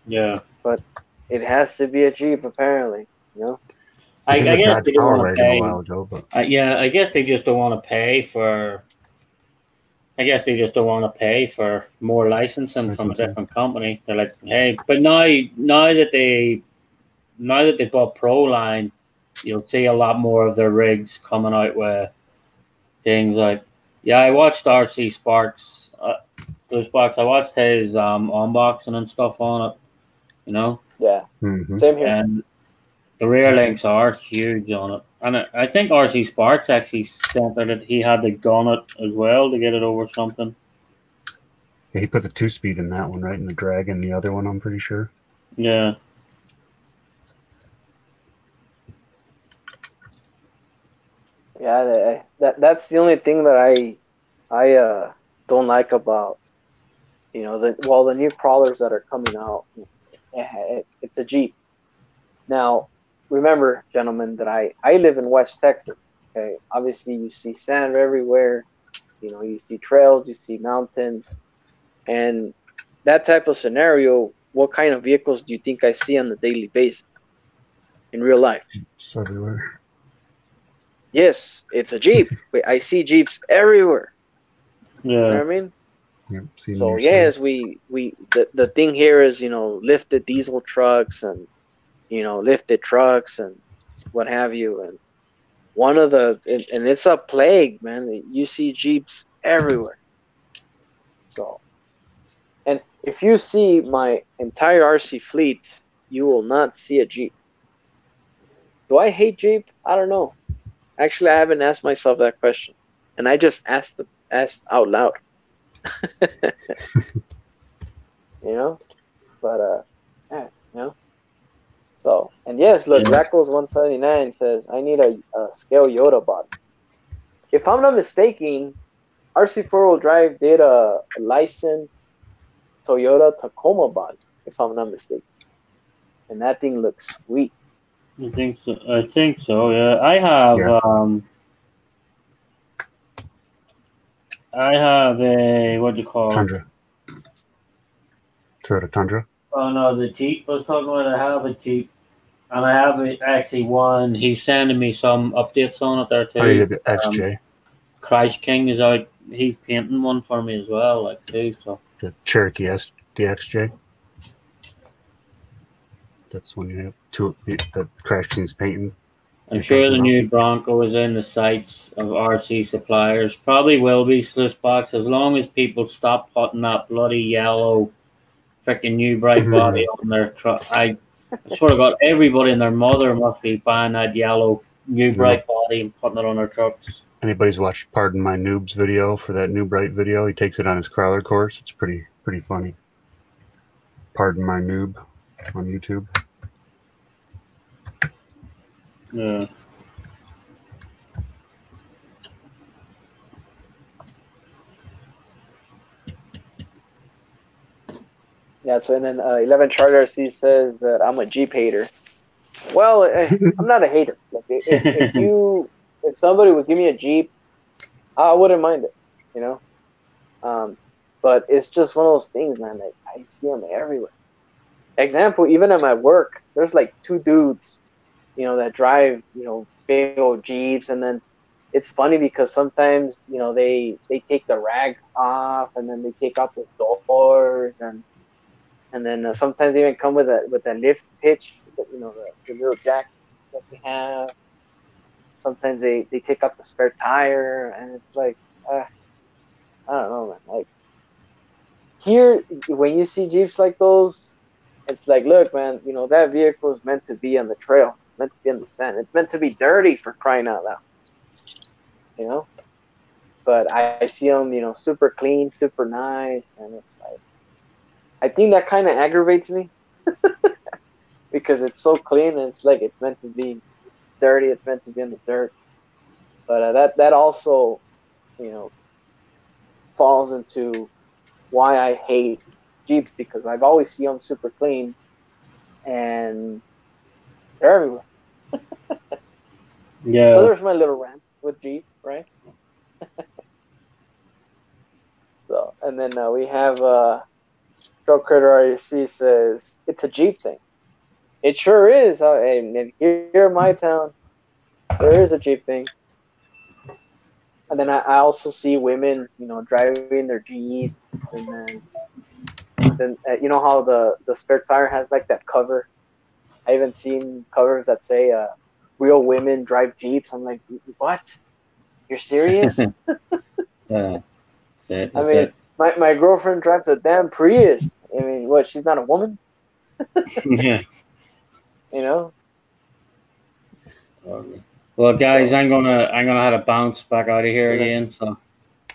Yeah. But it has to be a Jeep, apparently, you know? I guess they don't want to pay. I guess they just don't want to pay for. I guess they just don't want to pay for more licensing from a different company. They're like, hey, but now that they bought Proline, you'll see a lot more of their rigs coming out with things like, yeah, I watched RC Sparks, I watched his unboxing and stuff on it, you know. Yeah, same here. And the rear links are huge on it. And I think RC Sparks actually said that he had to gun it as well to get it over something. Yeah, he put the 2-speed in that one, right? And the drag in the other one, I'm pretty sure. Yeah. Yeah, that's the only thing that I don't like about, you know, the new crawlers that are coming out. It's a Jeep. Now, remember, gentlemen, that I live in West Texas. Okay, obviously you see sand everywhere. You know, you see trails, you see mountains, and that type of scenario. What kind of vehicles do you think I see on a daily basis in real life? It's everywhere. Yes, it's a Jeep. I see Jeeps everywhere. Yeah. You know what I mean? Yep, so yes, the thing here is, you know, lifted diesel trucks and, you know, lifted trucks and what have you, and and it's a plague, man. You see Jeeps everywhere. So, and if you see my entire RC fleet, you will not see a Jeep. Do I hate Jeep? I don't know. Actually, I haven't asked myself that question, and I just asked out loud. You know, but yeah, you know. So, and yes, look, Rackles 179 says I need a scale Yoda body. If I'm not mistaken, RC 4-wheel drive did a licensed Toyota Tacoma body, if I'm not mistaken, and that thing looks sweet. I think so. Yeah, I have. I have a, what do you call Tundra. Toyota Tundra. Oh no, the Jeep I was talking about. I have a Jeep. And I have actually one. He's sending me some updates on it there too. Oh, yeah, the XJ. Christ King is out. He's painting one for me as well, like too. So The Cherokee the XJ. That's one you have. Two the Crash King's painting. I'm sure the new Bronco is in the sights of RC suppliers. Probably will be sluice box as long as people stop putting that bloody yellow freaking new bright body on their truck. I swear to God, everybody and their mother must be buying that yellow new bright body and putting it on their trucks. Anybody's watched Pardon My Noob's video for that new bright video? He takes it on his crawler course. It's pretty funny. Pardon My Noob on YouTube. Yeah. Yeah, so and then 11 Charter C says that I'm a Jeep hater. Well, I'm not a hater. Like, if somebody would give me a Jeep, I wouldn't mind it, you know. But it's just one of those things, man. Like, I see them everywhere. Example, even at my work, there's like 2 dudes, you know, that drive, you know, big old Jeeps, and then it's funny because sometimes, you know, they take the rag off, and then they take out the doors, and then sometimes they even come with a lift hitch, you know, the little jack that they have. Sometimes they take out the spare tire, and it's like, I don't know, man. Like, here, when you see Jeeps like those, it's like, look, man, you know, that vehicle is meant to be on the trail. It's meant to be in the sand. It's meant to be dirty, for crying out loud. You know? But I see them, you know, super clean, super nice, and it's like, I think that kind of aggravates me because it's so clean, and it's like it's meant to be dirty. It's meant to be in the dirt. But that also, you know, falls into why I hate Jeeps, because I've always seen them super clean, and they're everywhere. Yeah. So there's my little rant with Jeep, right? So, and then we have Truck Critter RC says it's a Jeep thing. It sure is. And here in my town, there is a Jeep thing. And then I also see women, you know, driving their Jeeps, and then you know how the spare tire has like that cover. I even seen covers that say real women drive Jeeps. I'm like, what? You're serious? Yeah. That's I mean, my girlfriend drives a damn Prius. I mean, what? She's not a woman? Yeah. You know? Well, guys, I'm gonna have to bounce back out of here again. So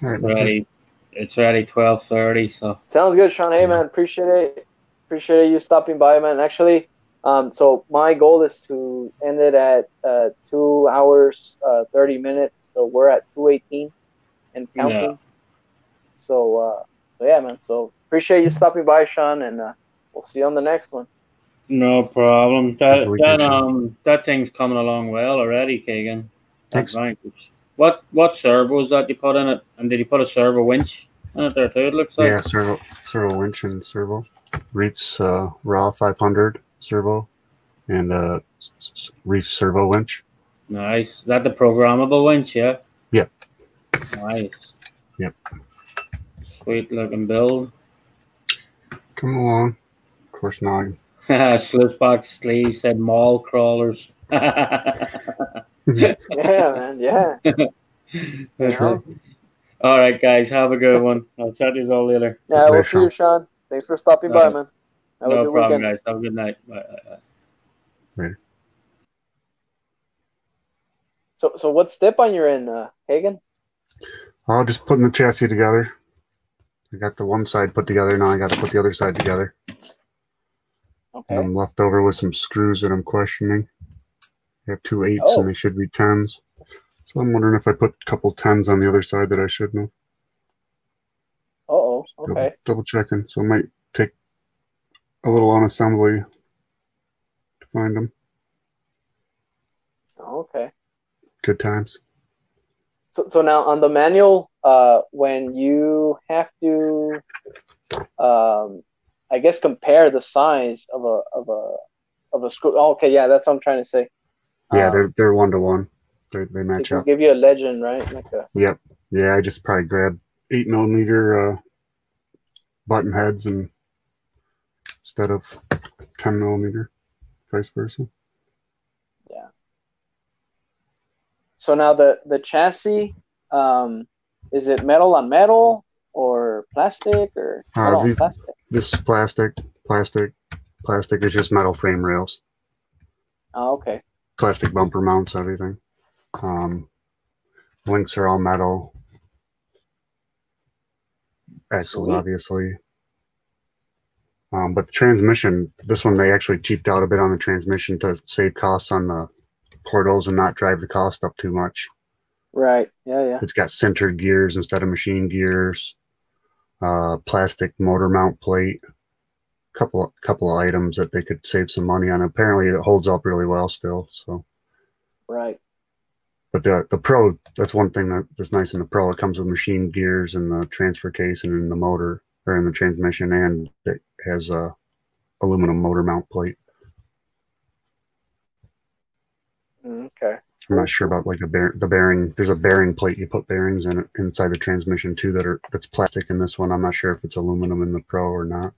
All right, it's already 12:30. So sounds good, Sean. Hey, man, appreciate it. Appreciate you stopping by, man. Actually, so my goal is to end it at 2 hours 30 minutes. So we're at 2:18 and counting. Yeah. So yeah, man. So appreciate you stopping by, Sean, and we'll see you on the next one. No problem. That thing's coming along well already, Keegan. Thanks. What servos that you put in it? And did you put a servo winch in it there too? It looks like. Yeah, servo winch and servo. Reef's raw 500 servo, and Reef servo winch. Nice. Is that the programmable winch? Yeah. Yep. Nice. Yep. Sweet looking build. Come along. Of course not. Sluicebox Slee said mall crawlers. Yeah, man. Yeah. That's it. All right, guys. Have a good one. I'll chat to you all later. Yeah, we'll see you, Sean. Thanks for stopping by, man. Have a good problem, weekend. guys. Have a good night. Bye. Later. So what step on your end, Hagen? Oh, just putting the chassis together. I got the one side put together. Now I got to put the other side together. Okay. I'm left over with some screws that I'm questioning. I have 2 8s and they should be 10s. So I'm wondering if I put a couple 10s on the other side that I shouldn't have. Okay. Double checking. So it might take a little on assembly to find them. Okay. Good times. So now on the manual, when you have to, I guess, compare the size of of a screw. Oh, okay, yeah, that's what I'm trying to say. Yeah, they're 1-to-1. They They match can up. give you a legend, right? Like a. Yep. Yeah, I just probably grabbed 8mm button heads and instead of 10mm, vice versa. Yeah. So now the chassis, is it metal on metal or plastic or metal on plastic? This is plastic. Plastic is just metal frame rails. Oh, okay. Plastic bumper mounts, everything. Links are all metal. Axles, obviously. But the transmission, this one, they actually cheaped out a bit on the transmission to save costs on the portals and not drive the cost up too much. Right. Yeah. It's got sintered gears instead of machine gears. Plastic motor mount plate. Couple of items that they could save some money on. Apparently, it holds up really well still. So. Right. But the Pro, that's one thing that's nice in the Pro. It comes with machine gears in the transfer case and in the motor or in the transmission, and it has a aluminum motor mount plate. Okay. I'm not sure about like the bearing. There's a bearing plate you put bearings in it inside the transmission too that's plastic in this one. I'm not sure if it's aluminum in the Pro or not.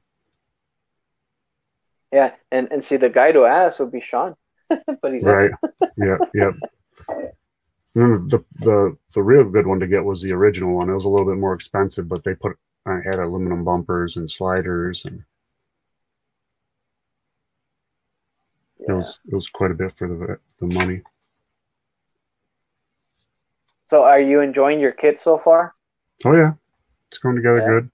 Yeah, and see, the guy to ask would be Sean, but he's right. Yep. And then the real good one to get was the original one. It was a little bit more expensive, but I had aluminum bumpers and sliders, and it was quite a bit for the money. So, are you enjoying your kit so far? Oh yeah, it's going together good.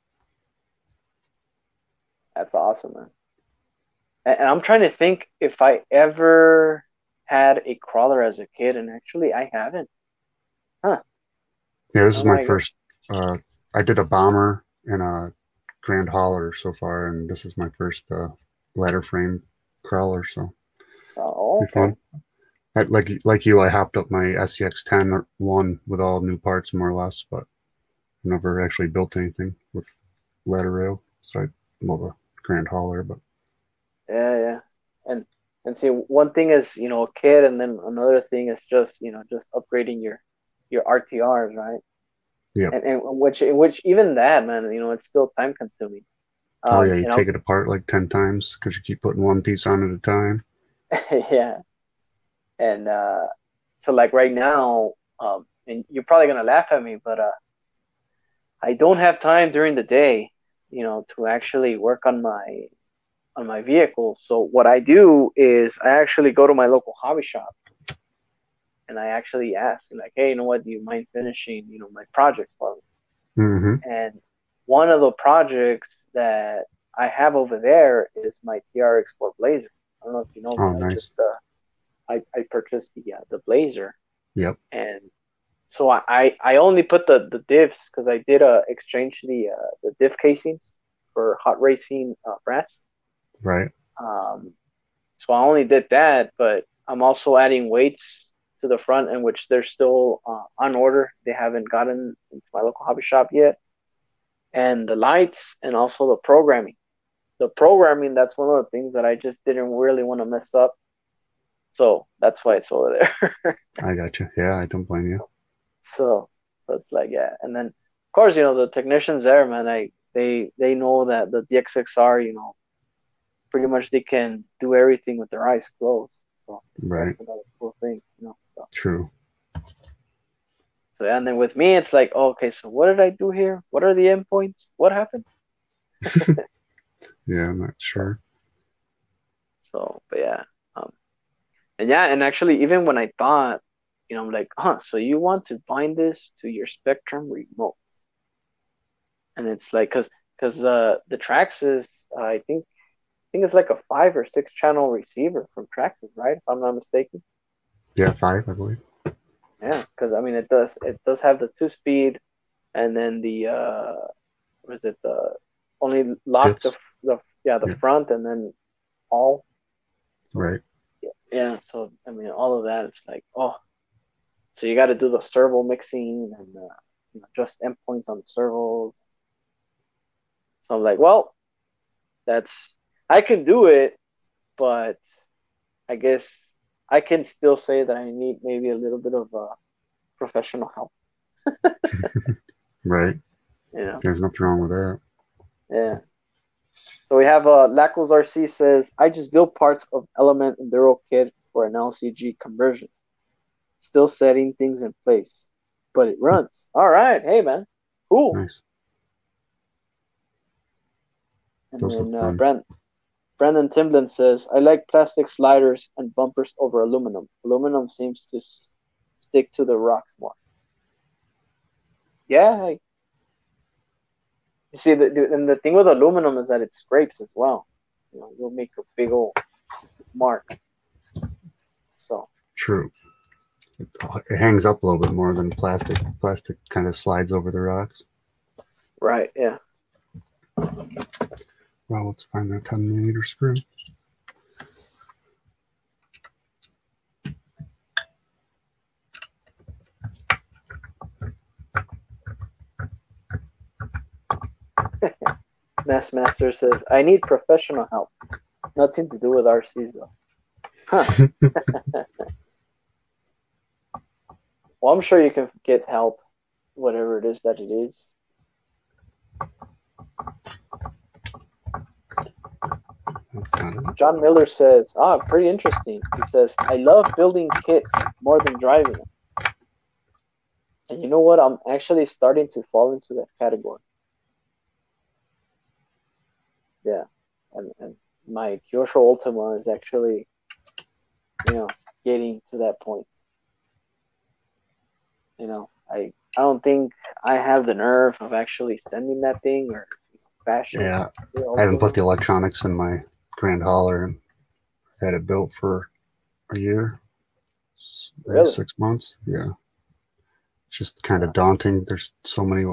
That's awesome, man. And I'm trying to think if I ever had a crawler as a kid, and actually I haven't. Huh. Yeah, this is my first. I did a bomber and a grand hauler so far, and this is my first ladder frame crawler. So, okay. Fun. Like you, I hopped up my SCX-10 one with all new parts, more or less, but never actually built anything with ladder rail. So, the grand hauler, but. Yeah. And see, one thing is, a kit, and then another thing is just upgrading your RTRs, right? Yeah. And which even that, man, it's still time consuming. You take it apart like 10 times because you keep putting one piece on at a time. Yeah. And so like right now, and you're probably gonna laugh at me, but I don't have time during the day, to actually work on my vehicle. So what I do is I actually go to my local hobby shop and I actually ask, like, hey, you know what, do you mind finishing, my project for me? Mm-hmm. And one of the projects that I have over there is my TRX 4 Blazer. I don't know if you know, but nice. I purchased the Blazer. Yep. And so I only put the diffs because I did exchange the diff casings for hot racing brass. Right. So I only did that, but I'm also adding weights to the front, in which they're still on order. They haven't gotten into my local hobby shop yet. And the lights and also the programming. The programming, that's one of the things that I just didn't really want to mess up. So that's why it's over there. I got you. Yeah, I don't blame you. So it's like, yeah. And then, of course, the technicians there, man, they know that the DXXR, pretty much they can do everything with their eyes closed. So that's another cool thing, So. True. So, and then with me, it's like, okay, so what did I do here? What are the endpoints? What happened? Yeah, I'm not sure. So, but yeah. And actually, even when I thought, I'm like, so you want to bind this to your Spectrum remote. And it's like, because the Traxxas, I think it's like a 5 or 6 channel receiver from Traxxas, right? If I'm not mistaken. Yeah, 5, I believe. Yeah, because I mean, it does have the 2-speed, and then the only lock the front, and then all. So, right. Yeah. So I mean, all of that, it's like, so you got to do the servo mixing and just endpoints on the servos. So I'm like, well, I can do it, but I guess I can still say that I need maybe a little bit of professional help. Right. You know. There's nothing wrong with that. Yeah. So we have Lacos RC says, I just built parts of Element Enduro kit for an LCG conversion. Still setting things in place, but it runs. All right. Hey, man. Cool. Nice. And Those then look fun. Brandon Timblin says, I like plastic sliders and bumpers over aluminum. Aluminum seems to stick to the rocks more. Yeah. You see, and the thing with aluminum is that it scrapes as well. You know, you'll make a big old mark. So. True. It hangs up a little bit more than plastic. Plastic kind of slides over the rocks. Right, yeah. Well, let's find that 10mm screw. Master says, I need professional help. Nothing to do with RCs, though. Huh. Well, I'm sure you can get help, whatever it is that it is. John Miller says, pretty interesting. He says, I love building kits more than driving them. And you know what? I'm actually starting to fall into that category. Yeah. And my Kyosho Ultima is actually, getting to that point. I don't think I have the nerve of actually sending that thing or fashion. Yeah. I haven't put the electronics in my Grand Hauler and had it built for a year. Really? 6 months. Yeah. It's just kind of daunting. There's so many,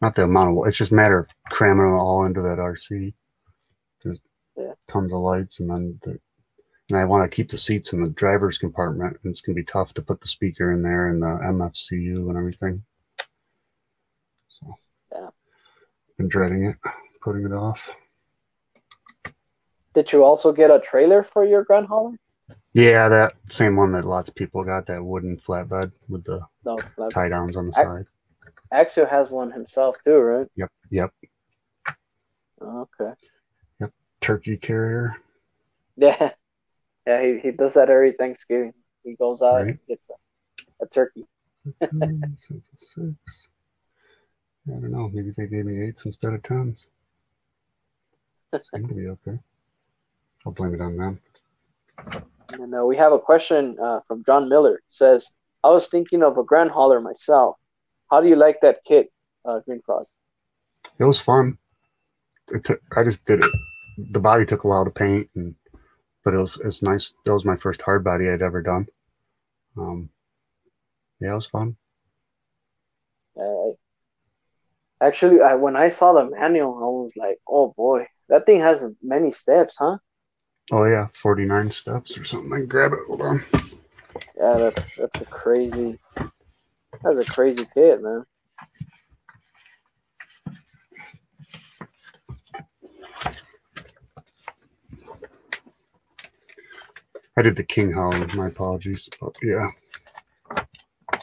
not the amount of, it's just a matter of cramming it all into that RC. There's tons of lights, and then and I want to keep the seats in the driver's compartment, and it's going to be tough to put the speaker in there and the MFCU and everything. So, been dreading it, putting it off. Did you also get a trailer for your Grand Hauler? Yeah, that same one that lots of people got, that wooden flatbed with the tie downs on the side. Axel has one himself too, right? Yep. Okay. Yep. Turkey carrier. Yeah. Yeah, he does that every Thanksgiving. He goes out and gets a turkey. So it's a 6. I don't know. Maybe they gave me 8s instead of 10s. Seemed to be okay. I'll blame it on them. And we have a question from John Miller. It says, I was thinking of a Grand Hauler myself. How do you like that kit, Green Frog? It was fun. I just did it. The body took a while to paint, but it's nice. That was my first hard body I'd ever done. Yeah, it was fun. Actually, when I saw the manual, I was like, oh boy, that thing has many steps, huh? Oh yeah, 49 steps or something. I can grab it. Hold on. Yeah, that's a crazy kit, man. I did the King Holly. My apologies, but yeah.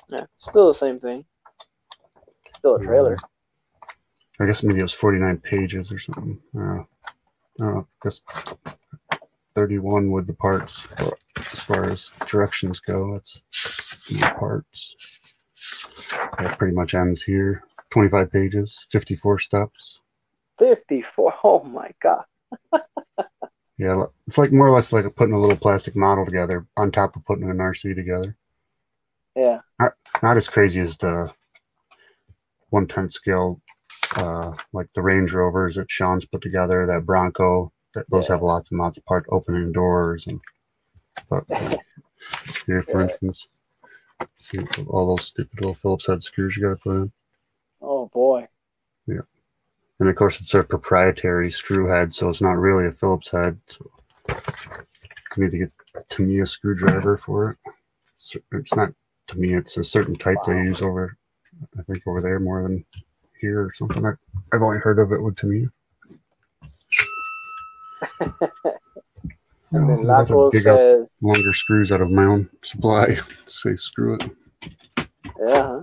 Yeah, still the same thing. Still a trailer. I guess maybe it was 49 pages or something. I guess 31 with the parts. But as far as directions go, that's the parts. That pretty much ends here. 25 pages, 54 steps. 54? Oh my God. Yeah, it's like more or less like putting a little plastic model together on top of putting an RC together. Yeah. Not as crazy as the 1/10 scale, like the Range Rovers that Sean's put together, that Bronco. Those have lots and lots of parts, opening doors, but here, for instance, see all those stupid little Phillips head screws you got to put in. Oh boy. Yeah. And of course, it's a proprietary screw head, so it's not really a Phillips head. So you need to get Tamiya screwdriver for it. It's not Tamiya, it's a certain type they use over there more than here or something. I've only heard of it with Tamiya. And then I'll have to Laco dig out says, longer screws out of my own supply. Say screw it. yeah.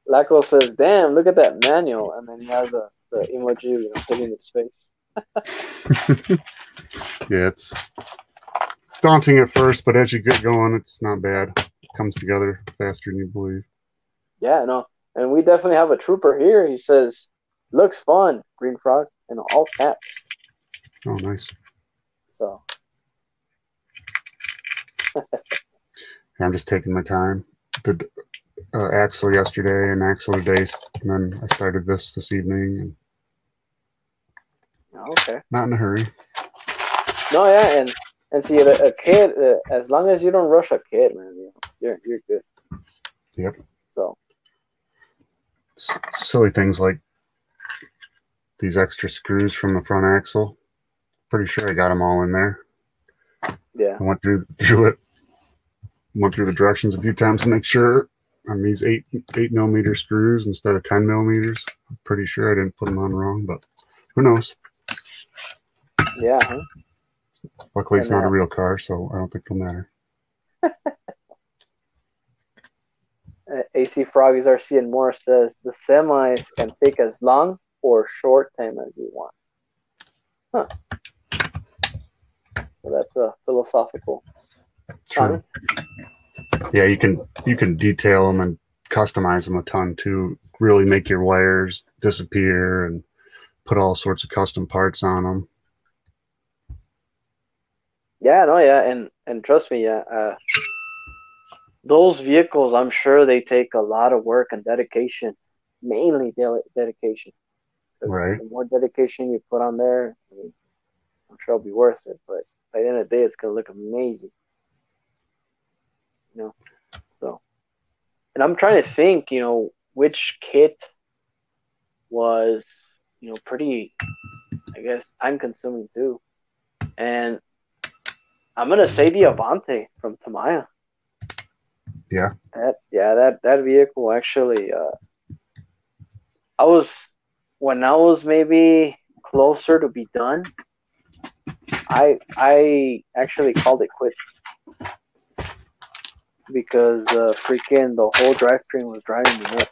Laco says, damn, look at that manual. And then he has the emoji, you know, hitting his face. Yeah, it's daunting at first, but as you get going, it's not bad. It comes together faster than you believe. Yeah, no. And we definitely have a trooper here. He says, looks fun, Green Frog, in all caps. Oh, nice. So. I'm just taking my time. Did axle yesterday and axle today, and then I started this evening. And Okay. not in a hurry. No, yeah, and see, a kid, as long as you don't rush a kid, man, you know, you're good. Yep. So. Silly things like these extra screws from the front axle. Pretty sure I got them all in there. Yeah. I went through it. Went through the directions a few times to make sure on these 8mm screws instead of 10mm. I'm pretty sure I didn't put them on wrong, but who knows? Yeah. Huh? Luckily, it's not a real car, so I don't think it'll matter. AC Froggies RC and more says the semis can take as long or short time as you want. Huh. So that's a philosophical comment. Yeah, you can detail them and customize them a ton too. Really make your wires disappear and put all sorts of custom parts on them. Yeah, no, yeah, and trust me, yeah, those vehicles, I'm sure they take a lot of work and dedication, mainly dedication. Right. The more dedication you put on there, I mean, I'm sure it'll be worth it. But by the end of the day, it's gonna look amazing. You know, so. And I'm trying to think, you know, which kit was, you know, pretty, I guess, time consuming too. And I'm gonna say the Avante from Tamiya. Yeah. That vehicle actually. When I was maybe closer to be done, I actually called it quits because freaking the whole drivetrain was driving me nuts.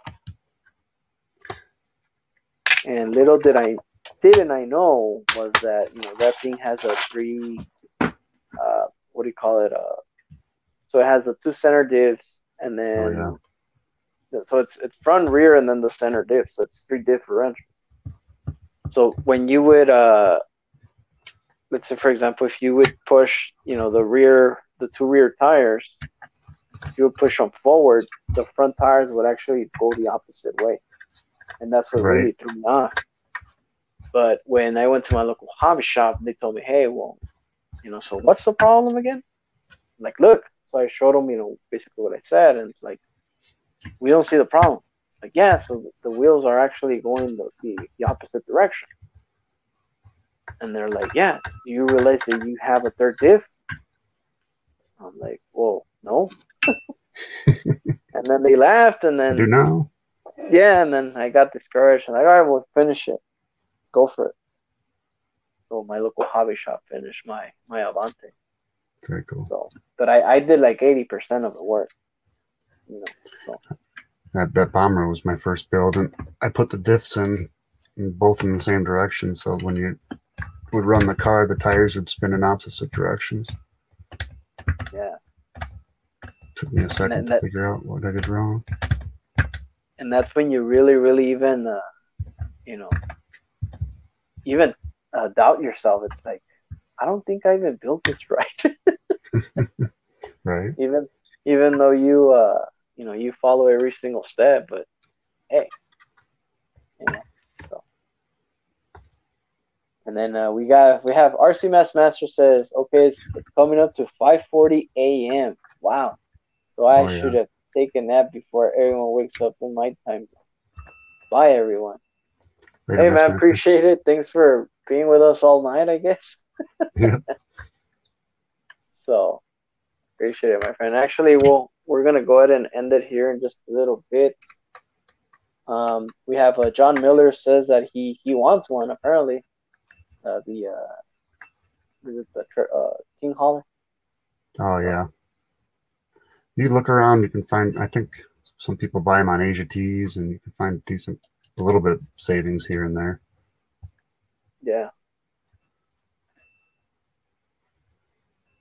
And little didn't I know was that, you know, that thing has a what do you call it? So it has the two center divs, and then so it's front, rear, and then the center diff. So it's 3 differential. So when you would let's say for example, if you would push, you know, the 2 rear tires, if you would push them forward, the front tires would actually go the opposite way, and that's what really threw me off. But when I went to my local hobby shop, they told me, hey, well, you know, so what's the problem again? I'm like, look. So I showed them, you know, basically what I said, and it's like, we don't see the problem. It's like, yeah, so the wheels are actually going the opposite direction. And they're like, yeah, do you realize that you have a third diff? I'm like, well, no. And then they laughed, and then I do now. Yeah, and then I got discouraged, and like, all right, we'll finish it. Go for it. So my local hobby shop finished my Avante. Very cool. So, but I did like 80% of the work. You know, so. That Bomber was my first build, and I put the diffs in both in the same direction. So when you would run the car, the tires would spin in opposite directions. Yeah. Took me a second to figure out what I did wrong. And that's when you really, really even, you know, even doubt yourself. It's like, I don't think I even built this right. Right. Even though you know, you follow every single step, but hey, you know, so. And then we have RC Master says, okay, it's coming up to 5:40 a.m. Wow. So I should have taken a nap before everyone wakes up in my time. Bye, everyone. Hey, man, appreciate it. Thanks for being with us all night, I guess. Yeah. So, appreciate it, my friend. Actually, we're going to go ahead and end it here in just a little bit. We have John Miller says that he wants one, apparently. Is it the King Hauler? Oh yeah. You look around, you can find. I think some people buy them on Asia Tees, and you can find a little bit of savings here and there. Yeah.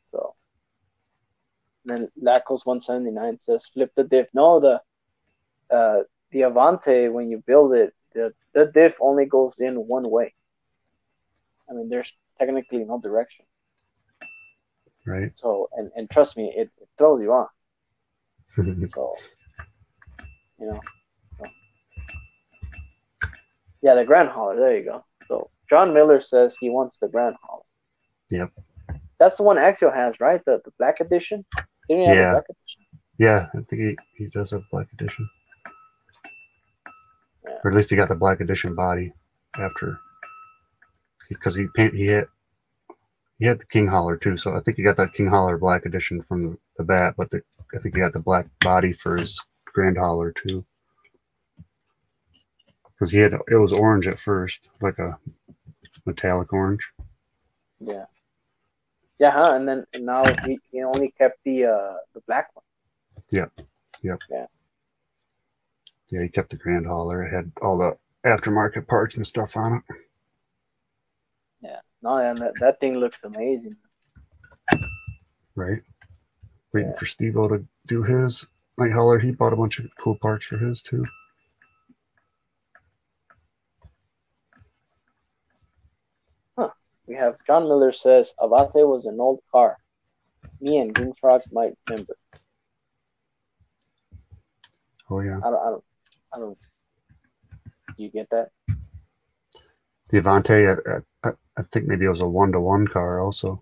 So, and then Lacos 179 says flip the diff. No, the Avante, when you build it, the diff only goes in one way. I mean, there's technically no direction. Right. So, and trust me, it throws you off. So, you know, so. Yeah, the Grand Hauler. There you go. So John Miller says he wants the Grand Hauler. Yep. That's the one Axel has, right? The Black Edition. Didn't he have a Black Edition? Yeah, I think he does have Black Edition. Yeah. Or at least he got the Black Edition body after, because he had the King Hauler too. So I think he got that King Hauler Black Edition from the bat, but I think he got the black body for his Grand Hauler too. Because it was orange at first, like a metallic orange. Yeah. Yeah, huh? And now he only kept the black one. Yep. Yeah. Yeah, he kept the Grand Hauler. It had all the aftermarket parts and stuff on it. Yeah. No, and that thing looks amazing. Right. Waiting for Steve-O to do his Night Hauler. He bought a bunch of cool parts for his too. We have John Miller says Avante was an old car. Me and Green Frog might remember. Oh yeah. I don't. Do you get that? The Avante, I think maybe it was a 1-to-1 car also.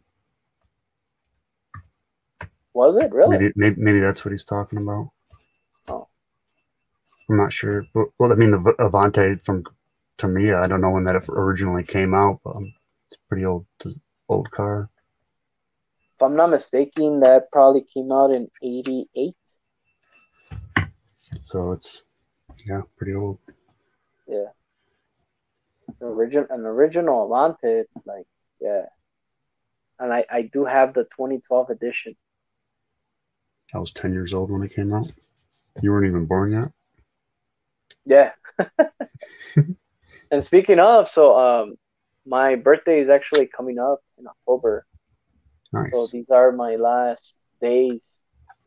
Was it really? Maybe that's what he's talking about. Oh. I'm not sure. Well, I mean, the Avante from Tamiya, I don't know when that originally came out, but it's a pretty old car. If I'm not mistaken, that probably came out in '88. So it's pretty old. Yeah. It's an original Avante. It's like, yeah. And I do have the 2012 edition. I was 10 years old when it came out. You weren't even born yet? Yeah. And speaking of, so my birthday is actually coming up in October. Nice. So these are my last days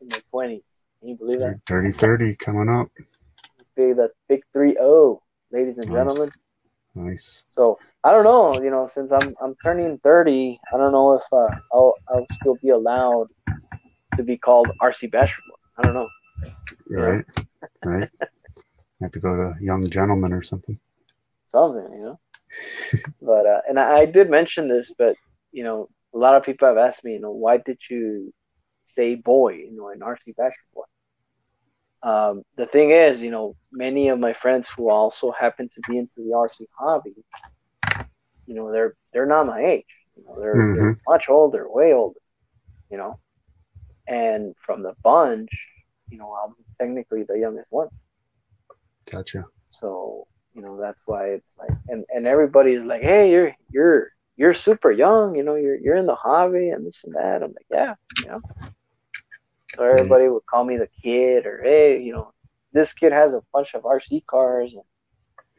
in my 20s. Can you believe that? Dirty 30 coming up. The big 3-0, ladies and gentlemen. Nice. So I don't know, since I'm turning 30, I don't know if I'll still be allowed to be called RC Basketball. I don't know. Right. Right. Have to go to Young Gentleman or something. Something, But and I did mention this, but a lot of people have asked me, why did you say boy, in RC Basketball? The thing is, many of my friends who also happen to be into the RC hobby, they're not my age. They're much older, way older, And from the bunch, I'm technically the youngest one. Gotcha. So, that's why it's like, and everybody's like, hey, you're super young, you're in the hobby and this and that. I'm like, yeah, So everybody would call me the kid, or hey, this kid has a bunch of RC cars,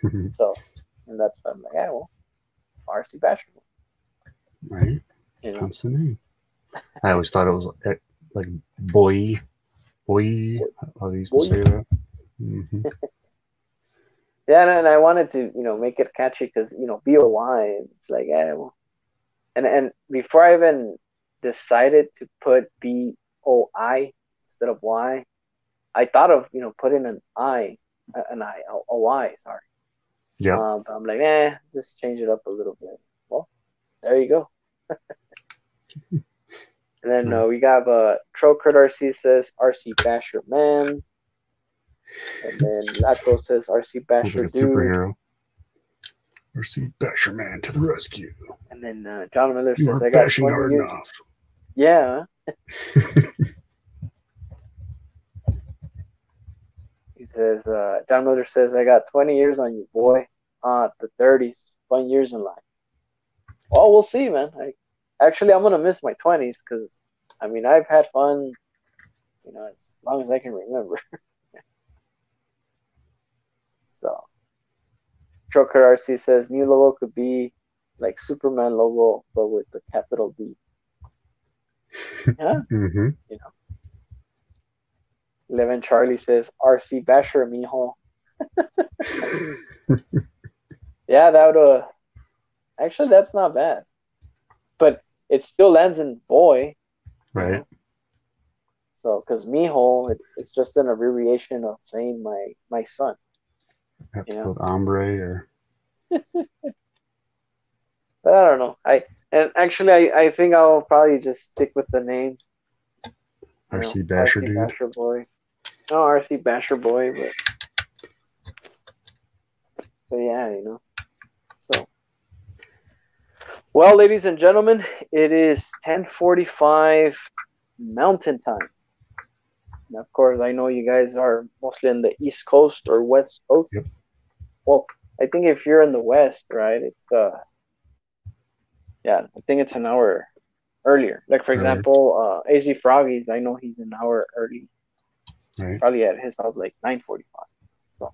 and so, and that's why I'm like, yeah, well, RC Basketball. Right. That's the name. I always thought it was like boy. How they used to say that. Mm-hmm. Yeah, and I wanted to, make it catchy because, BOY, it's like, yeah, well, and before I even decided to put BOI instead of Y, I thought of, putting an Y, sorry. Yeah. But I'm like, just change it up a little bit. Well, there you go. And then Nice. we got Trocard RC says RC Basher Man. And then Laco says RC Basher like Dude. Superhero. RC Basher Man to the rescue. And then John Miller You says, are I got bashing 20 hard years. enough. Yeah. He says, John Miller says, I got 20 years on you, boy. The 30s, fun years in life. Oh, we'll see, man. Actually, I'm gonna miss my 20s because, I mean, I've had fun, as long as I can remember. So, Trucker RC says new logo could be like Superman logo, but with the capital D. Yeah, Mm-hmm. 11 Charlie says RC Basher, mijo. Yeah, that would. Actually, that's not bad, but it still lands in boy. Right. So, because mijo, it's just an abbreviation of saying my son. Have to put hombre or. But I don't know. I think I'll probably just stick with the name. RC Basher RC dude. Basher boy. No, RC Basher boy, but yeah, So, well, ladies and gentlemen, it is 10:45 Mountain Time. And of course, I know you guys are mostly in the East Coast or West Coast. Yep. Well, I think if you're in the West, right, it's I think it's an hour earlier. Like, for example, AZ Froggies, I know he's an hour early. Right. Probably at his house like 9:45. So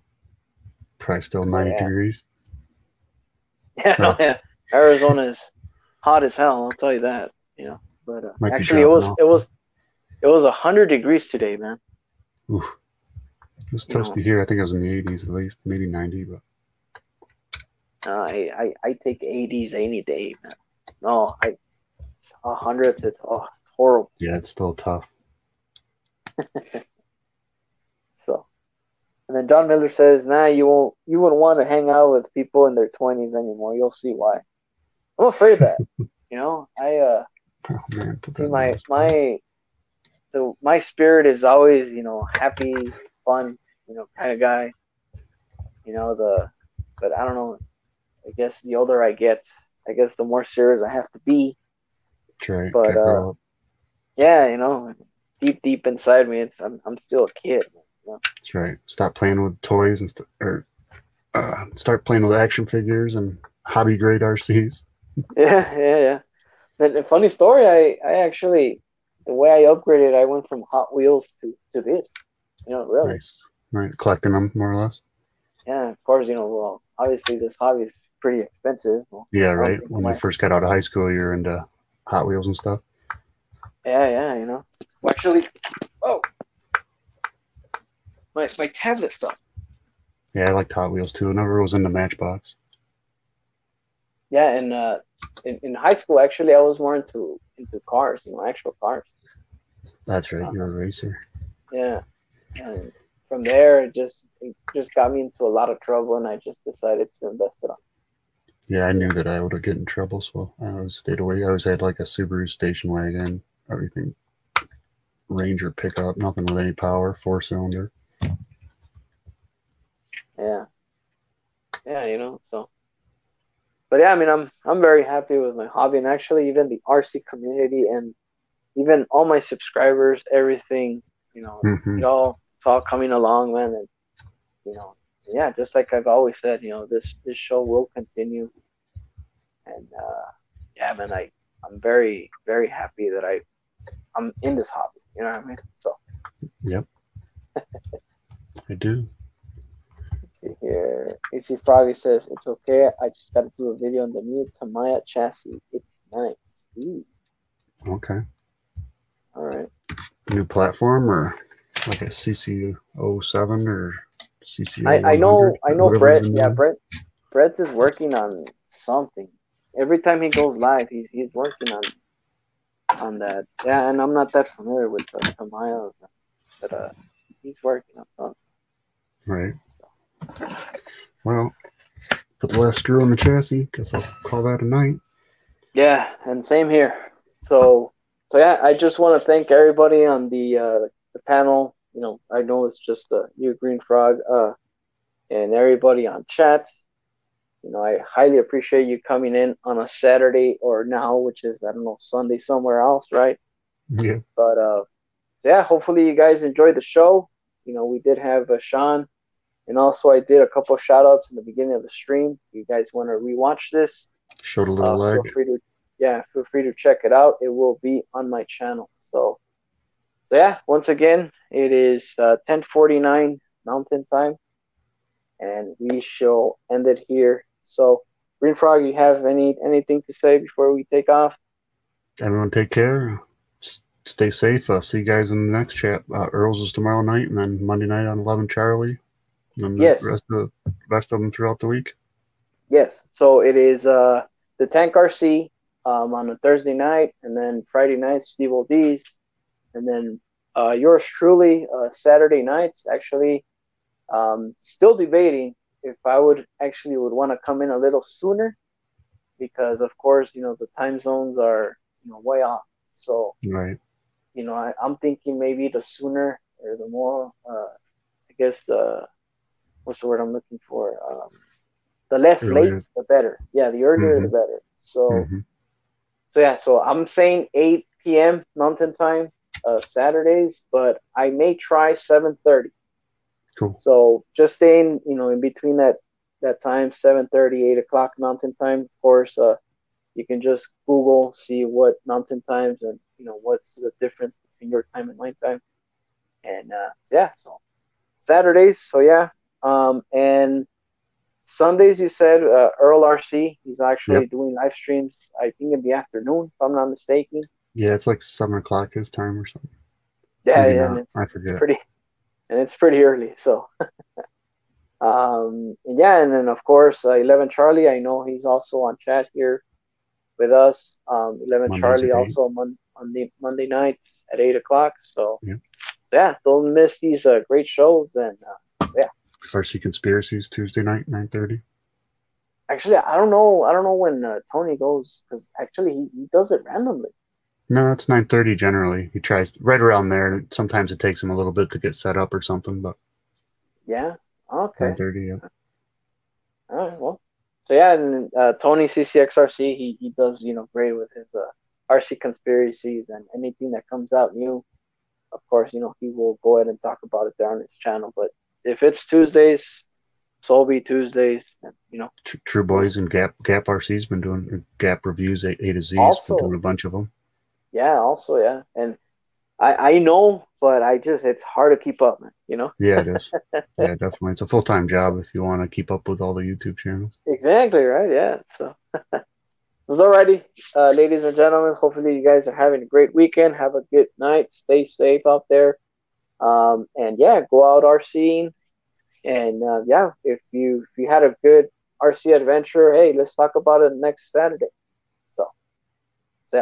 probably still 90 degrees. Yeah, yeah. Arizona is hot as hell. I'll tell you that. But actually, it was 100 degrees today, man. Oof. It was toasty here. I think it was in the 80s at least, maybe 90. But I take 80s any day, man. No, it's 100. It's horrible. Yeah, it's still tough. So, and then Don Miller says, "Nah, you wouldn't want to hang out with people in their 20s anymore. You'll see why." I'm afraid of that. I Oh, man, see my spirit is always happy, fun, kind of guy. But I don't know. I guess the older I get, I guess the more serious I have to be. That's right. But yeah, deep inside me, I'm still a kid. That's right. Stop playing with toys and start playing with action figures and hobby grade RCs. Yeah. And a funny story, I actually, the way I upgraded, I went from Hot Wheels to this. Really. Nice. Right, collecting them more or less. Yeah, of course. Well, obviously this hobby is pretty expensive. Well, yeah, right. When you first got out of high school, you're into Hot Wheels and stuff. Yeah. Actually, my tablet stuff. Yeah, I liked Hot Wheels too. Never was into Matchbox. Yeah, and in high school, actually, I was more into cars, actual cars. That's right. You're a racer. Yeah, and from there, it just got me into a lot of trouble, and I just decided to invest it on. Yeah, I knew that I would get in trouble, so I always stayed away. I always had like a Subaru station wagon, everything, Ranger pickup, nothing with any power, 4-cylinder. Yeah, so. But yeah, I mean, I'm very happy with my hobby, and actually, even the RC community, and even all my subscribers, everything, Mm-hmm. it's all coming along, man, and yeah, just like I've always said, this show will continue, and yeah, man, I'm very, very happy that I'm in this hobby. You know what I mean? So. Yep. I do. Let's see here. AC Froggy says it's okay. I just got to do a video on the new Tamiya chassis. It's nice. Ooh. Okay. All right. New platform or like a CC07 or CC? I know Brett. Yeah, Brett is working on something. Every time he goes live, he's working on that. Yeah, and I'm not that familiar with the Tamiyas, but he's working on something. Right. So. Well, put the last screw in the chassis. Guess I'll call that a night. Yeah, and same here. So yeah, I just want to thank everybody on the panel. I know it's just you, Green Frog, and everybody on chat. I highly appreciate you coming in on a Saturday or now, which is, I don't know, Sunday somewhere else, right? Yeah. But yeah, hopefully you guys enjoyed the show. We did have Sean, and also I did a couple of shout outs in the beginning of the stream. If you guys want to rewatch this, showed a little leg. yeah, feel free to check it out. It will be on my channel. So yeah, once again, it is 10:49 Mountain Time, and we shall end it here. So, Green Frog, you have anything to say before we take off? Everyone take care. Stay safe. See you guys in the next chat. Earl's is tomorrow night, and then Monday night on 11 Charlie. And then Yes. the rest of them throughout the week. Yes. So it is the Tank RC on a Thursday night, and then Friday night Steve O'D's, and then yours truly Saturday nights. Actually, still debating if I would want to come in a little sooner, because of course the time zones are way off. So right. I'm thinking maybe the sooner or the more, I guess what's the word I'm looking for? The less Earlier. late, the better. Yeah, the earlier, the better. So, so I'm saying 8 p.m. Mountain Time, Saturdays, but I may try 7:30. Cool. So just staying, in between that time, 7:30, 8 o'clock Mountain Time. Of course, you can just Google, see what Mountain Times and what's the difference between your time and my time. And so Saturdays. So yeah, and Sundays, you said Earl RC. He's actually doing live streams, I think, in the afternoon, if I'm not mistaken. Yeah, it's like 7 o'clock his time or something. Yeah, Maybe yeah, not. and I forget. it's pretty early. So, and then of course 11 Charlie. I know he's also on chat here with us. 11 Mondays Charlie at 8. also on Monday nights at 8 o'clock. So yeah, don't miss these great shows. And RC Conspiracies Tuesday night 9:30. Actually, I don't know when Tony goes, because actually he does it randomly. No, it's 9:30 generally. He tries right around there. Sometimes it takes him a little bit to get set up or something, but yeah, okay, 9:30. Yeah. All right, well, so yeah, and Tony CCXRC, he does great with his RC Conspiracies, and anything that comes out new. Of course, he will go ahead and talk about it there on his channel. But if it's Tuesdays, so be Tuesdays, and True Boys and Gap RC's been doing Gap reviews A to Z. Also, been doing a bunch of them. Yeah, also and I know, but it's hard to keep up, man. Yeah, it is. Yeah, definitely. It's a full-time job if you want to keep up with all the YouTube channels. Exactly right. Yeah. So, alrighty, ladies and gentlemen. Hopefully, you guys are having a great weekend. Have a good night. Stay safe out there. And yeah, go out RCing. And if you had a good RC adventure, hey, let's talk about it next Saturday.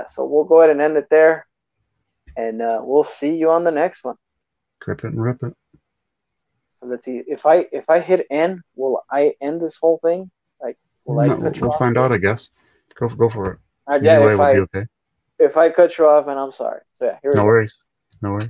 So we'll go ahead and end it there, and we'll see you on the next one. Grip it and rip it. So let's see, if I hit N, will I end this whole thing? Like, will I cut you we'll off? find out, I guess. Go for it. Yeah, Either way, we'll be okay. If I cut you off, and I'm sorry. So yeah, here we go. No worries.